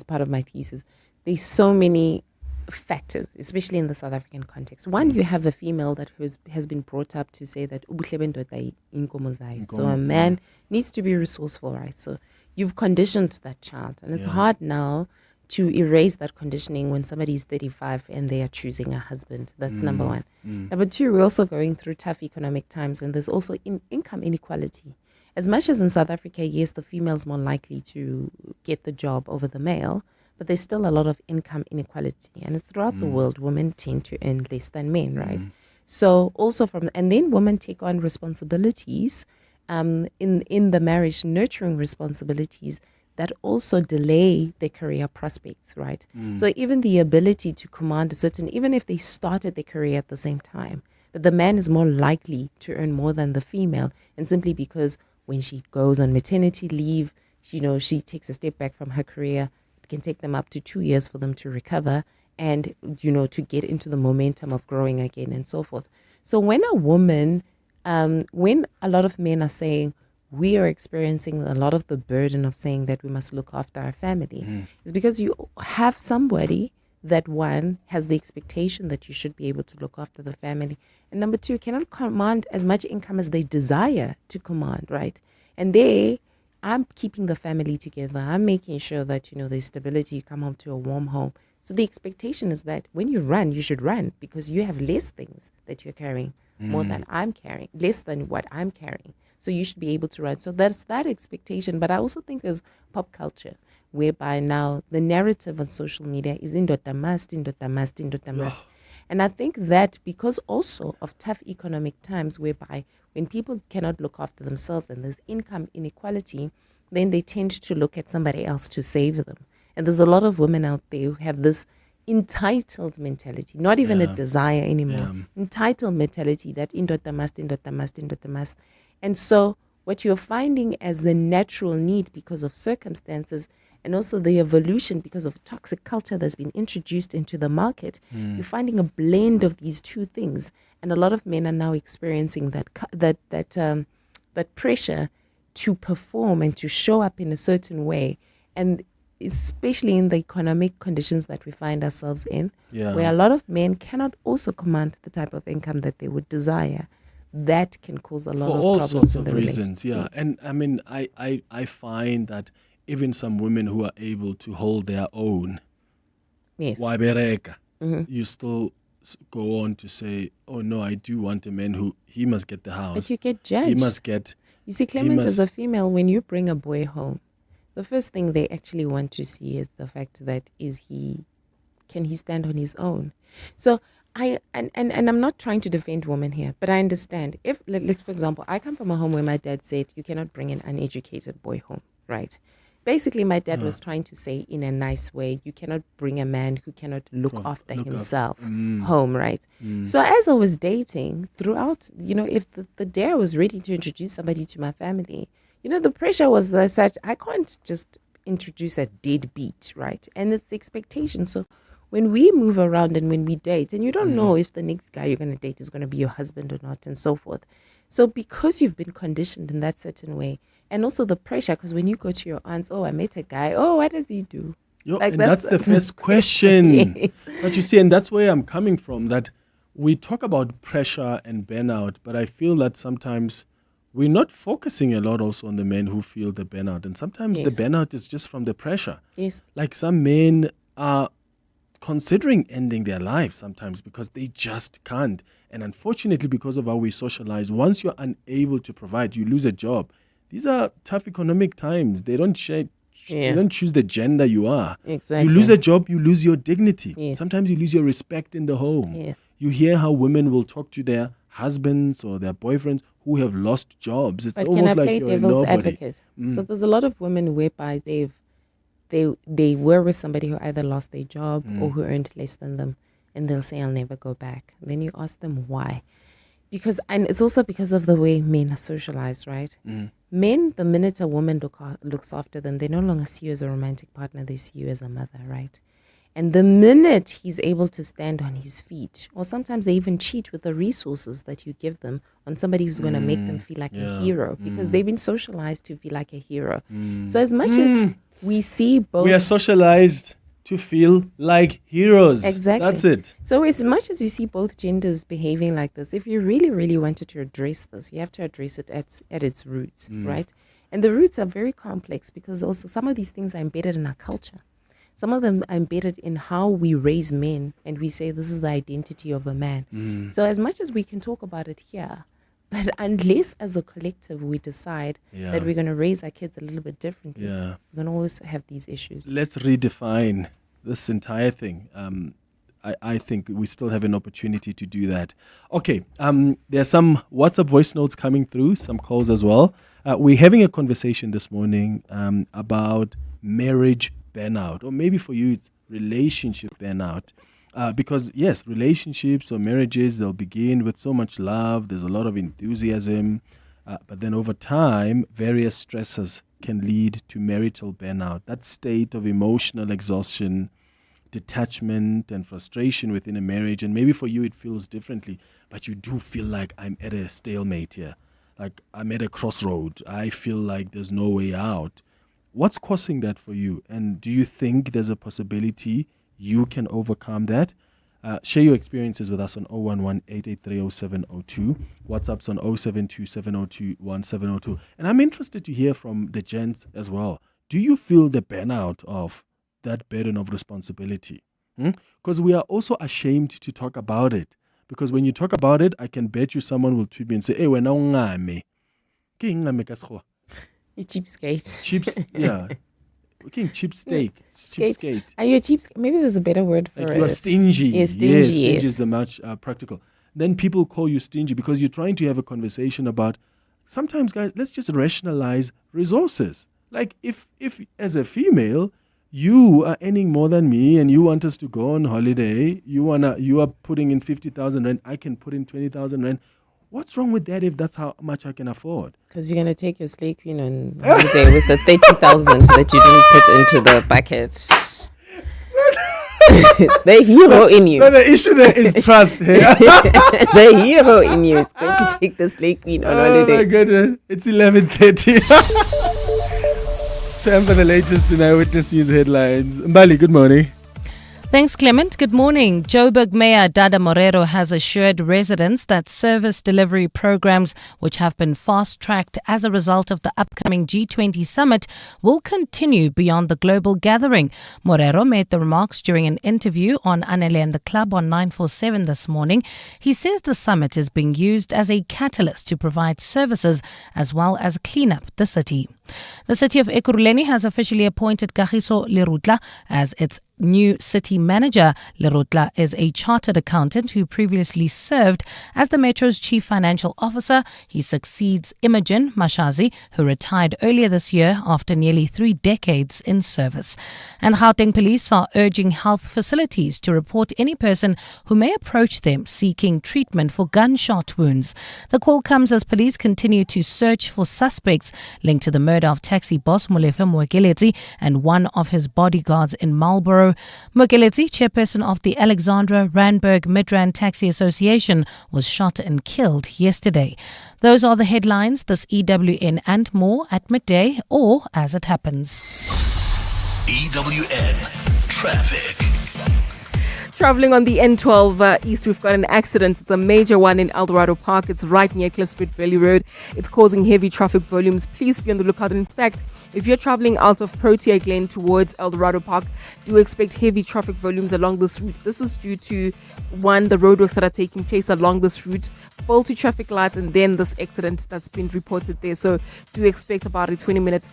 part of my thesis. There's so many factors, especially in the South African context. One, you have a female that has been brought up to say that so a man needs to be resourceful, right? So you've conditioned that child, and it's hard now to erase that conditioning when somebody is 35 and they are choosing a husband. That's number one. Number two, we're also going through tough economic times, and there's also income inequality. As much as in South Africa, yes, the female's more likely to get the job over the male, but there's still a lot of income inequality. And it's throughout the world, women tend to earn less than men, right? So also and then women take on responsibilities in the marriage, nurturing responsibilities that also delay their career prospects, right? So even the ability to command even if they started their career at the same time, but the man is more likely to earn more than the female, and simply because when she goes on maternity leave, she takes a step back from her career. It can take them up to 2 years for them to recover and, to get into the momentum of growing again and so forth. So when a woman, when a lot of men are saying, we are experiencing a lot of the burden of saying that we must look after our family, it's because you have somebody that, one, has the expectation that you should be able to look after the family, and number two, cannot command as much income as they desire to command, right? And I'm keeping the family together. I'm making sure that, there's stability, you come home to a warm home. So the expectation is that when you run, you should run because you have less things that you're carrying, more than I'm carrying, less than what I'm carrying. So you should be able to run. So that's that expectation. But I also think there's pop culture, whereby now the narrative on social media is indoda must. And I think that because also of tough economic times, whereby when people cannot look after themselves and there's income inequality, then they tend to look at somebody else to save them. And there's a lot of women out there who have this entitled mentality, not even a desire anymore. Entitled mentality that indoda must. And so what you're finding as the natural need because of circumstances and also the evolution because of toxic culture that's been introduced into the market, you're finding a blend of these two things. And a lot of men are now experiencing that pressure to perform and to show up in a certain way. And especially in the economic conditions that we find ourselves in, where a lot of men cannot also command the type of income that they would desire. That can cause a lot of problems. For all sorts in of the reasons, relationship. And I mean, I find that even some women who are able to hold their own, you still go on to say, oh no, I do want a man who, he must get the house. But you get judged. He must get... You see, Clement, as a female, when you bring a boy home, the first thing they actually want to see is the fact that can he stand on his own? So and I'm not trying to defend women here, but I understand. If, let's, for example, I come from a home where my dad said, you cannot bring an uneducated boy home, right? Basically, my dad was trying to say in a nice way, you cannot bring a man who cannot look after himself home, right? So as I was dating throughout, if the day I was ready to introduce somebody to my family, the pressure was such, I can't just introduce a deadbeat, right? And it's the expectation. So when we move around and when we date, and you don't know if the next guy you're going to date is going to be your husband or not, and so forth. So because you've been conditioned in that certain way, and also the pressure, because when you go to your aunts, oh, I met a guy, oh, what does he do? And that's the first question. Yes. But you see, and that's where I'm coming from, that we talk about pressure and burnout, but I feel that sometimes we're not focusing a lot also on the men who feel the burnout. And sometimes the burnout is just from the pressure. Yes. Like some men are considering ending their lives sometimes because they just can't. And unfortunately, because of how we socialize, once you're unable to provide, you lose a job. These are tough economic times. They don't they don't choose the gender you are. Exactly. You lose a job, you lose your dignity. Yes. Sometimes you lose your respect in the home. Yes. You hear how women will talk to their husbands or their boyfriends who have lost jobs. It's almost like you're devil's nobody. advocate? So there's a lot of women whereby they were with somebody who either lost their job or who earned less than them, and they'll say, I'll never go back. And then you ask them why. And it's also because of the way men are socialized, right? Men, the minute a woman looks after them, they no longer see you as a romantic partner, they see you as a mother, right? And the minute he's able to stand on his feet, or sometimes they even cheat with the resources that you give them on somebody who's going to make them feel like a hero, because they've been socialized to feel like a hero. So as much as we see both... We are socialized to feel like heroes. Exactly. That's it. So as much as you see both genders behaving like this, if you really, really wanted to address this, you have to address it at its roots, right? And the roots are very complex because also some of these things are embedded in our culture. Some of them are embedded in how we raise men, and we say this is the identity of a man. So as much as we can talk about it here, but unless as a collective we decide that we're going to raise our kids a little bit differently, we're going to always have these issues. Let's redefine this entire thing. I think we still have an opportunity to do that. Okay, there are some WhatsApp voice notes coming through, some calls as well. We're having a conversation this morning about marriage burnout, or maybe for you it's relationship burnout. Because yes, relationships or marriages, they'll begin with so much love, there's a lot of enthusiasm, but then over time, various stresses can lead to marital burnout. That state of emotional exhaustion, detachment and frustration within a marriage, and maybe for you it feels differently, but you do feel like I'm at a stalemate here. Like I'm at a crossroad. I feel like there's no way out. What's causing that for you? And do you think there's a possibility you can overcome that? Share your experiences with us on 011-883-0702. WhatsApp's on 0727021702. And I'm interested to hear from the gents as well. Do you feel the burnout of that burden of responsibility? Because we are also ashamed to talk about it. Because when you talk about it, I can bet you someone will tweet me and say, hey, we're not ngame. You cheapskate. Yeah. Cheapskate. Cheapskate. Are you a cheapskate? Maybe there's a better word for like it. You are stingy. Yes, stingy. Yes, stingy is the much practical. Then people call you stingy because you're trying to have a conversation about, sometimes, guys, let's just rationalize resources. Like if as a female, you are earning more than me and you want us to go on holiday, you are putting in 50,000 rand, I can put in 20,000 rand. What's wrong with that if that's how much I can afford? Because you're going to take your slay queen on holiday with the 30,000 that you didn't put into the buckets. The hero in you. So the issue there is trust. The hero in you is going to take the slay queen on holiday. Oh my goodness. It's 11:30. Time for the latest in Eyewitness News headlines. Mbali, good morning. Thanks, Clement. Good morning. Joburg Mayor Dada Morero has assured residents that service delivery programs, which have been fast-tracked as a result of the upcoming G20 summit, will continue beyond the global gathering. Morero made the remarks during an interview on Anele and the Club on 947 this morning. He says the summit is being used as a catalyst to provide services as well as clean up the city. The city of Ekurhuleni has officially appointed Kagiso Lerutla as its new city manager. Lerutla is a chartered accountant who previously served as the metro's chief financial officer. He succeeds Imogen Mashazi, who retired earlier this year after nearly 3 decades in service. And Gauteng police are urging health facilities to report any person who may approach them seeking treatment for gunshot wounds. The call comes as police continue to search for suspects linked to the murder of taxi boss Molefe Moekeletsi and one of his bodyguards in Marlborough. Moekeletsi, chairperson of the Alexandra Randburg Midrand Taxi Association, was shot and killed yesterday. Those are the headlines this EWN and more at midday or as it happens. EWN Traffic. Traveling on the N12 East, we've got an accident. It's a major one in Eldorado Park. It's right near Cliffspit Valley Road. It's causing heavy traffic volumes. Please be on the lookout. In fact, if you're traveling out of Protea Glen towards Eldorado Park, do expect heavy traffic volumes along this route. This is due to, one, the roadworks that are taking place along this route, faulty traffic lights, and then this accident that's been reported there. So do expect about a 20-minute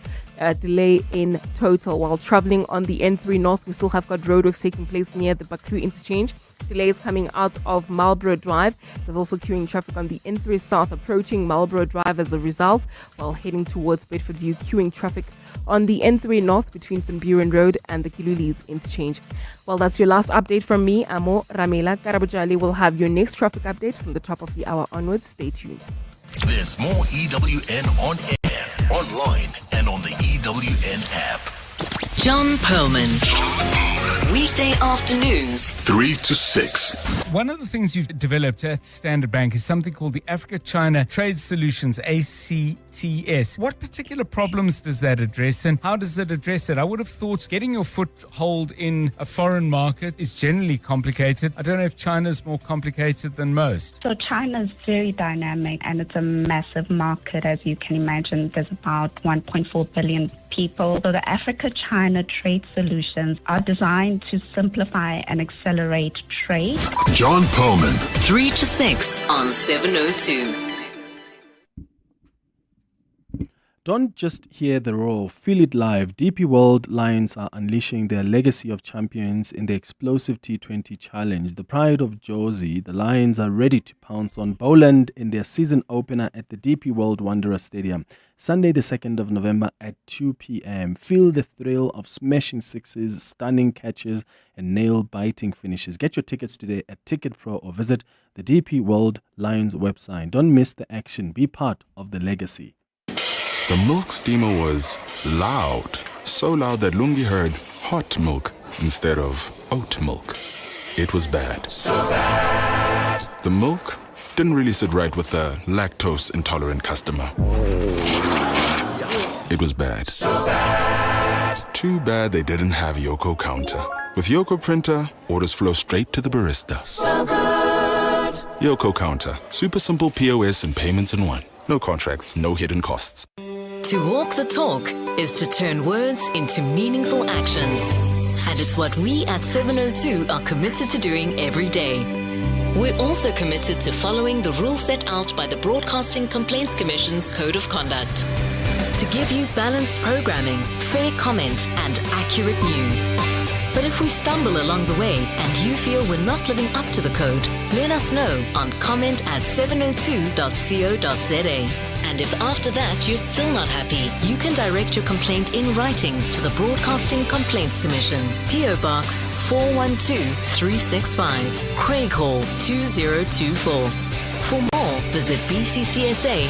delay in total. While traveling on the N3 North, we still have got roadworks taking place near the Baklu interchange. Delays coming out of Marlborough Drive. There's also queuing traffic on the N3 South approaching Marlborough Drive as a result, while heading towards Bedford View, queuing traffic on the N3 North between Van Buren Road and the Kilulis interchange. Well, that's your last update from me, Amo Ramela. Karabujali will have your next traffic update from the top of the hour onwards. Stay tuned. There's more EWN on air, online, and on the EWN app. John Perlman. Weekday afternoons, 3 to 6. One of the things you've developed at Standard Bank is something called the Africa-China Trade Solutions, ACTS. What particular problems does that address, and how does it address it? I would have thought getting your foothold in a foreign market is generally complicated. I don't know if China's more complicated than most. So China is very dynamic, and it's a massive market. As you can imagine, there's about 1.4 billion people. So the Africa-China Trade Solutions are designed to simplify and accelerate trade. John Perlman. 3 to 6 on 702. Don't just hear the roar, feel it live. DP World Lions are unleashing their legacy of champions in the explosive T20 challenge. The pride of Jozi, the Lions are ready to pounce on Poland in their season opener at the DP World Wanderers Stadium. Sunday the 2nd of November at 2 p.m. Feel the thrill of smashing sixes, stunning catches and nail-biting finishes. Get your tickets today at Ticket Pro or visit the DP World Lions website. Don't miss the action. Be part of the legacy. The milk steamer was loud. So loud that Lungi heard hot milk instead of oat milk. It was bad. So bad. The milk didn't really sit right with the lactose-intolerant customer. It was bad. So bad. Too bad they didn't have Yoko Counter. With Yoko Printer, orders flow straight to the barista. So good. Yoko Counter. Super simple POS and payments in one. No contracts, no hidden costs. To walk the talk is to turn words into meaningful actions. And it's what we at 702 are committed to doing every day. We're also committed to following the rules set out by the Broadcasting Complaints Commission's Code of Conduct. To give you balanced programming, fair comment, and accurate news. But if we stumble along the way and you feel we're not living up to the code, let us know on comment@702.co.za. And if after that you're still not happy, you can direct your complaint in writing to the Broadcasting Complaints Commission, PO Box 412365, Craig Hall 2024. For more, visit bccsa.co.za.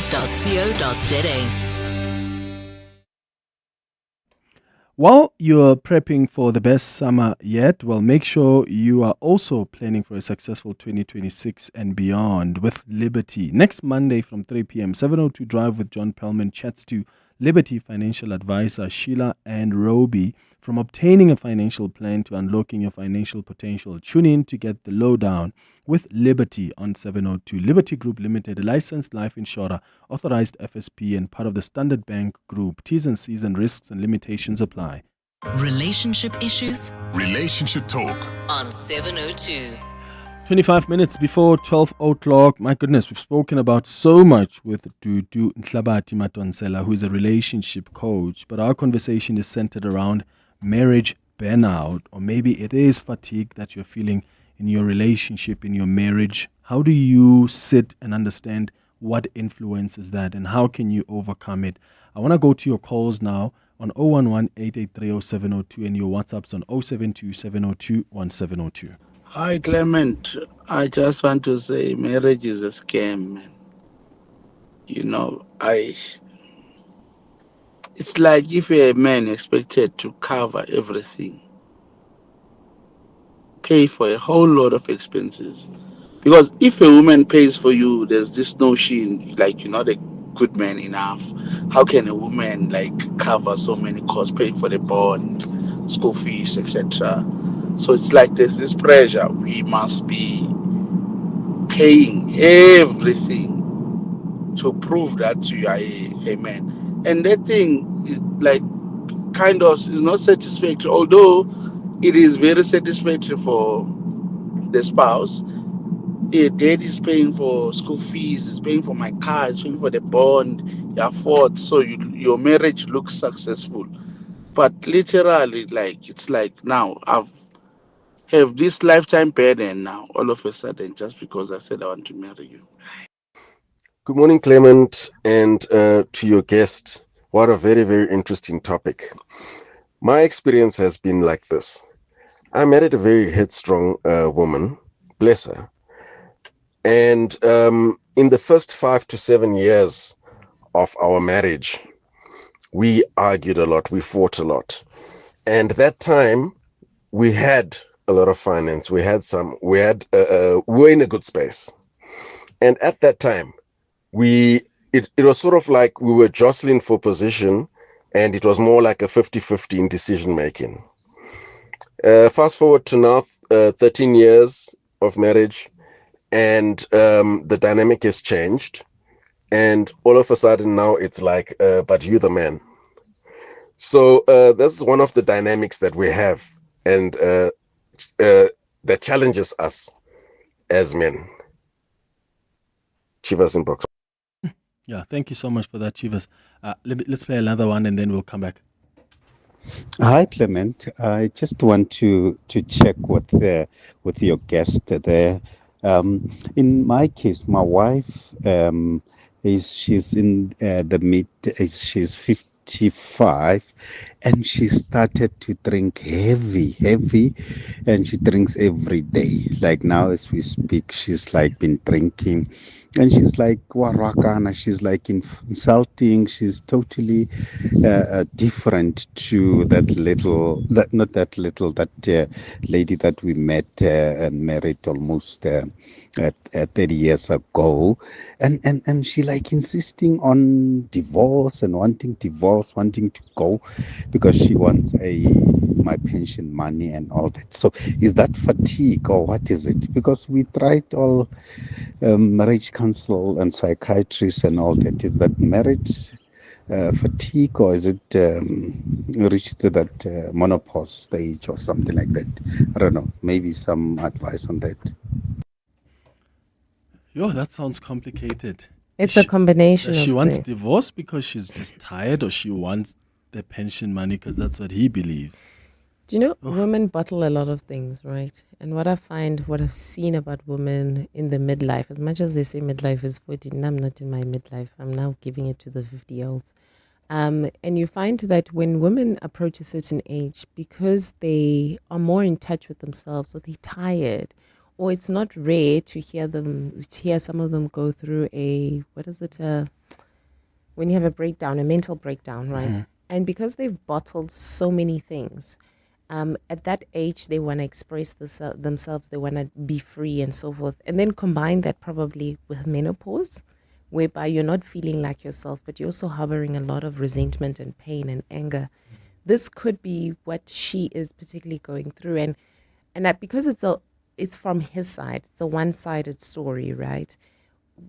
While you're prepping for the best summer yet, well, make sure you are also planning for a successful 2026 and beyond with Liberty. Next Monday from 3 p.m., 702 Drive with John Perlman chats to Liberty financial advisor Sheila and Roby. From obtaining a financial plan to unlocking your financial potential, tune in to get the lowdown with Liberty on 702. Liberty Group Limited, a licensed life insurer, authorized FSP and part of the Standard Bank Group. T's and C's and risks and limitations apply. Relationship issues? Relationship talk On 702. 25 minutes before 12 o'clock. My goodness, we've spoken about so much with Dudu Nhlanhla, who is a relationship coach. But our conversation is centered around marriage burnout, or maybe it is fatigue that you're feeling in your relationship, in your marriage. How do you sit and understand what influences that, and how can you overcome it? I want to go to your calls now on 011-883-0702 and your WhatsApps on 072-702-1702. Hi, Clement. I just want to say marriage is a scam, man. You know, it's like if a man expected to cover everything, pay for a whole lot of expenses. Because if a woman pays for you, there's this notion like you're not a good man enough. How can a woman like cover so many costs, pay for the bond, school fees, etc.? So it's like there's this pressure. We must be paying everything to prove that you are a man. And that thing is like kind of is not satisfactory, although it is very satisfactory for the spouse. Dad is paying for school fees, is paying for my car, is paying for the bond, you afford, so your marriage looks successful. But literally, like it's like now I've have this lifetime burden now, all of a sudden, just because I said I want to marry you. Good morning, Clement, and to your guest. What a very, very interesting topic. My experience has been like this. I married a very headstrong woman, bless her. And in the first 5 to 7 years of our marriage, we argued a lot, we fought a lot. And that time, we had a lot of finance. We were in a good space. And at that time, it was sort of like we were jostling for position, and it was more like a 50-50 in decision making. Fast forward to now, 13 years of marriage, and the dynamic has changed. And all of a sudden now it's like, but you're the man. So that's one of the dynamics that we have, and that challenges us as men. Chivas inbox. Yeah, thank you so much for that, Chivas. Let's play another one and then we'll come back. Hi, Clement. I just want to check with your guest there. In my case, my wife she's in the she's 55, and she started to drink heavy, and she drinks every day. Like now, as we speak, she's like been drinking. And she's like warakana, she's like insulting, she's totally different to that lady that we met and married almost 30 years ago. And she like insisting on divorce and wanting to go because she wants my pension money and all that. So is that fatigue or what is it? Because we tried all marriage counsel and psychiatrists and all that. Is that marriage fatigue, or is it reached to that menopause stage or something like that? I don't know. Maybe some advice on that. Yo, that sounds complicated. It's a combination. She of wants things. divorce because she's just tired, or she wants the pension money because that's what he believes. Do you know, women bottle a lot of things, right? And what I've seen about women in the midlife, as much as they say midlife is 40, I'm not in my midlife. I'm now giving it to the 50-year-olds. And you find that when women approach a certain age, because they are more in touch with themselves, or they're tired, or it's not rare to hear some of them go through when you have a mental breakdown, right? Mm-hmm. And because they've bottled so many things, at that age, they want to express themselves, they want to be free and so forth. And then combine that probably with menopause, whereby you're not feeling like yourself, but you're also harboring a lot of resentment and pain and anger. This could be what she is particularly going through. And that because it's from his side, it's a one-sided story, right?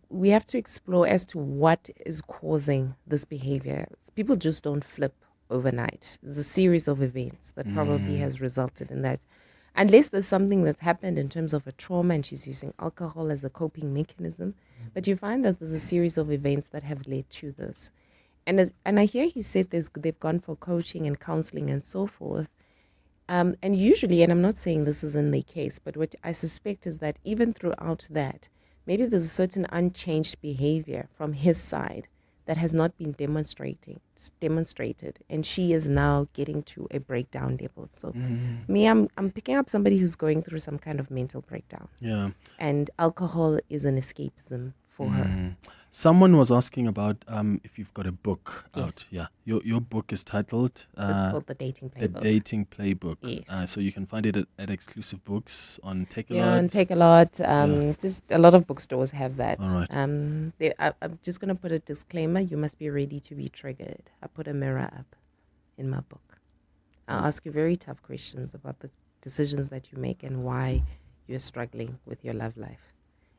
We have to explore as to what is causing this behavior. People just don't flip overnight. There's a series of events that probably has resulted in that. Unless there's something that's happened in terms of a trauma and she's using alcohol as a coping mechanism. But you find that there's a series of events that have led to this. And I hear he said they've gone for coaching and counseling and so forth. And usually, and I'm not saying this is in the case, but what I suspect is that even throughout that, maybe there's a certain unchanged behavior from his side that has not been demonstrated, and she is now getting to a breakdown level. So I'm picking up somebody who's going through some kind of mental breakdown. Yeah. And alcohol is an escapism for her. Someone was asking about if you've got a book Yes. out. Yeah, your book is titled. It's called The Dating Playbook. The Dating Playbook. Yes. So you can find it at Exclusive Books on Take a Lot. Yeah, and Take a Lot. Just a lot of bookstores have that. All right. I'm just going to put a disclaimer. You must be ready to be triggered. I put a mirror up in my book. I'll ask you very tough questions about the decisions that you make and why you're struggling with your love life.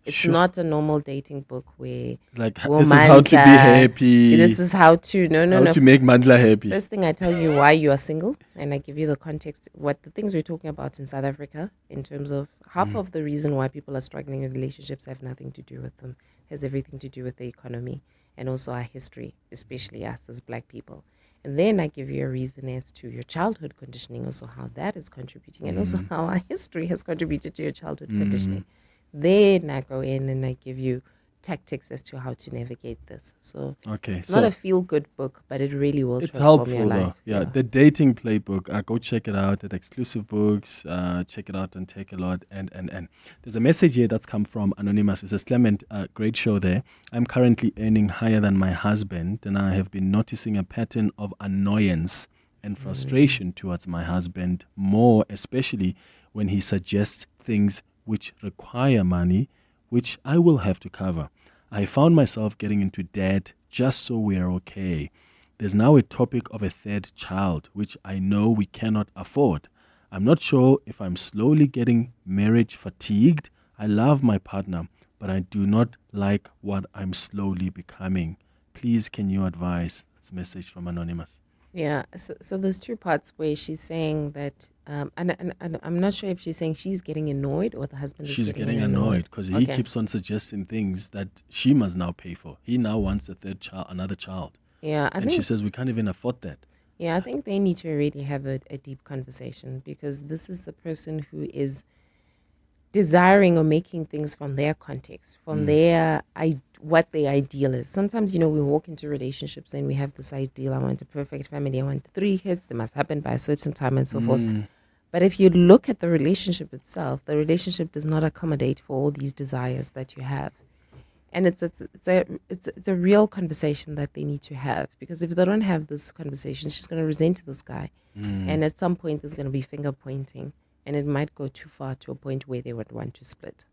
It's Sure. not a normal dating book where Like, this is how to be happy. This is how to How to make Mandla happy. First thing, I tell you why you are single, and I give you the context, what the things we're talking about in South Africa, in terms of half of the reason why people are struggling in relationships have nothing to do with them, has everything to do with the economy and also our history, especially us as Black people. And then I give you a reason as to your childhood conditioning, also how that is contributing, and also how our history has contributed to your childhood conditioning. Then I go in and I give you tactics as to how to navigate this. So it's not a feel-good book, but it really will transform helpful your life. though. Yeah, The Dating Playbook. Go check it out at Exclusive Books. Check it out and Take a Lot. And there's a message here that's come from Anonymous. It says, Clement, great show there. I'm currently earning higher than my husband, and I have been noticing a pattern of annoyance and frustration towards my husband, more especially when he suggests things which require money, which I will have to cover. I found myself getting into debt just so we're okay. There's now a topic of a third child, which I know we cannot afford. I'm not sure if I'm slowly getting marriage fatigued. I love my partner, but I do not like what I'm slowly becoming. Please, can you advise? That's a message from Anonymous. Yeah, so there's two parts where she's saying that, and I'm not sure if she's saying she's getting annoyed or the husband is She's getting getting annoyed because he Okay. keeps on suggesting things that she must now pay for. He now wants a third child, another child. Yeah, and she says we can't even afford that. Yeah, I think they need to really have a deep conversation, because this is the person who is desiring or making things from their context, from their what their ideal is. Sometimes, we walk into relationships and we have this ideal: I want a perfect family, I want 3 kids, they must happen by a certain time and so forth. But if you look at the relationship itself, the relationship does not accommodate for all these desires that you have. And it's a real conversation that they need to have, because if they don't have this conversation, she's going to resent this guy. And at some point, there's going to be finger pointing, and it might go too far to a point where they would want to split.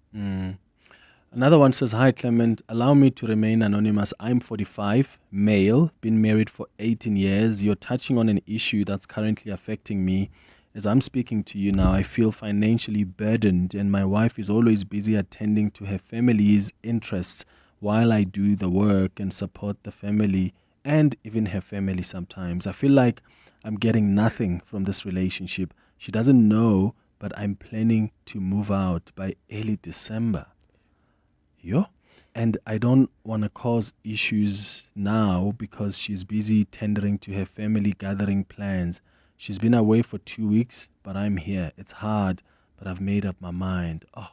Another one says, "Hi Clement, allow me to remain anonymous. I'm 45, male, been married for 18 years. You're touching on an issue that's currently affecting me. As I'm speaking to you now, I feel financially burdened, and my wife is always busy attending to her family's interests while I do the work and support the family and even her family sometimes. I feel like I'm getting nothing from this relationship. She doesn't know, but I'm planning to move out by early December. And I don't want to cause issues now because she's busy tendering to her family gathering plans. She's been away for 2 weeks, but I'm here. It's hard, but I've made up my mind." Oh,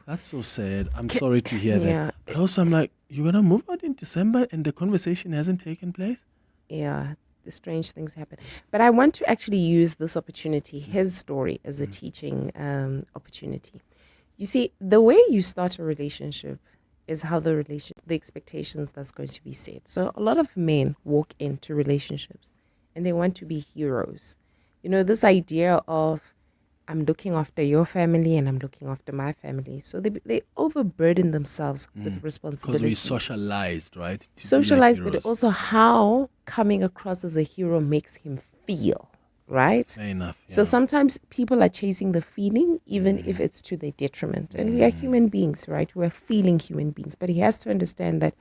that's so sad. I'm sorry to hear that. But also I'm like, you're going to move out in December and the conversation hasn't taken place? Yeah, the strange things happen. But I want to actually use this opportunity, his story, as a teaching opportunity. You see, the way you start a relationship is how the expectations that's going to be set. So a lot of men walk into relationships and they want to be heroes. This idea of, I'm looking after your family and I'm looking after my family. So they overburden themselves with responsibilities. Because we socialized, right? Socialized, but also how coming across as a hero makes him feel, right? Fair enough. So sometimes people are chasing the feeling, even if it's to their detriment. And we are human beings, right? We're feeling human beings. But he has to understand that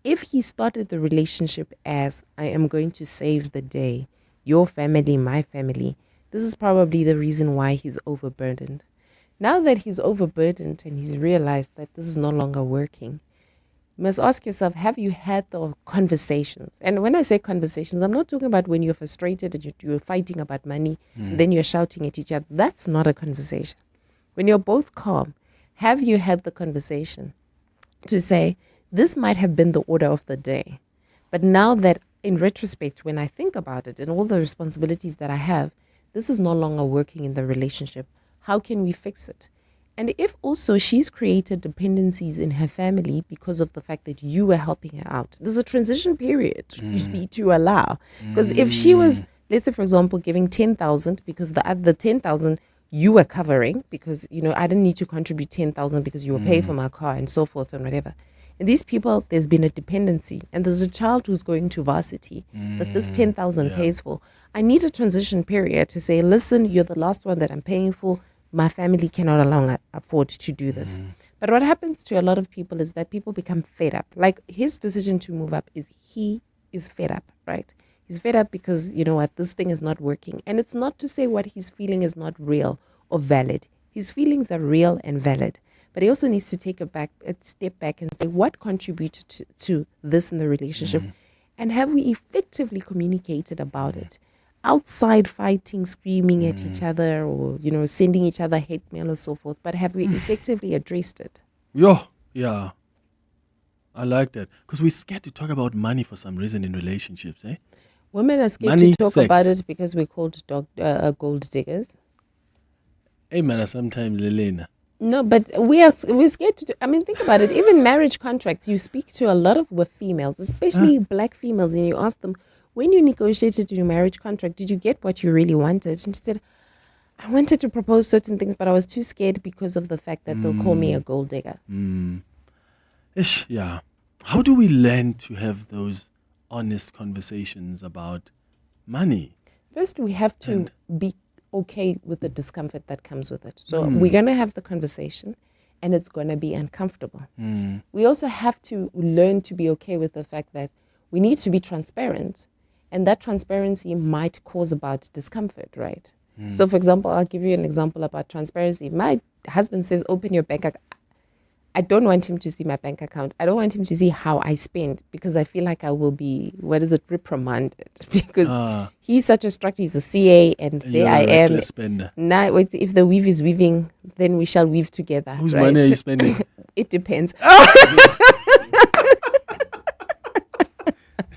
if he started the relationship as, I am going to save the day, your family, my family, this is probably the reason why he's overburdened. Now that he's overburdened and he's realized that this is no longer working, you must ask yourself, have you had the conversations? And when I say conversations, I'm not talking about when you're frustrated and you're fighting about money, and then you're shouting at each other. That's not a conversation. When you're both calm, have you had the conversation to say, this might have been the order of the day, but now that in retrospect, when I think about it and all the responsibilities that I have, this is no longer working in the relationship. How can we fix it? And if also she's created dependencies in her family because of the fact that you were helping her out, there's a transition period you need to allow. Because if she was, let's say, for example, giving 10,000 because the 10,000 you were covering, because, I didn't need to contribute 10,000 because you were paying for my car and so forth and whatever. And these people, there's been a dependency, and there's a child who's going to varsity that this 10,000 pays for. I need a transition period to say, listen, you're the last one that I'm paying for. My family cannot no longer afford to do this. But what happens to a lot of people is that people become fed up. Like, his decision to move up is he is fed up, right? He's fed up because, this thing is not working. And it's not to say what he's feeling is not real or valid. His feelings are real and valid. But he also needs to take a step back and say, what contributed to this in the relationship? And have we effectively communicated about it? Outside fighting, screaming at each other, or, sending each other hate mail or so forth. But have we effectively addressed it? Yeah. I like that. Because we're scared to talk about money for some reason in relationships, eh? Women are scared Money, to talk sex. about it because we're called gold diggers. Hey, man, sometimes, Lelena. No, but we're scared to. Think about it. Even marriage contracts, you speak to a lot of females, especially black females, and you ask them, when you negotiated your marriage contract, did you get what you really wanted? And she said, I wanted to propose certain things, but I was too scared because of the fact that they'll call me a gold digger. Ish, yeah. How do we learn to have those honest conversations about money? First, we have to be okay with the discomfort that comes with it. So we're going to have the conversation and it's going to be uncomfortable. We also have to learn to be okay with the fact that we need to be transparent, and that transparency might cause about discomfort, right? So, for example, I'll give you an example about transparency. My husband says, open your bank account. I don't want him to see my bank account. I don't want him to see how I spend, because I feel like I will be, reprimanded. Because he's such a structure. He's a CA, and there I am. Spender. Now, if the weave is weaving, then we shall weave together. Whose right? money are you spending? It depends.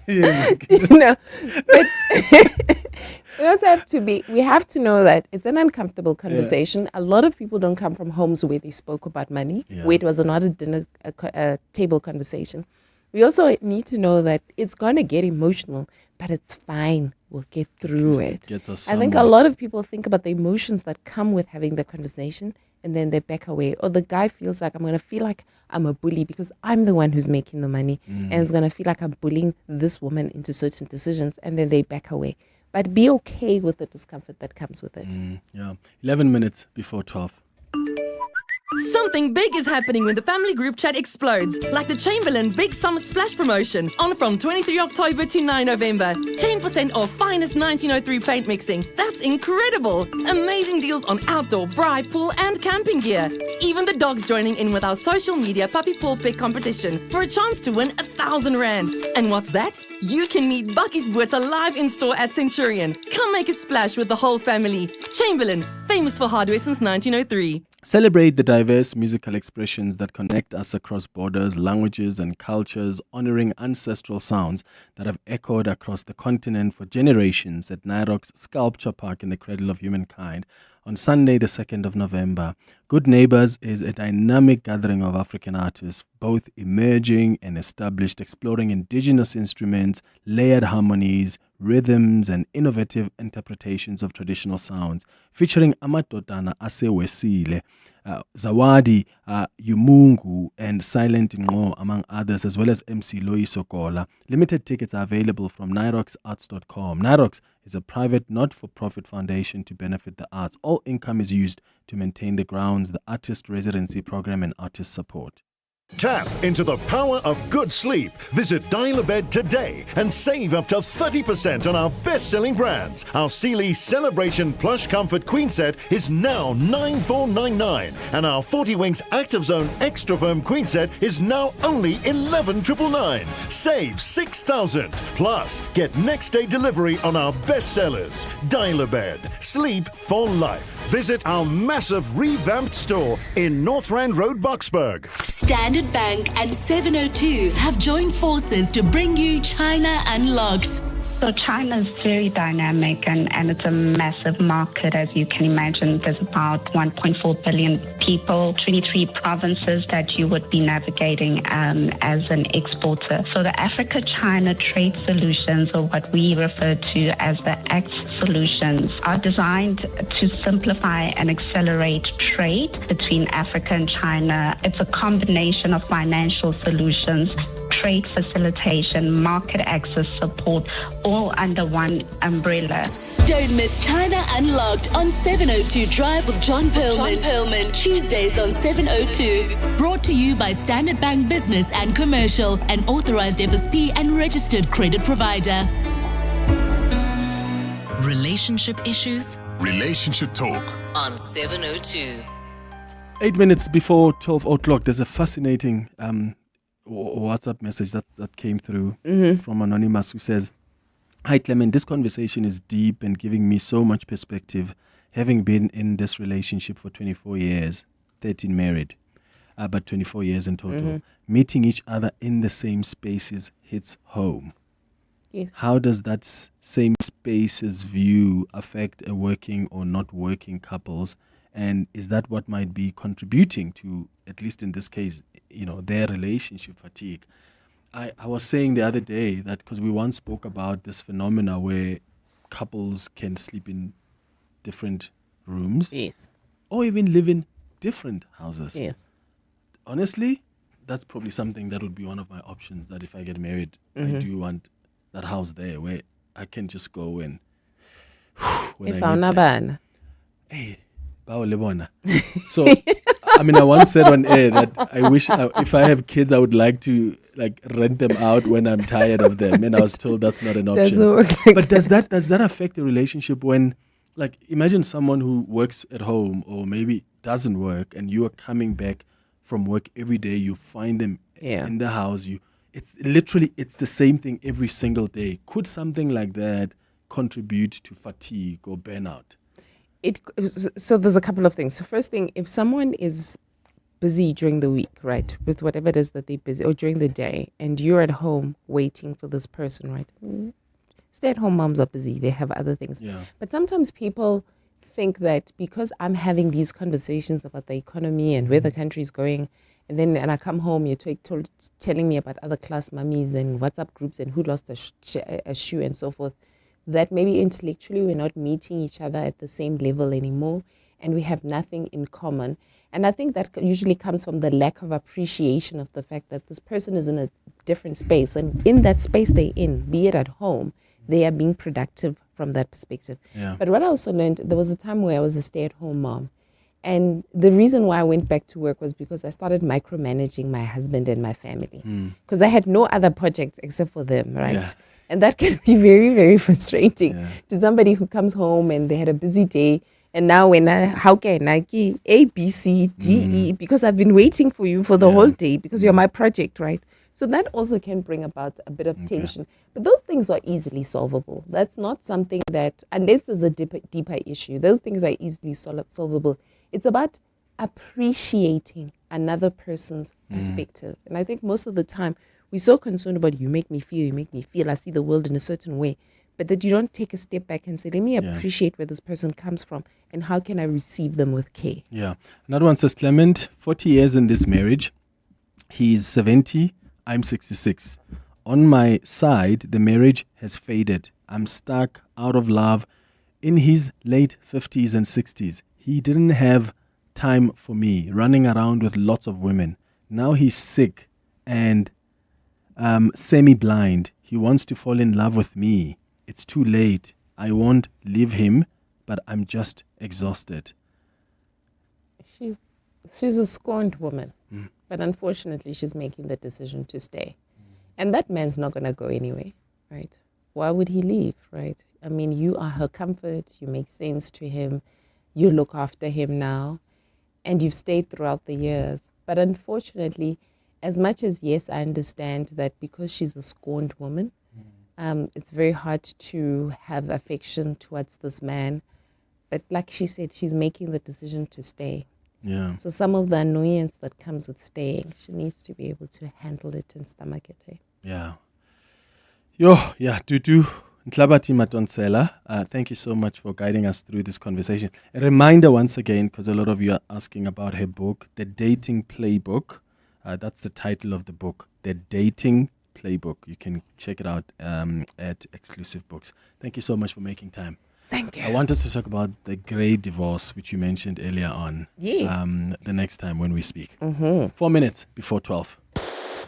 No, but we also have to we have to know that it's an uncomfortable conversation. A lot of people don't come from homes where they spoke about money, where it was not a dinner a table conversation. We also need to know that it's going to get emotional, but it's fine. We'll get through it. I think a lot of people think about the emotions that come with having the conversation, and then they back away. Or the guy feels like, I'm going to feel like I'm a bully because I'm the one who's making the money. And it's going to feel like I'm bullying this woman into certain decisions, and then they back away. But be okay with the discomfort that comes with it. 11 minutes before 12. Something big is happening when the family group chat explodes, like the Chamberlain Big Summer Splash promotion, on from 23 October to 9 November. 10% off finest 1903 paint mixing. That's incredible! Amazing deals on outdoor, braai, pool and camping gear. Even the dogs joining in with our social media puppy paw pick competition for a chance to win 1,000 Rand. And what's that? You can meet Bucky's Boots live in store at Centurion. Come make a splash with the whole family. Chamberlain, famous for hardware since 1903. Celebrate the diverse musical expressions that connect us across borders, languages, and cultures, honoring ancestral sounds that have echoed across the continent for generations at Nairock's Sculpture Park in the Cradle of Humankind on Sunday, the 2nd of November. Good Neighbors is a dynamic gathering of African artists, both emerging and established, exploring indigenous instruments, layered harmonies, rhythms, and innovative interpretations of traditional sounds, featuring Amadodana Asewesile, Zawadi, Yumungu, and Silent Ngo, among others, as well as MC Loiso Kola. Limited tickets are available from nyroxarts.com. Nyrox is a private, not-for-profit foundation to benefit the arts. All income is used to maintain the grounds, the artist residency program, and artist support. Tap into the power of good sleep. Visit Dial a Bed today and save up to 30% on our best-selling brands. Our Sealy Celebration Plush Comfort Queen Set is now $9,499, and our 40 Winks Active Zone Extra Firm Queen Set is now only $11,999. Save $6,000. Plus, get next-day delivery on our bestsellers. Dial a Bed. Sleep for life. Visit our massive revamped store in North Rand Road, Boksburg. Standard Bank and 702 have joined forces to bring you China Unlocked. So China is very dynamic and it's a massive market, as you can imagine. There's about 1.4 billion people, 23 provinces that you would be navigating as an exporter. So the Africa-China trade solutions, or what we refer to as the ACT solutions, are designed to simplify and accelerate trade between Africa and China. It's a combination of financial solutions, trade facilitation, market access support, all under one umbrella. Don't miss China Unlocked on 702 Drive with John Perlman. Tuesdays on 702. Brought to you by Standard Bank Business and Commercial, an authorized FSP and registered credit provider. Relationship issues Relationship Talk on 702. 8 minutes before 12 o'clock, there's a fascinating WhatsApp message that came through from Anonymous, who says, "Hi Clement, this conversation is deep and giving me so much perspective, having been in this relationship for 24 years, 13 married, but 24 years in total. Meeting each other in the same spaces hits home. Yes. How does that same spaces view affect a working or not working couples? And is that what might be contributing to, at least in this case, their relationship fatigue?" I was saying the other day that because we once spoke about this phenomena where couples can sleep in different rooms. Yes. Or even live in different houses. Yes. Honestly, that's probably something that would be one of my options, that if I get married, I do want that house there where I can just go in. If I'm not bad. Hey, so, I mean, I once said on air that I wish if I have kids, I would like to rent them out when I'm tired of them. And I was told that's not an option. Doesn't work like but does that affect the relationship when, imagine someone who works at home or maybe doesn't work, and you are coming back from work every day, you find them in the house. It's the same thing every single day. Could something like that contribute to fatigue or burnout? So there's a couple of things. So first thing, if someone is busy during the week, right, with whatever it is that they're busy, or during the day, and you're at home waiting for this person, right? Stay-at-home moms are busy. They have other things. Yeah. But sometimes people think that because I'm having these conversations about the economy and where the country is going, and I come home, you're telling me about other class mummies and WhatsApp groups and who lost a shoe and so forth, that maybe intellectually we're not meeting each other at the same level anymore, and we have nothing in common. And I think that usually comes from the lack of appreciation of the fact that this person is in a different space, and in that space they're in, be it at home, they are being productive from that perspective. Yeah. But what I also learned, there was a time where I was a stay-at-home mom. And the reason why I went back to work was because I started micromanaging my husband and my family. Because I had no other projects except for them, right? Yeah. And that can be very, very frustrating to somebody who comes home and they had a busy day. And now how can I get A, B, C, D, E, because I've been waiting for you for the whole day because you're my project, right? So that also can bring about a bit of tension. But those things are easily solvable. That's not something that, unless there's a deeper issue, those things are easily solvable. It's about appreciating another person's perspective. And I think most of the time, we're so concerned about you make me feel, I see the world in a certain way. But that you don't take a step back and say, let me appreciate where this person comes from and how can I receive them with care. Yeah. Another one says, Clement, 40 years in this marriage. He's 70. I'm 66. On my side, the marriage has faded. I'm stuck, out of love, in his late 50s and 60s. He didn't have time for me, running around with lots of women. Now he's sick and semi-blind. He wants to fall in love with me. It's too late. I won't leave him, but I'm just exhausted. She's a scorned woman. But unfortunately, she's making the decision to stay. And that man's not going to go anywhere, right? Why would he leave, right? I mean, you are her comfort. You make sense to him. You look after him now. And you've stayed throughout the years. But unfortunately, as much as, yes, I understand that because she's a scorned woman, it's very hard to have affection towards this man. But like she said, she's making the decision to stay. Yeah. So some of the annoyance that comes with staying, she needs to be able to handle it and stomach it. Yeah. Tutu Nhlanhla, thank you so much for guiding us through this conversation. A reminder once again, because a lot of you are asking about her book, The Dating Playbook. That's the title of the book, The Dating Playbook. You can check it out at Exclusive Books. Thank you so much for making time. Thank you. I wanted to talk about the grey divorce, which you mentioned earlier on. Yes. The next time when we speak. 4 minutes before 12.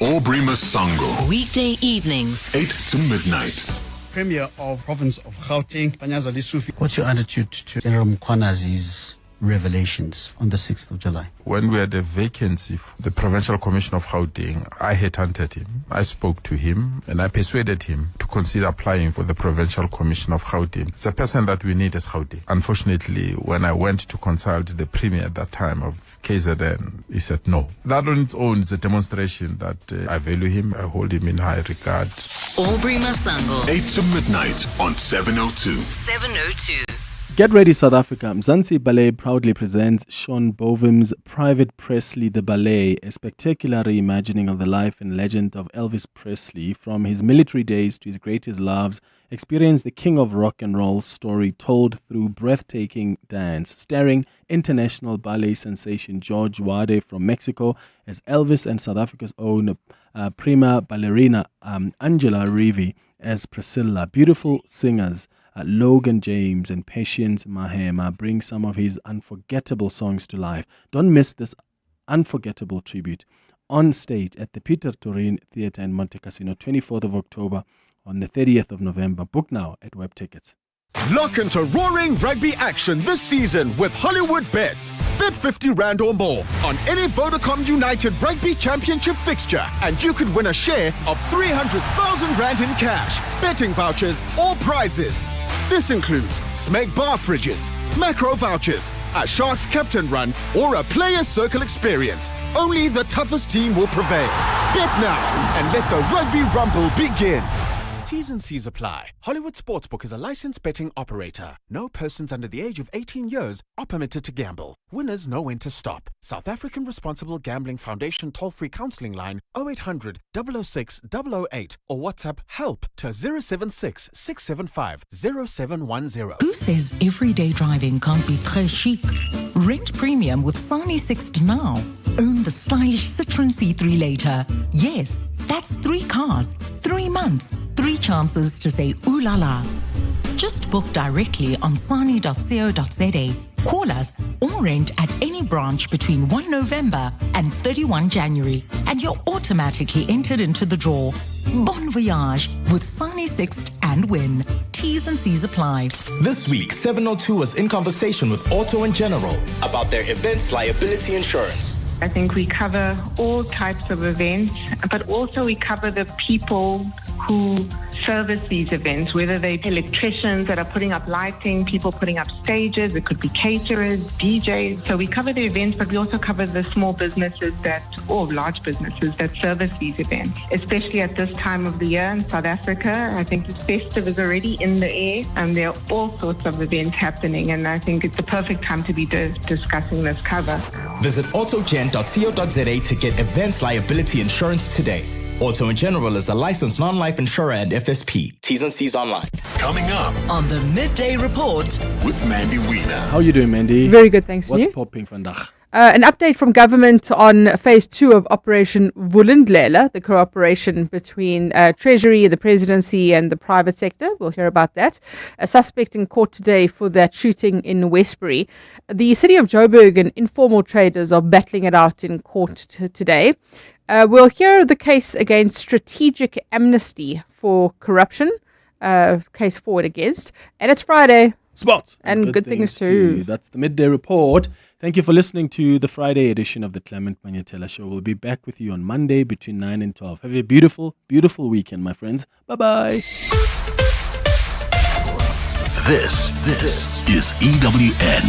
Aubrey Masango. Weekday evenings. 8 to midnight. Premier of Province of Gauteng, Panyaza Lisufi. What's your attitude to General Mkhwanazi's revelations on the 6th of July? When we had a vacancy for the Provincial Commission of Gauteng, I headhunted him. I spoke to him and I persuaded him to consider applying for the Provincial Commission of Gauteng. It's a person that we need as Gauteng. Unfortunately, when I went to consult the Premier at that time of KZN, he said no. That on its own is a demonstration that I value him, I hold him in high regard. Aubrey Masango. 8 to midnight on 702. 702. Get ready, South Africa. Mzansi Ballet proudly presents Sean Bovim's Private Presley the Ballet, a spectacular reimagining of the life and legend of Elvis Presley from his military days to his greatest loves. Experience the king of rock and roll story told through breathtaking dance, starring international ballet sensation George Wade from Mexico as Elvis and South Africa's own prima ballerina Angela Rivi as Priscilla. Beautiful singers Logan James and Patience Mahema bring some of his unforgettable songs to life. Don't miss this unforgettable tribute on stage at the Peter Turin Theatre in Monte Cassino, 24th of October on the 30th of November. Book now at Web Tickets. Lock into roaring rugby action this season with Hollywood Bets. Bet 50 Rand or more on any Vodacom United Rugby Championship fixture and you could win a share of 300,000 Rand in cash, betting vouchers or prizes. This includes Smeg bar fridges, macro vouchers, a Sharks captain run or a player's circle experience. Only the toughest team will prevail. Bet now and let the rugby rumble begin. T's and C's apply. Hollywood Sportsbook is a licensed betting operator. No persons under the age of 18 years are permitted to gamble. Winners know when to stop. South African Responsible Gambling Foundation toll-free counselling line 0800 006 008 or WhatsApp help to 076 675 0710. Who says everyday driving can't be très chic? Rent premium with Sani Sixt now. Own the stylish Citroen C3 later. Yes, that's 3 cars, 3 months, 3 chances to say ooh la la. Just book directly on sani.co.za. Call us or rent at any branch between 1 November and 31 January and you're automatically entered into the draw. Bon voyage with Sani Sixt and win. T's and C's apply. This week, 702 was in conversation with Auto and General about their events liability insurance. I think we cover all types of events, but also we cover the people who service these events, whether they're electricians that are putting up lighting, people putting up stages, it could be caterers, DJs. So we cover the events, but we also cover the small businesses or large businesses that service these events, especially at this time of the year in South Africa. I think the festive is already in the air and there are all sorts of events happening, and I think it's the perfect time to be discussing this cover. Visit autogen.co.za to get events liability insurance today. Auto and General is a licensed non-life insurer and FSP. T's and C's online. Coming up on the Midday Report with Mandy Wiener. How are you doing, Mandy? Very good, thanks. What's you? popping vandag? An update from government on phase 2 of Operation Vulindlela, the cooperation between Treasury, the presidency and the private sector. We'll hear about that. A suspect in court today for that shooting in Westbury. The city of Joburg and informal traders are battling it out in court today. We'll hear the case against strategic amnesty for corruption, case for and against. And it's Friday. Spots. And good things too. That's the Midday Report. Thank you for listening to the Friday edition of the Clement Manyathela Show. We'll be back with you on Monday between 9 and 12. Have a beautiful, beautiful weekend, my friends. Bye-bye. This is EWN.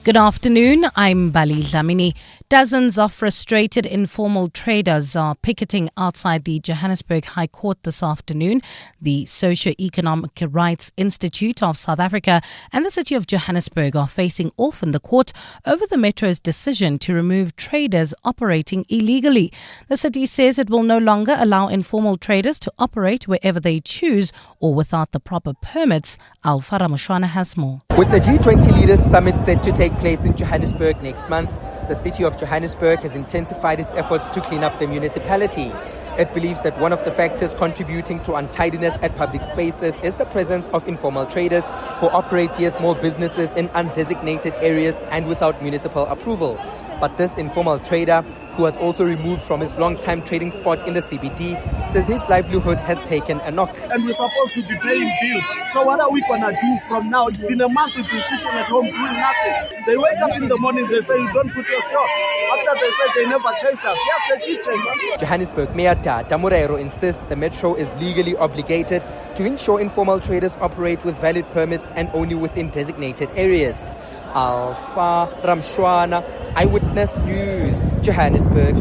Good afternoon, I'm Bali Dlamini. Dozens of frustrated informal traders are picketing outside the Johannesburg High Court this afternoon. The Socio-Economic Rights Institute of South Africa and the City of Johannesburg are facing off in the court over the Metro's decision to remove traders operating illegally. The city says it will no longer allow informal traders to operate wherever they choose or without the proper permits. Alfara Mushwana has more. With the G20 Leaders Summit set to take place in Johannesburg next month, the City of Johannesburg has intensified its efforts to clean up the municipality. It believes that one of the factors contributing to untidiness at public spaces is the presence of informal traders who operate their small businesses in undesignated areas and without municipal approval. But this informal trader, who was also removed from his long-time trading spot in the CBD, says his livelihood has taken a knock. And we're supposed to be paying bills. So what are we going to do from now? It's been a month we've been sitting at home doing nothing. They wake up in the morning, they say, you don't put your stock. After they said they never chased us. Yes, they did chase us. Johannesburg Mayor Dada Morero insists the Metro is legally obligated to ensure informal traders operate with valid permits and only within designated areas. Alpha Ramshwana, Eyewitness News, Johannesburg.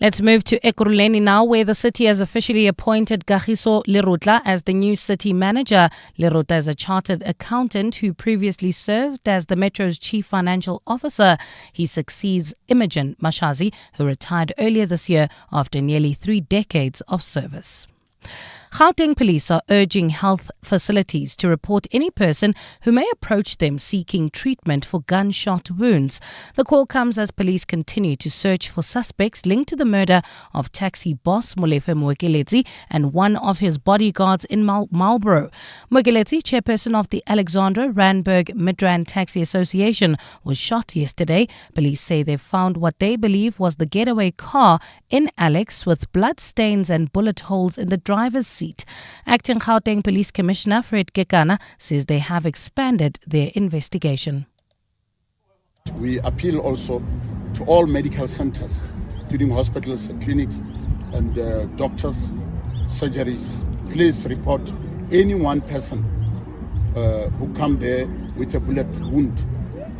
Let's move to Ekurhuleni now, where the city has officially appointed Kagiso Lerotla as the new city manager. Lerotla is a chartered accountant who previously served as the Metro's chief financial officer. He succeeds Imogen Mashazi, who retired earlier this year after nearly 3 decades of service. Gauteng police are urging health facilities to report any person who may approach them seeking treatment for gunshot wounds. The call comes as police continue to search for suspects linked to the murder of taxi boss Molefe Moekeletsi and one of his bodyguards in Marlborough. Moekeletsi, chairperson of the Alexandra Randburg Midrand Taxi Association, was shot yesterday. Police say they found what they believe was the getaway car in Alex with blood stains and bullet holes in the driver's seat. Acting Gauteng Police Commissioner Fred Kekana says they have expanded their investigation. We appeal also to all medical centers, including hospitals and clinics and doctors, surgeries. Please report any one person who come there with a bullet wound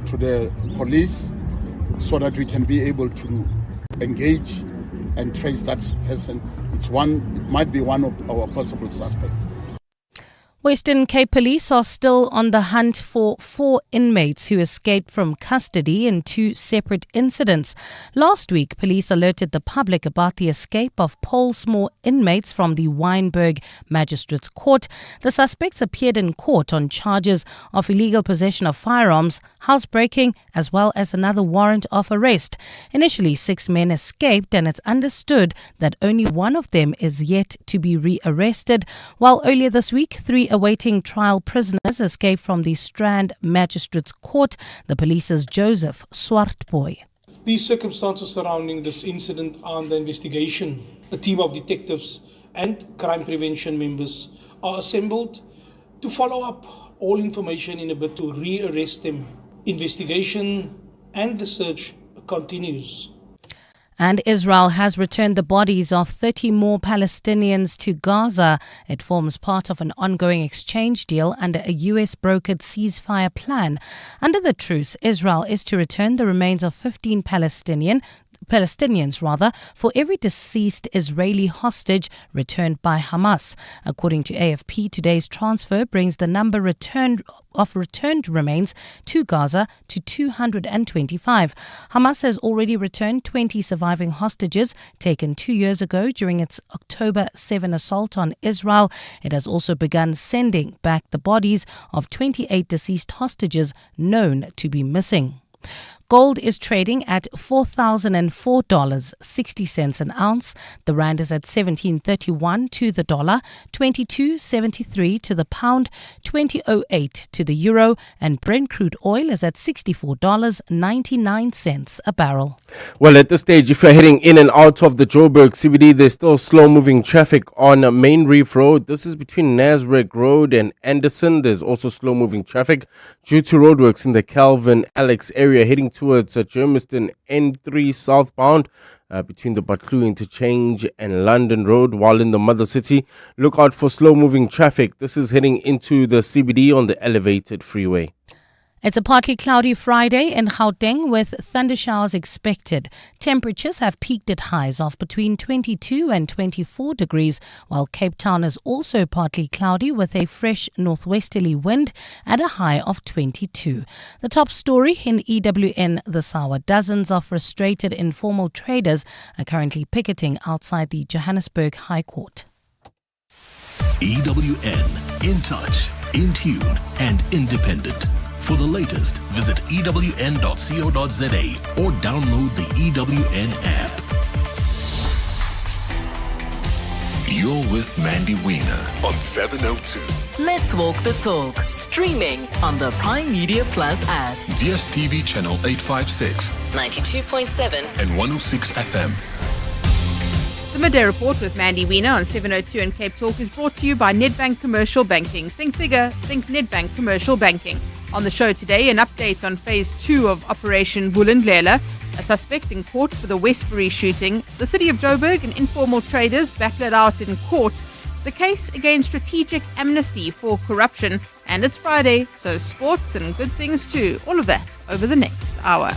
to the police so that we can be able to engage and trace that person. It might be one of our possible suspects. Western Cape Police are still on the hunt for 4 inmates who escaped from custody in 2 separate incidents. Last week, police alerted the public about the escape of Paulsmoor inmates from the Wynberg Magistrates Court. The suspects appeared in court on charges of illegal possession of firearms, housebreaking, as well as another warrant of arrest. Initially, 6 men escaped, and it's understood that only one of them is yet to be rearrested, while earlier this week, 3 awaiting trial prisoners escaped from the Strand Magistrates Court. The police's Joseph Swartboy. These circumstances surrounding this incident are under investigation. A team of detectives and crime prevention members are assembled to follow up all information in a bid to rearrest them. Investigation and the search continues. And Israel has returned the bodies of 30 more Palestinians to Gaza. It forms part of an ongoing exchange deal under a US-brokered ceasefire plan. Under the truce, Israel is to return the remains of 15 Palestinians for every deceased Israeli hostage returned by Hamas. According to AFP, today's transfer brings the number of returned remains to Gaza to 225. Hamas has already returned 20 surviving hostages taken 2 years ago during its October 7 assault on Israel. It has also begun sending back the bodies of 28 deceased hostages known to be missing. Gold is trading at $4,004.60 an ounce. The rand is at 17.31 to the dollar, 22.73 to the pound, 20.08 to the euro, and Brent crude oil is at $64.99 a barrel. Well, at this stage, if you're heading in and out of the Joburg CBD, there's still slow-moving traffic on Main Reef Road. This is between Nasrec Road and Anderson. There's also slow-moving traffic due to roadworks in the Calvin Alex area heading towards Germiston N3 southbound between the Butlu interchange and London Road. While in the mother city, look out for slow-moving traffic. This is heading into the CBD on the elevated freeway. It's a partly cloudy Friday in Gauteng with thundershowers expected. Temperatures have peaked at highs of between 22 and 24 degrees, while Cape Town is also partly cloudy with a fresh northwesterly wind at a high of 22. The top story in EWN this hour: dozens of frustrated informal traders are currently picketing outside the Johannesburg High Court. EWN, in touch, in tune and independent. For the latest, visit ewn.co.za or download the EWN app. You're with Mandy Wiener on 702. Let's walk the talk. Streaming on the Prime Media Plus app. DSTV channel 856, 92.7 and 106 FM. The Midday Report with Mandy Wiener on 702 and Cape Talk is brought to you by Nedbank Commercial Banking. Think bigger, think Nedbank Commercial Banking. On the show today, an update on Phase 2 of Operation Vulindlela, a suspect in court for the Westbury shooting, the city of Joburg and informal traders backed out in court, the case against strategic amnesty for corruption, and it's Friday, so sports and good things too. All of that over the next hour.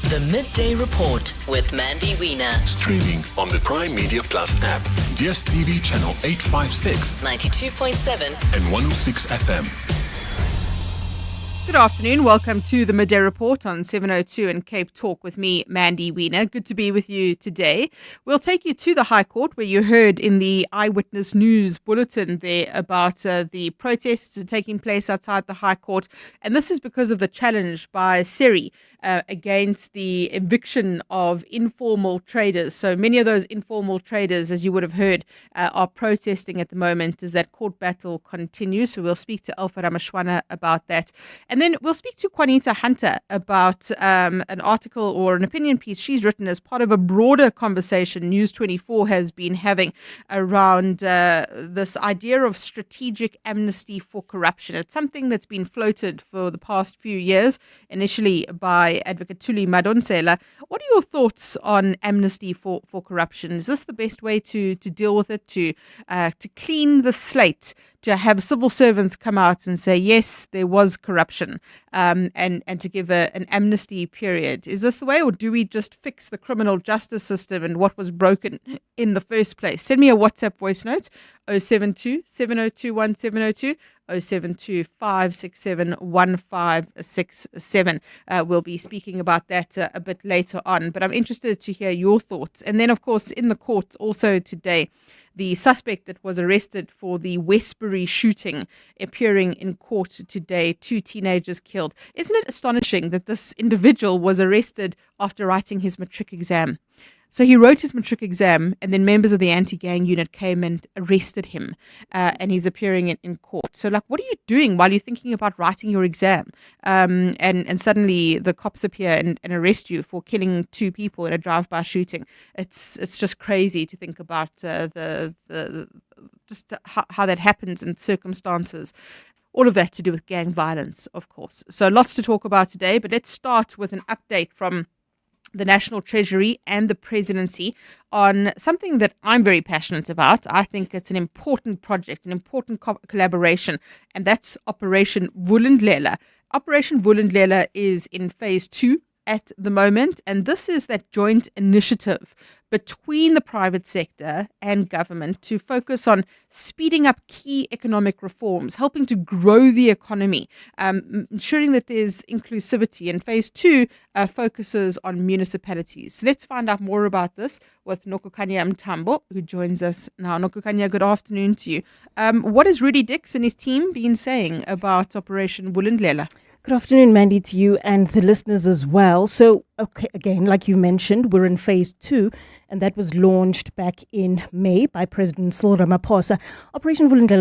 The Midday Report with Mandy Wiener. Streaming on the Prime Media Plus app, DSTV channel 856, 92.7 and 106 FM. Good afternoon. Welcome to the Midday Report on 702 and Cape Talk with me, Mandy Wiener. Good to be with you today. We'll take you to the High Court, where you heard in the Eyewitness News bulletin there about the protests taking place outside the High Court. And this is because of the challenge by Siri against the eviction of informal traders. So many of those informal traders, as you would have heard, are protesting at the moment as that court battle continues. So we'll speak to Alfred Mashwana about that. And then we'll speak to Juanita Hunter about an article or an opinion piece she's written as part of a broader conversation News 24 has been having around this idea of strategic amnesty for corruption. It's something that's been floated for the past few years, initially by Advocate Thuli Madonsela. What are your thoughts on amnesty for corruption? Is this the best way to deal with it, to clean the slate, to have civil servants come out and say, yes, there was corruption, and to give an amnesty period? Is this the way, or do we just fix the criminal justice system and what was broken in the first place? Send me a WhatsApp voice note, 072 702 1702, 072 567 1567. We'll be speaking about that a bit later on, but I'm interested to hear your thoughts. And then, of course, in the court also today, the suspect that was arrested for the Westbury shooting appearing in court today, 2 teenagers killed. Isn't it astonishing that this individual was arrested after writing his matric exam? So he wrote his matric exam, and then members of the anti-gang unit came and arrested him, and he's appearing in court. So, like, what are you doing while you're thinking about writing your exam? And suddenly the cops appear and arrest you for killing 2 people in a drive-by shooting. It's just crazy to think about just how that happens in circumstances. All of that to do with gang violence, of course. So lots to talk about today, but let's start with an update from the National Treasury and the Presidency on something that I'm very passionate about. I think it's an important project, an important collaboration, and that's Operation Vulindlela. Operation Vulindlela is in phase 2 at the moment, and this is that joint initiative between the private sector and government to focus on speeding up key economic reforms, helping to grow the economy, ensuring that there's inclusivity. And phase 2 focuses on municipalities. So let's find out more about this with Nokukanya Mtambo, who joins us now. Nokukanya, good afternoon to you. What has Rudy Dix and his team been saying about Operation Vulindlela? Good afternoon, Mandy, to you and the listeners as well. So, okay, again, like you mentioned, we're in phase 2, and that was launched back in May by President Cyril Ramaphosa. Operation Vulindlela